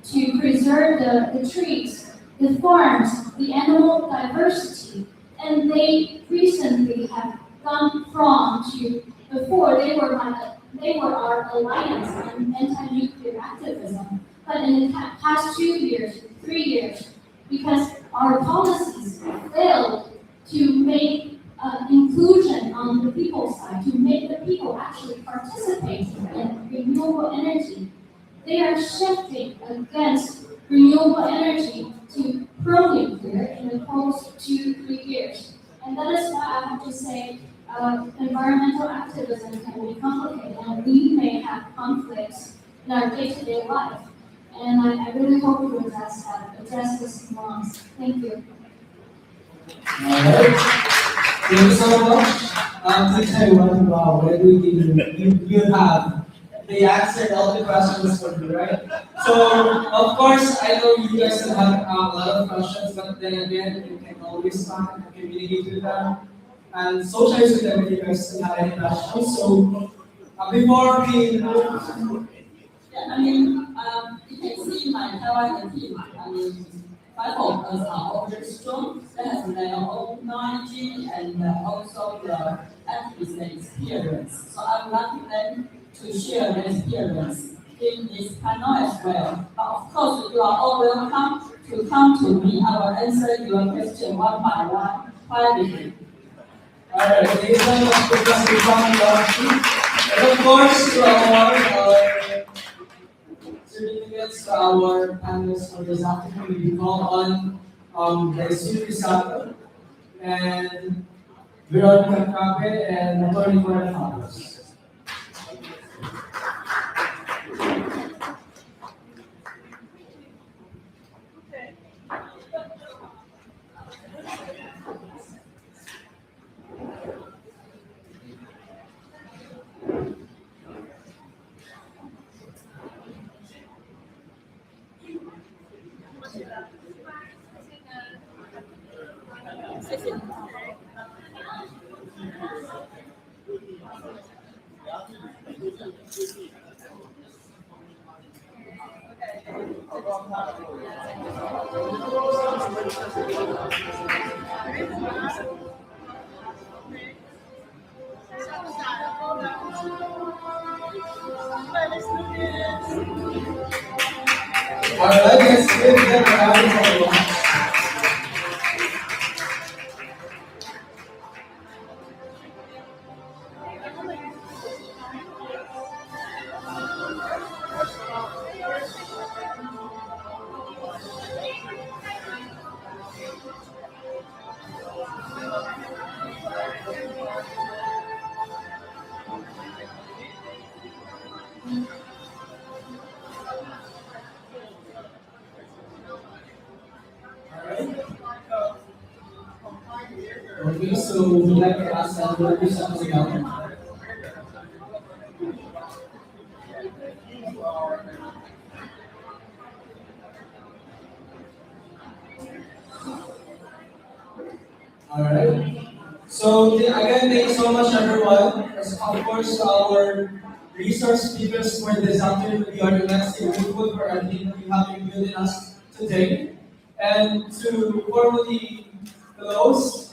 to preserve the trees, the farms, the animal diversity, and they recently have gone from to before they were our alliance on anti-nuclear activism, but in the past 2 years, 3 years, because our policies failed to make inclusion on the people side, to make the people actually participating in renewable energy. They are shifting against renewable energy to pro-nuclear in the post 2-3 years. And that is why I have to say environmental activism can be complicated and we may have conflicts in our day-to-day life. And I really hope you address this once. Thank you. Alright. Thank you so much. To Taiwan, wow, everything you have. They answered all the questions for you, right? So, of course, I know you guys have a lot of questions, but then again, you can always talk and communicate with them. And socialize with them if you guys have any questions. So, before we move. Yeah, I mean, you can see my Taiwan team. I mean, 5 of us are all very strong. They have their own knowledge and also the activist experience. So I would like them to share their experience in this panel as well. But of course, you are all welcome to come to me. I will answer your question one by one privately. Alright, thank you so much for coming. And of course, to our certificates, our panelists for this afternoon, we call on the Super Sato and Veronica Cape and Tony Cornelius. Alright, let's give them a round of applause. Okay, so we'd like to ask that we'll do something else. Alright. So again, thank you so much everyone. As of course, our resource speakers for this afternoon, we are the next input for everything you have been giving us today. And to formally close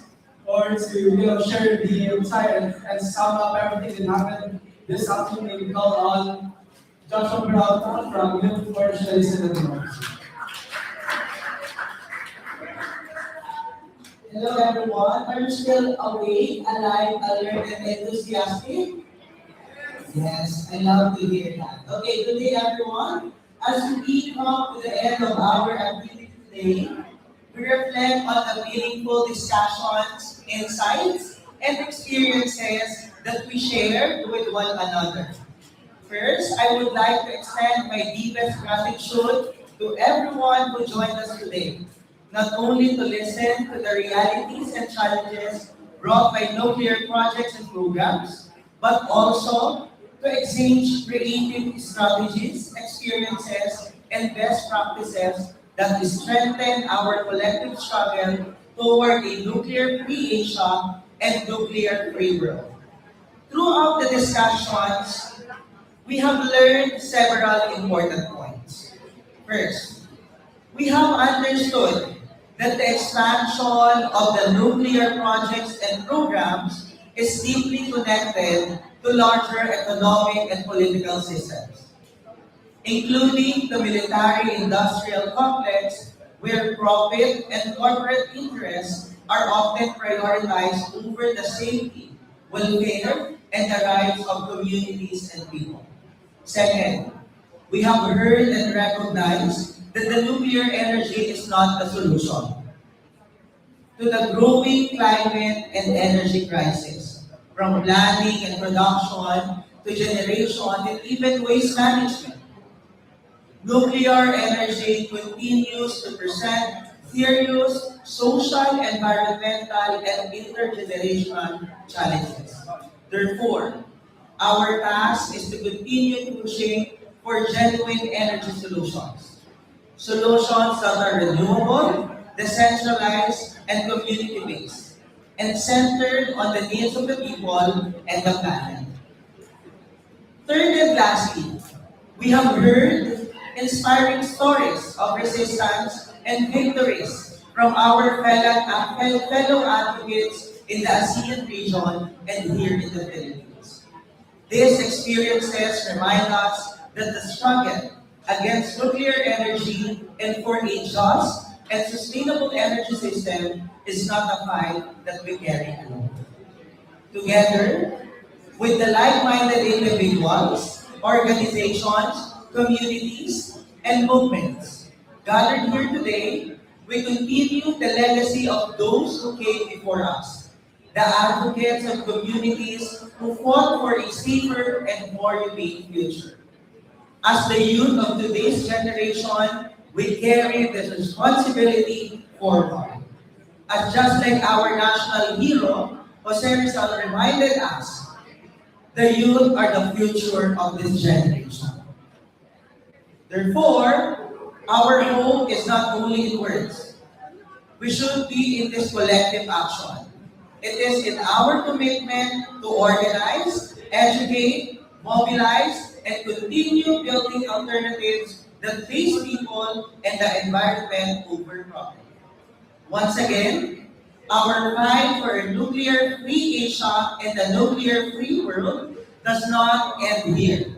or to share the insight and sum up everything that happened this afternoon, we call on Joshua Peralta from Renewable Forest Studies and Democracy. Hello everyone, are you still awake, alive, alert, and enthusiastic? Yes, I love to hear that. Okay, good day everyone. As we come to the end of our activity today, we reflect on the meaningful discussions, insights, and experiences that we shared with one another. First, I would like to extend my deepest gratitude to everyone who joined us today, not only to listen to the realities and challenges brought by nuclear projects and programs, but also to exchange creative strategies, experiences, and best practices that will strengthen our collective struggle toward a nuclear-free Asia and nuclear-free world. Throughout the discussions, we have learned several important points. First, we have understood that the expansion of the nuclear projects and programs is deeply connected to larger economic and political systems, including the military-industrial complex where profit and corporate interests are often prioritized over the safety, welfare, and the rights of communities and people. Second, we have heard and recognized that the nuclear energy is not the solution to the growing climate and energy crisis, from planning and production to generation and even waste management. Nuclear energy continues to present serious social, environmental, and intergenerational challenges. Therefore, our task is to continue pushing for genuine energy solutions. Solutions that are renewable, decentralized, and community-based, and centered on the needs of the people and the planet. Third and lastly, we have heard inspiring stories of resistance and victories from our fellow advocates in the ASEAN region and here in the Philippines. These experiences remind us that the struggle against nuclear energy and for a just and sustainable energy system is not a fight that we carry alone. Together, with the like-minded individuals, organizations, communities, and movements gathered here today, we continue the legacy of those who came before us, the advocates of communities who fought for a safer and more humane future. As the youth of today's generation, we carry this responsibility forward. As just like our national hero, Jose Rizal reminded us, the youth are the future of this generation. Therefore, our hope is not only in words. We should be in this collective action. It is in our commitment to organize, educate, mobilize, and continue building alternatives that place people and the environment over profit. Once again, our fight for a nuclear-free Asia and a nuclear-free world does not end here.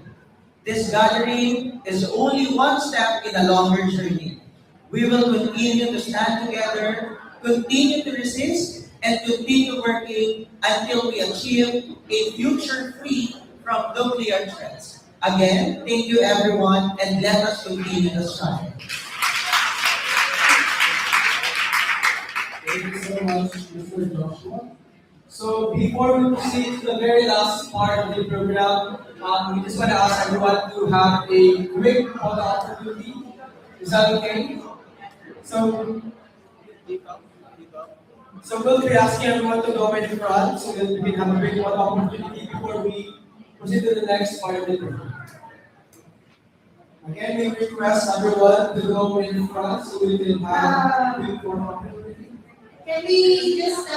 This gathering is only one step in a longer journey. We will continue to stand together, continue to resist, and continue working until we achieve a future free from nuclear threats. Again, thank you everyone, and let us continue the struggle. Thank you so much, Mr. Joshua. So before we proceed to the very last part of the program, we just want to ask everyone to have a quick photo opportunity. Is that okay? So, we'll be asking everyone to go in front so that we can have a quick photo opportunity before we proceed to the next part of the program. Again, we request everyone to go in front so we can have a quick photo opportunity. Can we just, you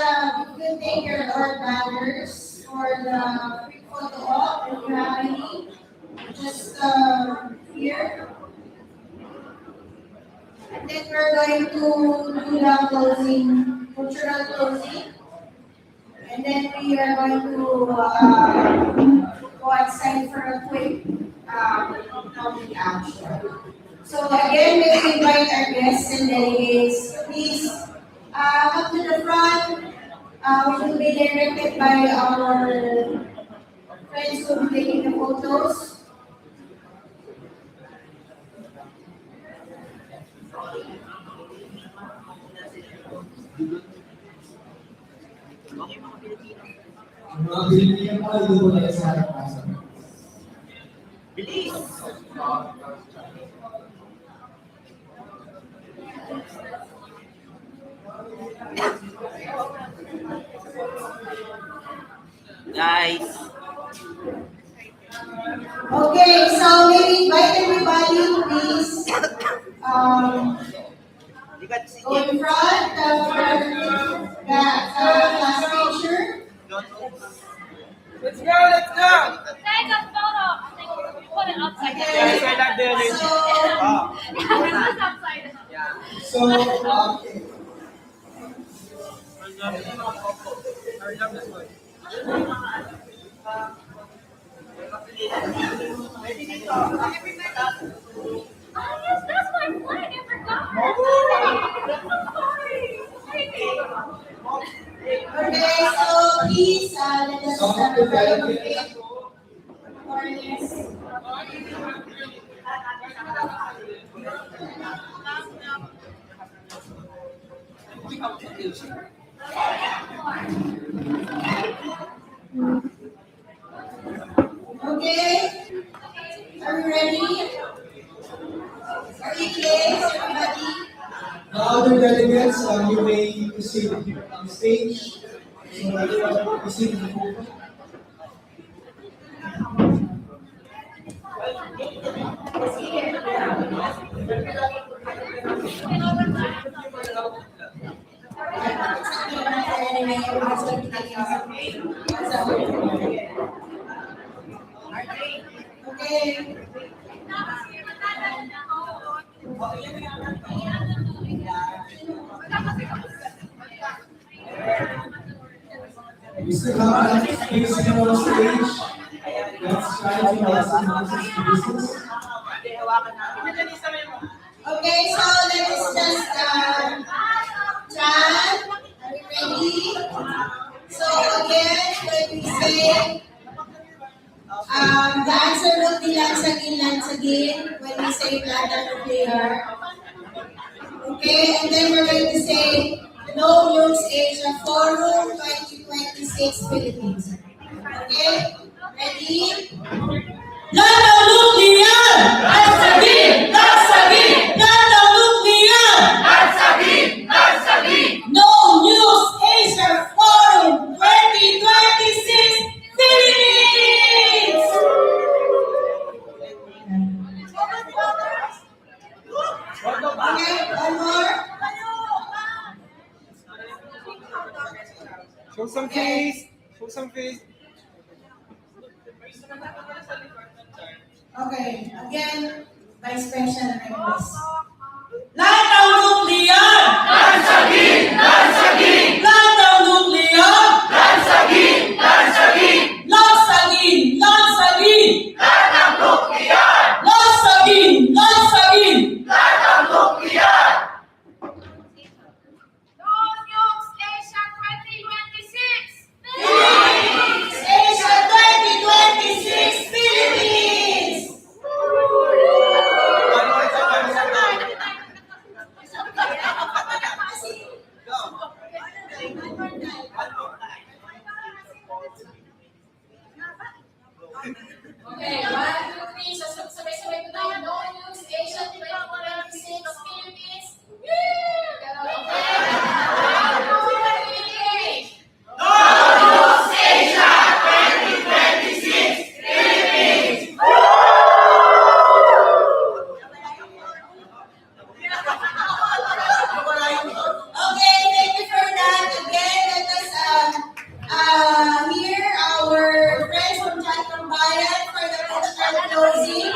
can take your board banners for the quick photo op if you have any. Just here. And then we're going to do the closing, cultural closing. And then we are going to go outside for a quick public action. So again, we invite our guests and delegates, please Come to the front, which will be directed by our friends who will be taking the photos. Mga Pilipino po, ito po tayo sa harapan. Guys. Okay, so maybe invite everybody to please go in front for that last picture. Let's go, let's go! Take a photo. Put it upside down. Guys, we're not doing it. Yeah, this is upside down. So, Oh yes, that's my flag. I forgot. I'm so sorry. Okay, so please let us prepare your page for this. Okay, are we ready? Are you clear, everybody? the other delegates, you may proceed on stage. So, everyone proceed to the photo. Okay. We still have enough space here on stage. Let's try to maximize this spaces. Okay, so let us just Chan, are you ready? So again, when we say the answer will be once again when we say Plata nuclear. Okay, and then we're going to say No Nukes Asia Forum 2026 Philippines. Okay, ready? Plata nuclear! No News Asia Forum 2026 Philippines! Okay, one more. Show some face. Show some face. Okay, again, by special request. Lantaw nuklear! Lansagin! Lantaw nuklear! Lansagin! Lansagin! No Nukes Asia 2026. Philippines! Asia 2026 Philippines! Okay, 1, 2, 3. So sabay-sabay ko tayo. No Nukes Asia 2026 Philippines. Okay, thank you for that. Again, let us hear our friends from Chatong Bayan for the cultural closing.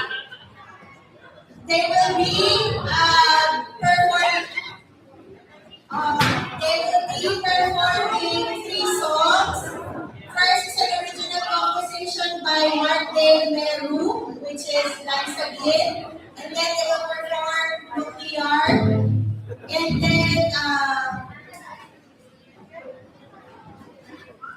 They will be performing. Three songs. First is an original composition by Mark De Meru, which is Lansagin.